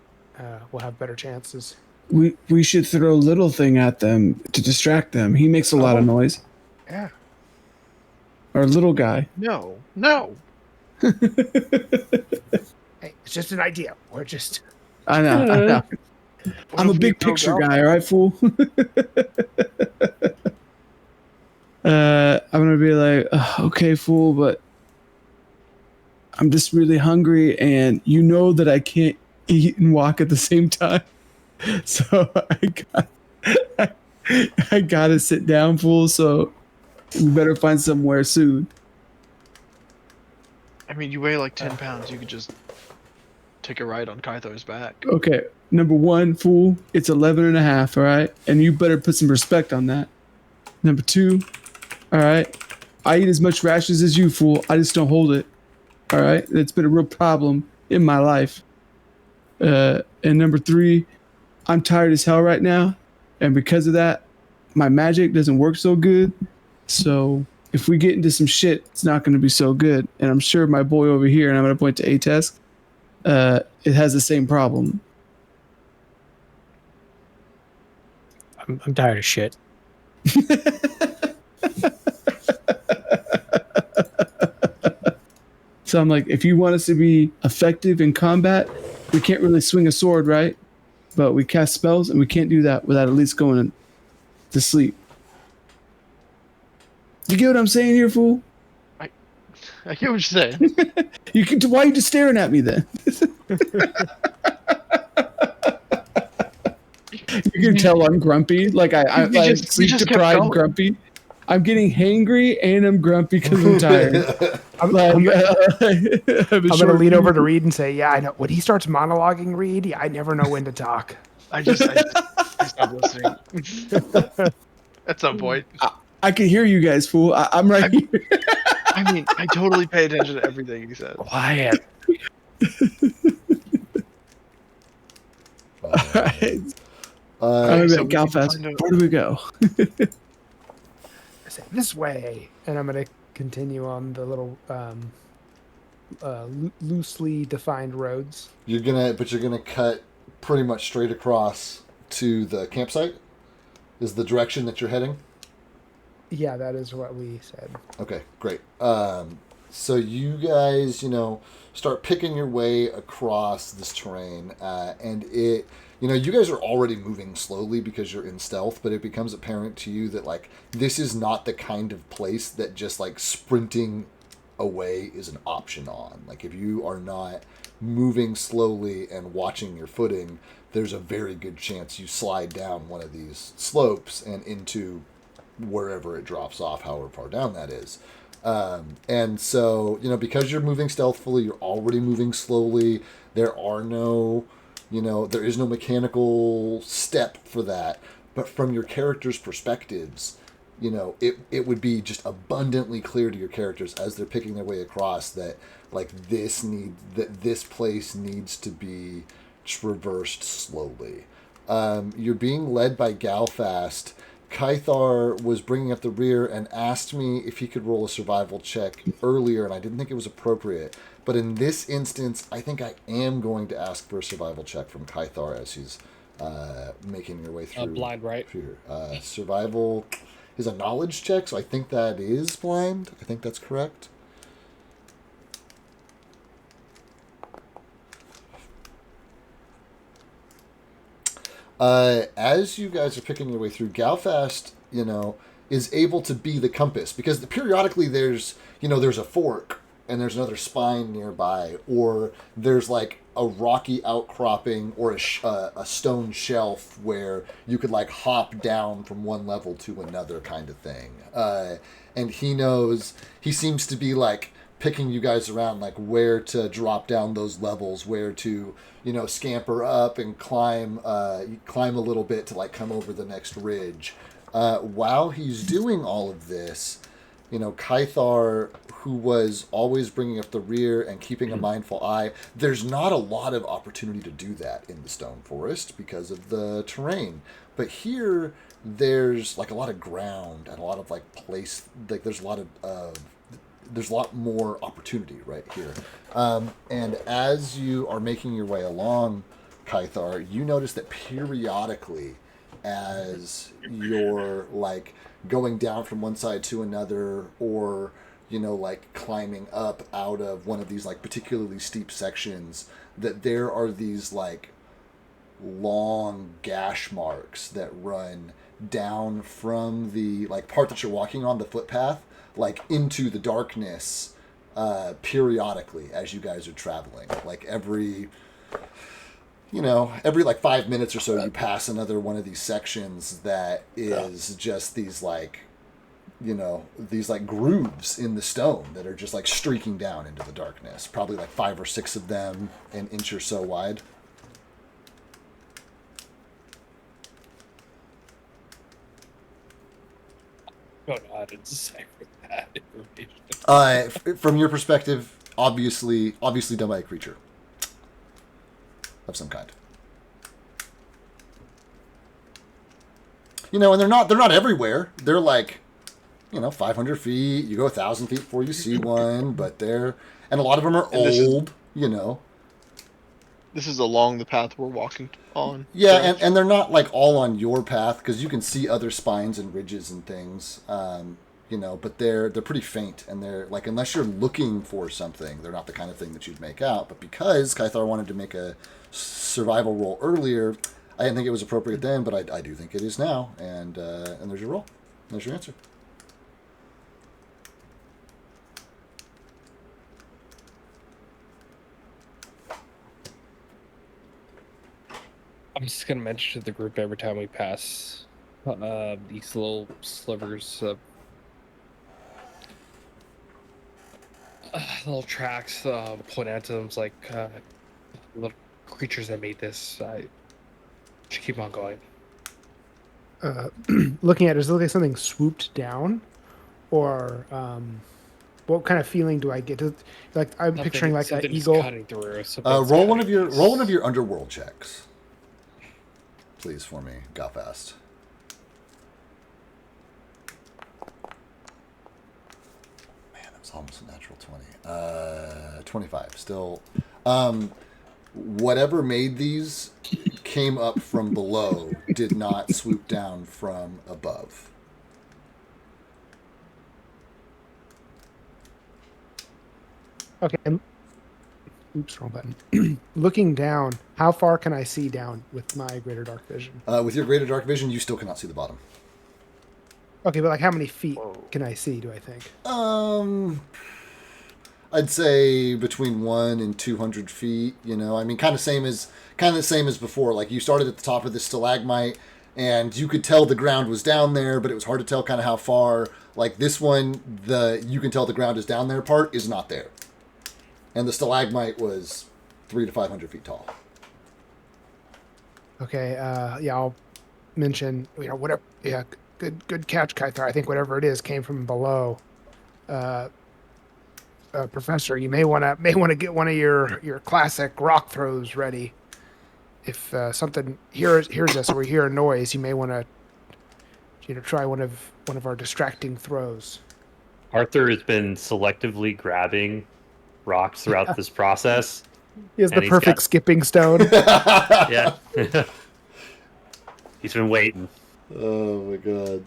S3: we'll have better chances.
S6: We should throw Little Thing at them to distract them. He makes a lot of noise.
S3: Yeah.
S6: Or Little Guy.
S5: No.
S3: Hey, it's just an idea. We're just...
S6: I know. I'm a big picture guy, all right, fool? I'm going to be like, okay, fool, but I'm just really hungry, and you know that I can't eat and walk at the same time. So I gotta sit down, fool, so we better find somewhere soon.
S5: I mean, you weigh like 10 pounds. You could just take a ride on Kythor's back.
S6: Okay, number one, fool, it's 11 and a half, all right? And you better put some respect on that. Number two, all right? I eat as much rations as you, fool. I just don't hold it, all right? It's been a real problem in my life. And number three, I'm tired as hell right now. And because of that, my magic doesn't work so good. So if we get into some shit, it's not going to be so good. And I'm sure my boy over here, and I'm going to point to A-Test, it has the same problem.
S7: I'm tired of shit.
S6: So I'm like, if you want us to be effective in combat, we can't really swing a sword, right? But we cast spells, and we can't do that without at least going to sleep. You get what I'm saying here, fool?
S5: I get what you're saying.
S6: Why are you just staring at me then? You can tell I'm grumpy. Like I'm sleep deprived, grumpy. I'm getting hangry and I'm grumpy because I'm tired.
S3: I'm going to lean over to Reed and say, yeah, I know. When he starts monologuing, Reed, I never know when to talk.
S5: I stopped listening. At some point.
S6: I can hear you guys, fool. I'm right here.
S5: I mean, I totally pay attention to everything he says.
S7: Quiet.
S6: All right. Galfast, where do we go?
S3: I say, this way. And I'm going to continue on the little loosely defined roads.
S1: You're gonna cut pretty much straight across to the campsite? Is the direction that you're heading?
S3: Yeah, that is what we said.
S1: Okay, great. So you guys, start picking your way across this terrain, and it, you guys are already moving slowly because you're in stealth, but it becomes apparent to you that, like, this is not the kind of place that just, like, sprinting away is an option on. Like, if you are not moving slowly and watching your footing, there's a very good chance you slide down one of these slopes and into wherever it drops off, however far down that is. And so, because you're moving stealthily, you're already moving slowly. There are no, there is no mechanical step for that. But from your characters' perspectives, it would be just abundantly clear to your characters as they're picking their way across that this place needs to be traversed slowly. You're being led by Galfast. Kythar was bringing up the rear and asked me if he could roll a survival check earlier, and I didn't think it was appropriate. But in this instance, I think I am going to ask for a survival check from Kythar as he's making your way through.
S2: Blind, right?
S1: Here. Survival is a knowledge check, so I think that is blind. I think that's correct. As you guys are picking your way through, Galfast, is able to be the compass, because periodically there's a fork and there's another spine nearby, or there's like a rocky outcropping or a stone shelf where you could like hop down from one level to another kind of thing. And he seems to be like picking you guys around, like where to drop down those levels, where to scamper up and climb a little bit to like come over the next ridge. While he's doing all of this, Kythar, who was always bringing up the rear and keeping a mindful eye, there's not a lot of opportunity to do that in the Stone Forest because of the terrain. But here, there's like a lot of ground and a lot of like place, like there's a lot more opportunity right here. And as you are making your way along, Kythar, you notice that periodically, as you're like going down from one side to another, or like climbing up out of one of these like particularly steep sections, that there are these like long gash marks that run down from the like part that you're walking on, the footpath, like into the darkness periodically as you guys are traveling. Like every like 5 minutes or so you pass another one of these sections that is just these like these like grooves in the stone that are just like streaking down into the darkness, probably like 5 or 6 of them, an inch or so wide.
S2: Oh no, I didn't say that information.
S1: From your perspective, obviously done by a creature of some kind. And they're not everywhere. They're like, 500 feet. You go 1,000 feet before you see one, and a lot of them are old.
S5: This is along the path we're walking on.
S1: Yeah, and they're not like all on your path, because you can see other spines and ridges and things. But they're pretty faint, and they're like, unless you're looking for something, they're not the kind of thing that you'd make out. But because Kythar wanted to make a survival roll earlier, I didn't think it was appropriate then, but I do think it is now. And there's your roll. There's your answer.
S2: I'm just gonna mention to the group every time we pass these little slivers of little tracks, point out to them, it's like little creatures that made this. I should keep on going.
S3: Looking at it, does it look like something swooped down, or what kind of feeling do I get? I'm picturing like an eagle.
S2: Cutting through,
S1: roll one of your underworld checks, please, for me. Got fast. Man, that was almost a natural 20. 25. Still, whatever made these came up from below, did not swoop down from above.
S3: Okay. Oops, wrong button. Looking down, how far can I see down with my greater dark vision?
S1: With your greater dark vision, you still cannot see the bottom.
S3: Okay, but like how many feet can I see, do I think?
S1: I'd say between 100 and 200 feet. Kind of the same as before. Like, you started at the top of this stalagmite, and you could tell the ground was down there, but it was hard to tell kind of how far. Like this one, you can tell the ground is down there part is not there, and the stalagmite was 300 to 500 feet tall.
S3: Okay, yeah, I'll mention, whatever. Yeah, good catch, Kythar. I think whatever it is came from below. Professor, you may want to get one of your classic rock throws ready. If something hears us or we hear a noise, you may want to try one of our distracting throws.
S4: Arthur has been selectively grabbing rocks throughout this process.
S3: He has the perfect skipping stone.
S4: Yeah. He's been waiting.
S1: Oh my god.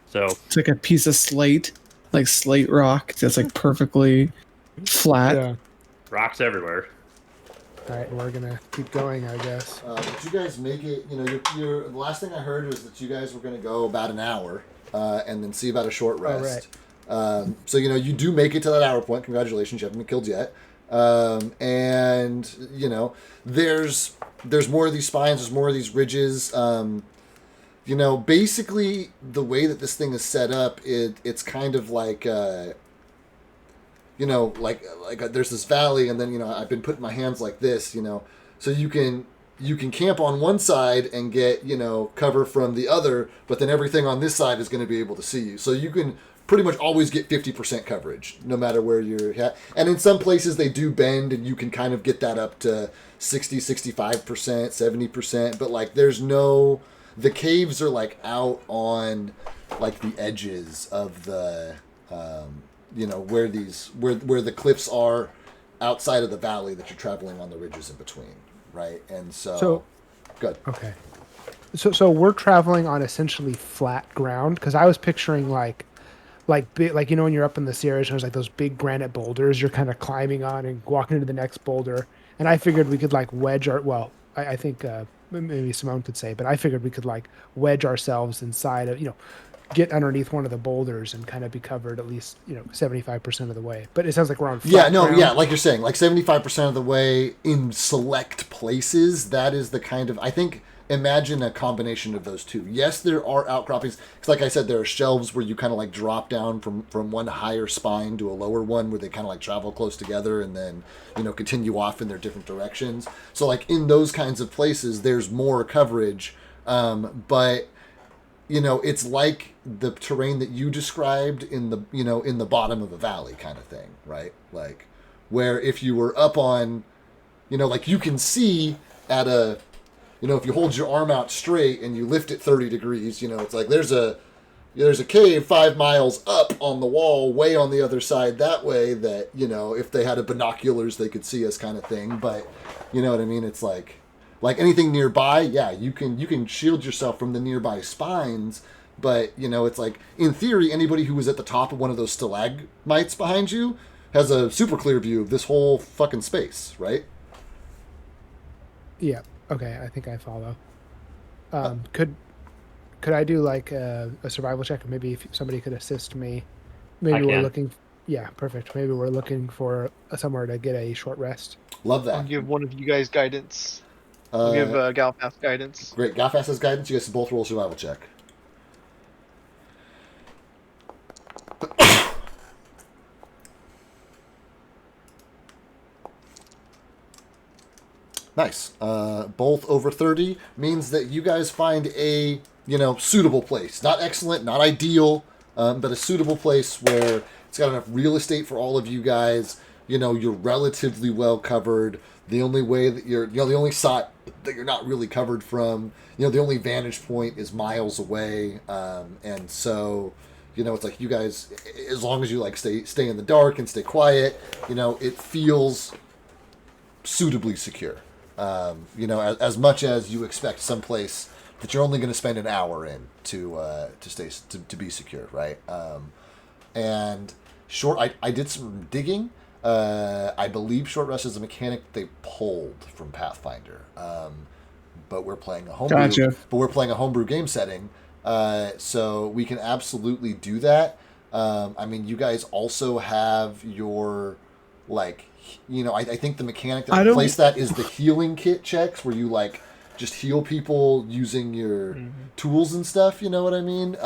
S4: So
S6: it's like a piece of slate, like slate rock that's like perfectly flat.
S3: Yeah.
S4: Rocks everywhere.
S3: All right, we're gonna keep going, I guess.
S1: Did you guys make it? The last thing I heard was that you guys were gonna go about an hour, and then see about a short rest.
S3: Oh, right.
S1: So you do make it to that hour point. Congratulations, you haven't been killed yet. And there's more of these spines. There's more of these ridges. Basically the way that this thing is set up, it's kind of like, there's this valley, and then, I've been putting my hands like this, so you can camp on one side and get, cover from the other, but then everything on this side is going to be able to see you. So you can pretty much always get 50% coverage, no matter where you're at. And in some places they do bend, and you can kind of get that up to 60, 65%, 70%, but the caves are out on the edges of the, where the cliffs are outside of the valley that you're traveling on the ridges in between, right? And so good.
S3: Okay. So we're traveling on essentially flat ground, because I was picturing big, when you're up in the Sierras, there's those big granite boulders you're kind of climbing on and walking to the next boulder. And I figured we could wedge I think maybe Simone could say, but I figured we could wedge ourselves inside of, get underneath one of the boulders and kind of be covered at least, 75% of the way. But it sounds like we're on flat ground.
S1: Like you're saying, 75% of the way in select places. That is the kind of, I think, imagine a combination of those two. Yes, there are outcroppings. Because like I said, there are shelves where you kind of drop down from one higher spine to a lower one, where they kind of travel close together and then, continue off in their different directions. So in those kinds of places, there's more coverage. But, it's like the terrain that you described in the bottom of a valley kind of thing, right? Where if you were up on, you can see at a, if you hold your arm out straight and you lift it 30 degrees, it's there's a cave 5 miles up on the wall, way on the other side that way, that, if they had binoculars, they could see us kind of thing. But you know what I mean? It's like anything nearby, yeah, you can shield yourself from the nearby spines. But, it's in theory, anybody who was at the top of one of those stalagmites behind you has a super clear view of this whole fucking space, right?
S3: Yeah. Okay, I think I follow. Could I do a survival check, or maybe if somebody could assist me? Maybe we're looking. Yeah, perfect. Maybe we're looking for somewhere to get a short rest.
S1: Love that.
S5: I'll give one of you guys guidance. I'll give Galfast guidance.
S1: Great. Galfast has guidance. You guys both roll a survival check. Nice. Both over 30 means that you guys find a, suitable place. Not excellent, not ideal, but a suitable place where it's got enough real estate for all of you guys. You're relatively well covered. The only way that the only side that you're not really covered from, the only vantage point is miles away. And so, it's you guys, as long as you stay in the dark and stay quiet, it feels suitably secure. As much as you expect someplace that you're only going to spend an hour in to be secure, right? And I did some digging. I believe short rest is a mechanic they pulled from Pathfinder, but we're playing a homebrew.
S6: Gotcha.
S1: But we're playing a homebrew game setting, so we can absolutely do that. You guys also have your I think the mechanic that replaced that is the healing kit checks, where you just heal people using your tools and stuff. You know what I mean?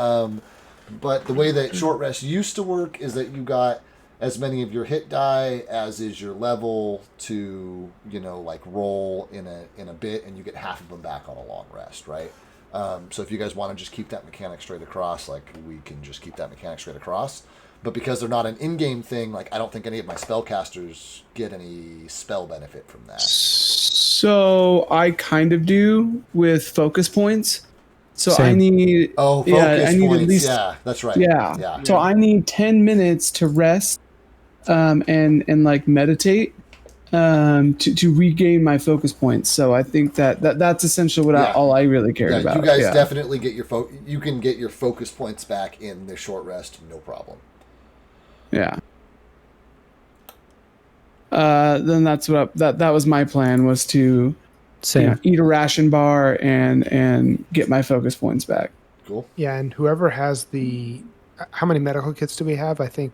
S1: But the way that short rest used to work is that you got as many of your hit die as is your level to, like roll in a bit, and you get half of them back on a long rest, right? So if you guys want to just keep that mechanic straight across, like we can just keep that mechanic straight across. But because they're not an in-game thing, like I don't think any of my spellcasters get any spell benefit from that.
S6: So I kind of do with focus points. So
S7: Same.
S6: I need
S1: focus
S6: I need
S1: points.
S6: At least,
S1: yeah, that's right.
S6: Yeah. So I need 10 minutes to rest and like meditate to regain my focus points. So I think that's essentially what all I really care about.
S1: You guys definitely get your you can get your focus points back in the short rest, no problem.
S6: Yeah. Then that's what that was my plan, was to eat a ration bar and get my focus points back.
S1: Cool.
S3: Yeah, and whoever has how many medical kits do we have? I think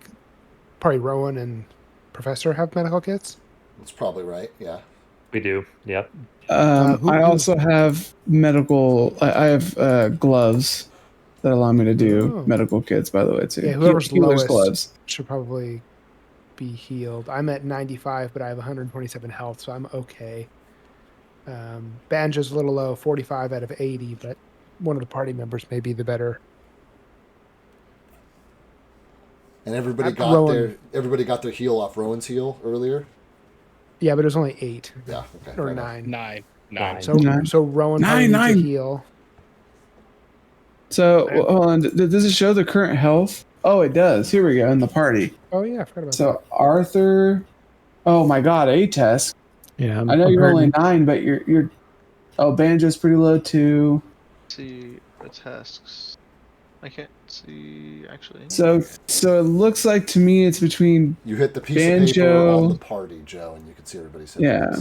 S3: probably Rowan and Professor have medical kits.
S1: That's probably right. Yeah.
S4: We do. Yep.
S6: I also have medical. I have gloves that allow me to do medical kits, by the way, too.
S3: Yeah, whoever's
S6: healer's
S3: lowest
S6: gloves
S3: should probably be healed. I'm at 95, but I have 127 health, so I'm okay. Banjo's a little low, 45 out of 80, but one of the party members may be the better.
S1: And everybody got their heal off Rowan's heal earlier.
S3: Yeah, but it was only 8.
S1: Yeah, okay.
S3: Or 9.
S2: 9.
S3: So Rowan needs a heal.
S6: So hold on. Does it show the current health? Oh, it does. Here we go in the party.
S3: Oh yeah, I forgot about that.
S6: So Arthur, oh my God, A-Test.
S7: Yeah,
S6: I know you're only 9, but you're. Oh, Banjo's pretty low too.
S5: See the tasks. I can't see actually.
S6: So it looks like to me it's between.
S1: You hit the piece
S6: Banjo,
S1: of paper on the party, Joe, and you can see everybody's hit.
S6: Yeah.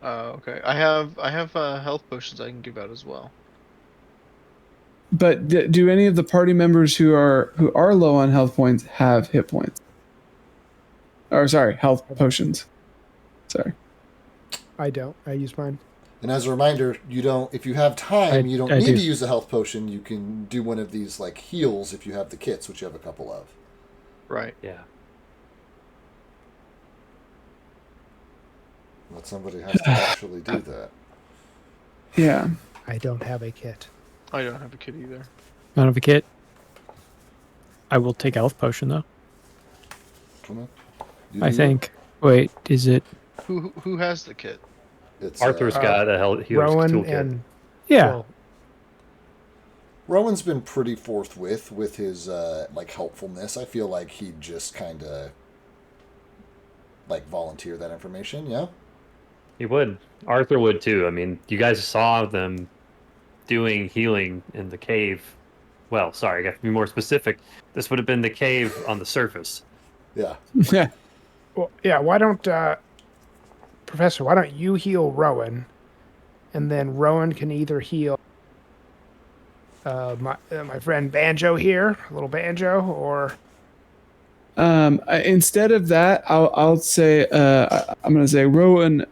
S5: Okay. I have health potions I can give out as well.
S6: But do any of the party members who are low on health points have hit points? Or sorry, health potions. Sorry.
S3: I don't. I use mine.
S1: And as a reminder, you don't. If you have time, you don't need
S7: do.
S1: to use a health potion. You can do one of these like heals if you have the kits, which you have a couple of.
S5: Right.
S4: Yeah.
S1: But somebody has to actually do that.
S6: Yeah.
S3: I don't have a kit.
S5: I don't have a kit either.
S7: I don't have a kit. I will take a health potion though.
S1: Come on.
S7: I think. Wait, is it?
S5: Who has the kit?
S1: It's
S4: Arthur's got a healer's
S3: Rowan
S4: toolkit.
S3: and
S7: Yeah.
S1: Rowan's been pretty forthwith with his like helpfulness. I feel like he'd just kind of like volunteer that information. Yeah.
S4: He would. Arthur would too. I mean, you guys saw them doing healing in the cave. Well, sorry, I got to be more specific. This would have been the cave on the surface.
S1: Yeah.
S6: Yeah.
S3: Well, yeah. Why don't Professor? Why don't you heal Rowan, and then Rowan can either heal my friend Banjo here, little Banjo, or
S6: instead of that, I'll say I'm gonna say Rowan.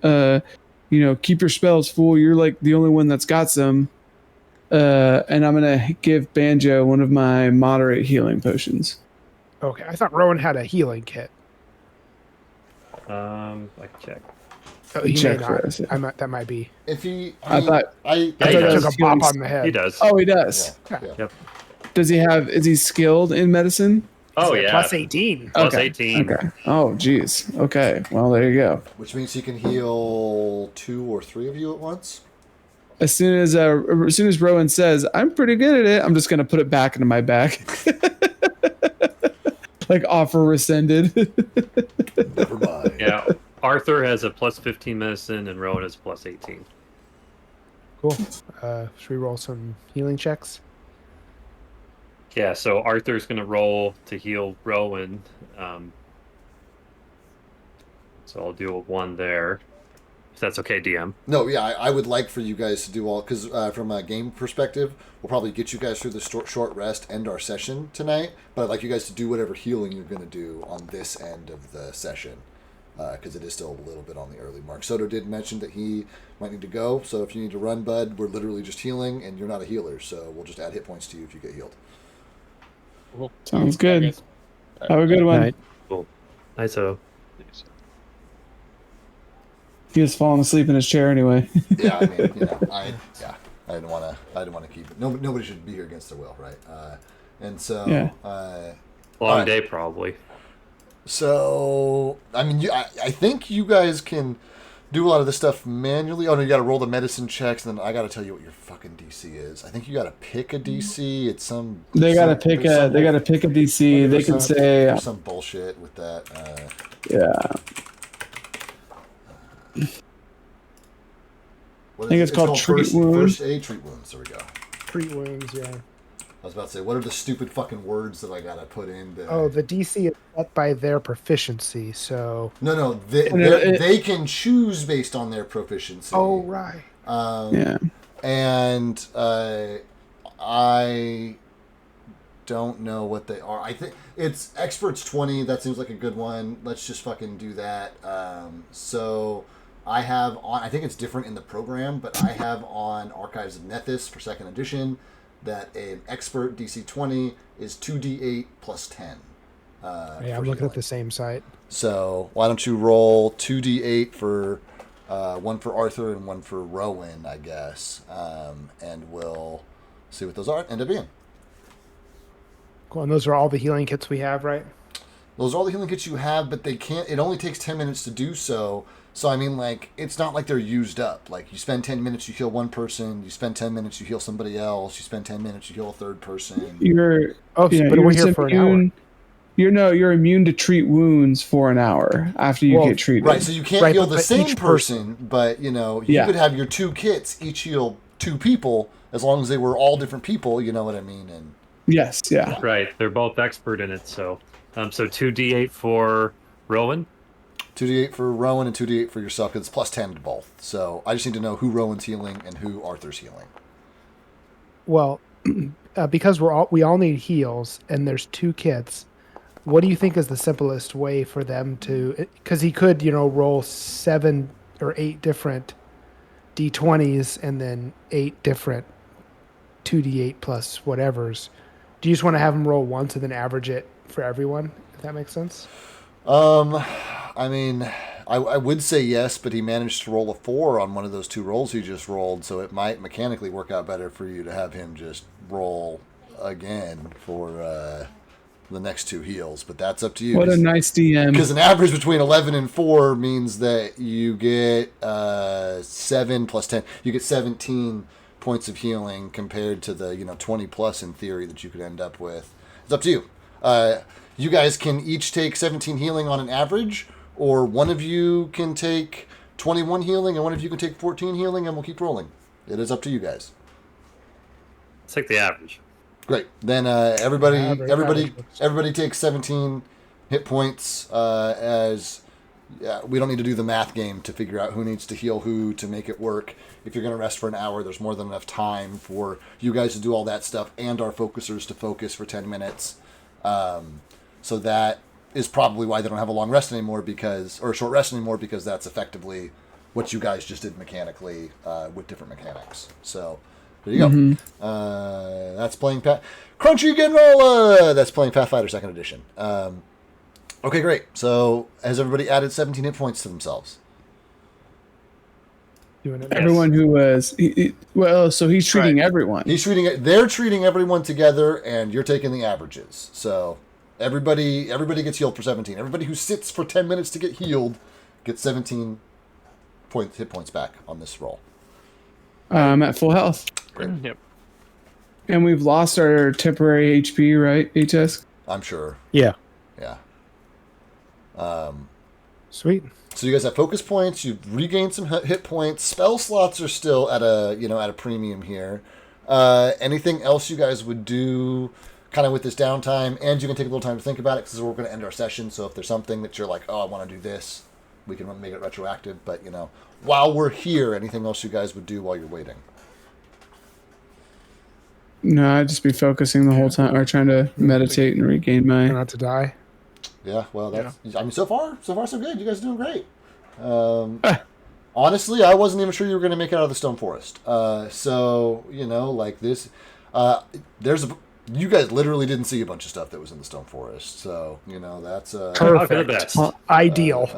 S6: Keep your spells full. You're like the only one that's got some. And I'm gonna give Banjo one of my moderate healing potions.
S3: Okay, I thought Rowan had a healing kit.
S4: I can check.
S3: Oh, he
S6: Check
S3: may not.
S6: for us, yeah.
S3: That might be.
S1: If he,
S6: I thought
S1: I
S6: thought
S4: he
S6: that
S4: does.
S3: Took
S6: was
S3: a bop
S6: healing.
S3: on the head.
S4: He does.
S6: Oh, he does.
S1: Yeah.
S4: Yep.
S6: Does he have? Is he skilled in medicine?
S4: Oh
S3: Is it
S4: yeah.
S3: plus 18.
S4: Plus
S6: Okay.
S4: 18.
S6: Okay. Oh, geez. Okay. Well, there you go.
S1: which means he can heal 2 or 3 of you at once.
S6: As soon as Rowan says, "I'm pretty good at it," I'm just gonna put it back into my bag. Like offer rescinded.
S1: Never mind.
S4: Yeah. Arthur has a plus 15 medicine and Rowan has plus 18.
S3: Cool. Should we roll some healing checks?
S4: Yeah, so Arthur's going to roll to heal Rowan. So I'll do a 1 there. If that's okay, DM.
S1: No, yeah, I would like for you guys to do all, because from a game perspective, we'll probably get you guys through the short rest, end our session tonight, but I'd like you guys to do whatever healing you're going to do on this end of the session. because it is still a little bit on the early mark. Soto did mention that he might need to go, so if you need to run, bud, we're literally just healing, and you're not a healer, so we'll just add hit points to you if you get healed.
S2: Cool.
S6: Sounds good. Have a good one.
S7: Right.
S4: Cool. Nice, so.
S6: He was falling asleep in his chair anyway.
S1: Yeah, I mean, I didn't want to keep it. Nobody should be here against their will, right? And so,
S6: Yeah.
S4: Long
S1: right.
S4: day, probably.
S1: So, I mean, I think you guys can do a lot of this stuff manually. Oh no, you got to roll the medicine checks, and then I got to tell you what your fucking DC is. I think you got to pick a DC. It's some.
S6: They gotta pick a DC. They can say
S1: some bullshit with that.
S6: Yeah.
S1: What
S6: I think it's called treat wounds.
S1: First aid, treat wounds. There we go.
S3: Treat wounds, yeah.
S1: I was about to say, what are the stupid fucking words that I gotta put in there?
S3: Oh, the DC is set by their proficiency, so.
S1: No, they can choose based on their proficiency.
S3: Oh, right.
S6: Yeah.
S1: And I don't know what they are. I think it's experts 20. That seems like a good one. Let's just fucking do that. So I have on. I think it's different in the program, but I have on Archives of Nethys for 2nd edition that an expert DC 20 is 2d8 plus 10.
S3: Yeah, I'm looking at the same site.
S1: So why don't you roll 2d8 for one for Arthur and one for Rowan, I guess, and we'll see what those end up being.
S3: Cool, and those are all the healing kits we have, right?
S1: Those are all the healing kits you have, but they can't. It only takes 10 minutes to do so. So I mean, like, it's not like they're used up. Like, you spend 10 minutes, you heal one person. You spend 10 minutes, you heal somebody else. You spend 10 minutes, you heal a third person.
S3: But we're here for an hour.
S6: You're immune to treat wounds for an hour after you get treated.
S1: Right, so you can't heal the same person, but you could have your 2 kits each heal 2 people as long as they were all different people. You know what I mean? And
S6: yes, yeah.
S4: Right, they're both expert in it. So 2d8 for Rowan.
S1: 2d8 for Rowan and 2d8 for yourself, because it's plus 10 to both. So I just need to know who Rowan's healing and who Arthur's healing.
S3: Well, because we all need heals, and there's 2 kits. What do you think is the simplest way for them to? Because he could, roll 7 or 8 different d20s and then 8 different 2d8 plus whatevers. Do you just want to have him roll once and then average it for everyone? If that makes sense.
S1: I mean, I would say yes, but he managed to roll a 4 on one of those 2 rolls he just rolled, so it might mechanically work out better for you to have him just roll again for the next 2 heals, but that's up to you.
S6: What a nice DM.
S1: Because an average between 11 and 4 means that you get 7 plus 10. You get 17 points of healing compared to the 20 plus in theory that you could end up with. It's up to you. You guys can each take 17 healing on an average, or one of you can take 21 healing and one of you can take 14 healing, and we'll keep rolling. It is up to you guys.
S4: Let's take the average.
S1: Great. Then everybody takes 17 hit points. We don't need to do the math game to figure out who needs to heal who to make it work. If you're going to rest for an hour, there's more than enough time for you guys to do all that stuff and our focusers to focus for 10 minutes. So that is probably why they don't have a long rest anymore, or a short rest anymore, because that's effectively what you guys just did mechanically with different mechanics. So there you go.
S6: Mm-hmm.
S1: That's playing Crunchy Genrola. That's playing Pathfinder 2nd edition. Okay, great. So has everybody added 17 hit points to themselves?
S6: Everyone who was so he's treating everyone.
S1: They're treating everyone together, and you're taking the averages. So everybody gets healed for 17. Everybody who sits for 10 minutes to get healed gets 17 hit points back on this roll.
S6: I'm at full health.
S1: Great.
S5: Yep.
S6: And we've lost our temporary HP, right, HS?
S1: I'm sure.
S7: Yeah.
S1: Yeah.
S3: Sweet.
S1: So you guys have focus points. You've regained some hit points. Spell slots are still at a premium here. Anything else you guys would do kind of with this downtime? And you can take a little time to think about it, because we're going to end our session. So if there's something that you're like, oh, I want to do this, we can make it retroactive. But, while we're here, anything else you guys would do while you're waiting?
S6: No, I'd just be focusing the whole time, or trying to meditate and regain my...
S3: Not to die.
S1: Yeah, well, that's. I mean, so far so good. You guys are doing great. Honestly, I wasn't even sure you were going to make it out of the Stone Forest. So like this, you guys literally didn't see a bunch of stuff that was in the Stone Forest. So that's
S4: For the best.
S3: Ideal.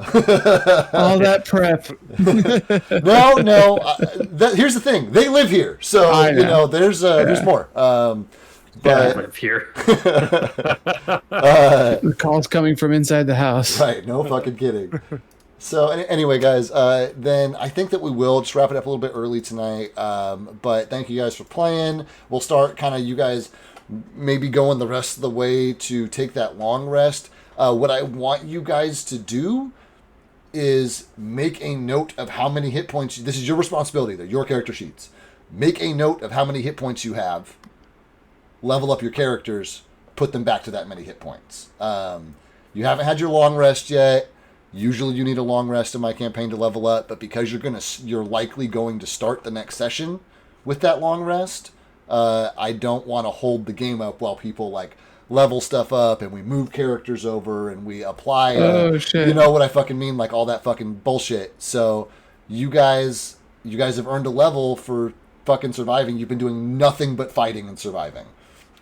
S6: All that prep.
S1: No. Here's the thing: they live here, so there's more.
S4: But live here.
S6: The call's coming from inside the house.
S1: Right, no fucking kidding. So anyway, guys, then I think that we will just wrap it up a little bit early tonight. But thank you guys for playing. We'll start kind of you guys maybe going the rest of the way to take that long rest. What I want you guys to do is make a note of how many hit points. This is your responsibility. They're your character sheets. Make a note of how many hit points you have. Level up your characters. Put them back to that many hit points. You haven't had your long rest yet. Usually you need a long rest in my campaign to level up, but because you're likely going to start the next session with that long rest, I don't want to hold the game up while people like level stuff up and we move characters over and we apply
S6: shit.
S1: You know what I fucking mean, like all that fucking bullshit. So you guys have earned a level for fucking surviving. You've been doing nothing but fighting and surviving.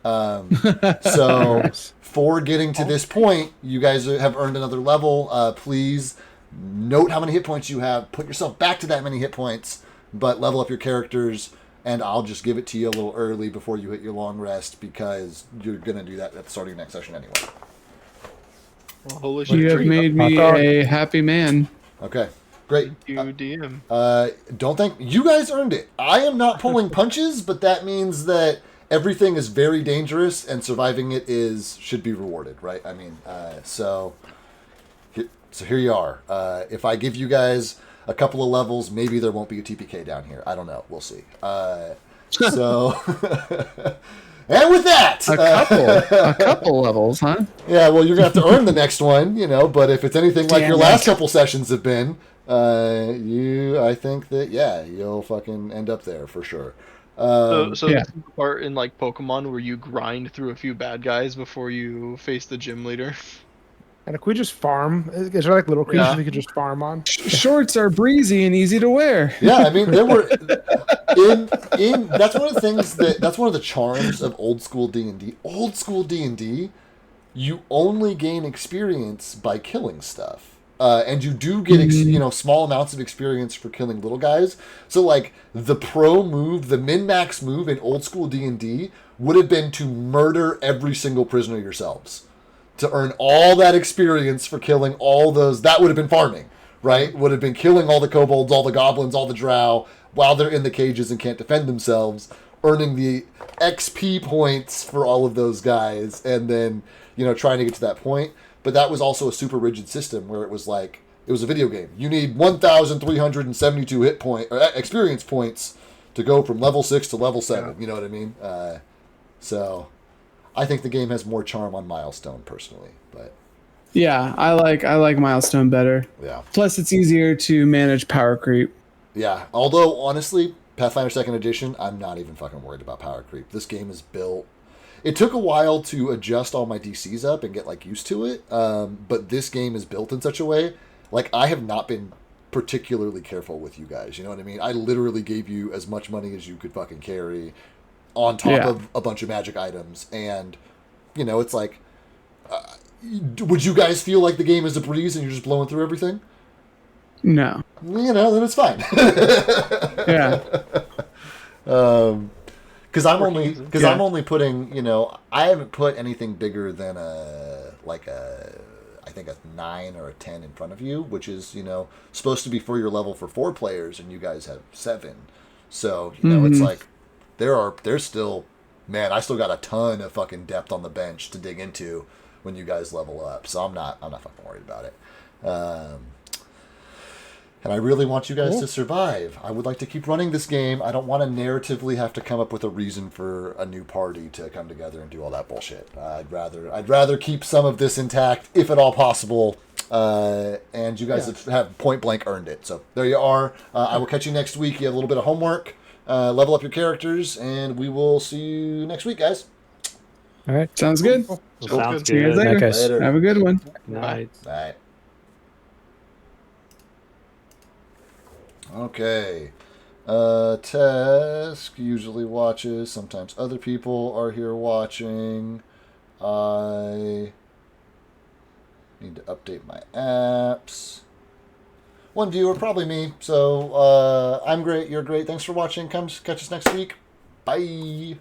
S1: So for getting to this point, you guys have earned another level. Please note how many hit points you have. Put yourself back to that many hit points, but level up your characters. And I'll just give it to you a little early before you hit your long rest because you're going to do that at the start of your next session anyway.
S5: Well, holy shit.
S6: You have made me a happy man.
S1: Okay, great.
S5: Thank you, DM.
S1: Don't think you guys earned it. I am not pulling punches, but that means that everything is very dangerous and surviving it should be rewarded, right? I mean, so here you are. If I give you guys a couple of levels, maybe there won't be a TPK down here. I don't know. We'll see. So, and with that,
S6: a couple levels, huh?
S1: Yeah, well, you're gonna have to earn the next one, But if it's anything like your last couple sessions have been, I think that you'll fucking end up there for sure.
S5: So this is the part in like Pokemon where you grind through a few bad guys before you face the gym leader.
S3: And if we just farm, is there like little creatures we could just farm on?
S6: Shorts are breezy and easy to wear.
S1: Yeah, I mean, there were that's one of the things that's one of the charms of old school D&D. Old school D&D, you only gain experience by killing stuff. And you do get small amounts of experience for killing little guys. So like the pro move, the min-max move in old school D&D would have been to murder every single prisoner yourselves. To earn all that experience for killing all those, that would have been farming, right? Would have been killing all the kobolds, all the goblins, all the drow, while they're in the cages and can't defend themselves, earning the XP points for all of those guys, and then, trying to get to that point. But that was also a super rigid system where it was like, it was a video game. You need 1,372 hit point or experience points to go from level 6 to level 7. Yeah. You know what I mean? So I think the game has more charm on Milestone personally, but
S6: yeah, I like Milestone better.
S1: Yeah.
S6: Plus, it's easier to manage power creep.
S1: Yeah. Although honestly, Pathfinder 2nd Edition, I'm not even fucking worried about power creep. This game is built. It took a while to adjust all my DCs up and get like used to it, but this game is built in such a way. Like I have not been particularly careful with you guys. You know what I mean? I literally gave you as much money as you could fucking carry. On top of a bunch of magic items, and it's like, would you guys feel like the game is a breeze and you're just blowing through everything?
S6: No.
S1: Then it's fine.
S6: Yeah.
S1: Because I'm only putting, I haven't put anything bigger than I think a 9 or a 10 in front of you, which is supposed to be for your level for 4 players, and you guys have 7. So it's like. There's still, man, I still got a ton of fucking depth on the bench to dig into when you guys level up. So I'm not fucking worried about it. And I really want you guys to survive. I would like to keep running this game. I don't want to narratively have to come up with a reason for a new party to come together and do all that bullshit. I'd rather keep some of this intact, if at all possible. And you guys have point blank earned it. So there you are. I will catch you next week. You have a little bit of homework. Level up your characters, and we will see you next week, guys.
S7: All right.
S6: Sounds good.
S5: Cool.
S4: Sounds
S6: See you guys
S4: good.
S6: later.
S7: Night, guys.
S1: Later.
S6: Have a good one.
S4: Night.
S1: Bye. Okay. Tesk usually watches. Sometimes other people are here watching. I need to update my apps. One viewer, probably me. So I'm great. You're great. Thanks for watching. Catch us next week. Bye.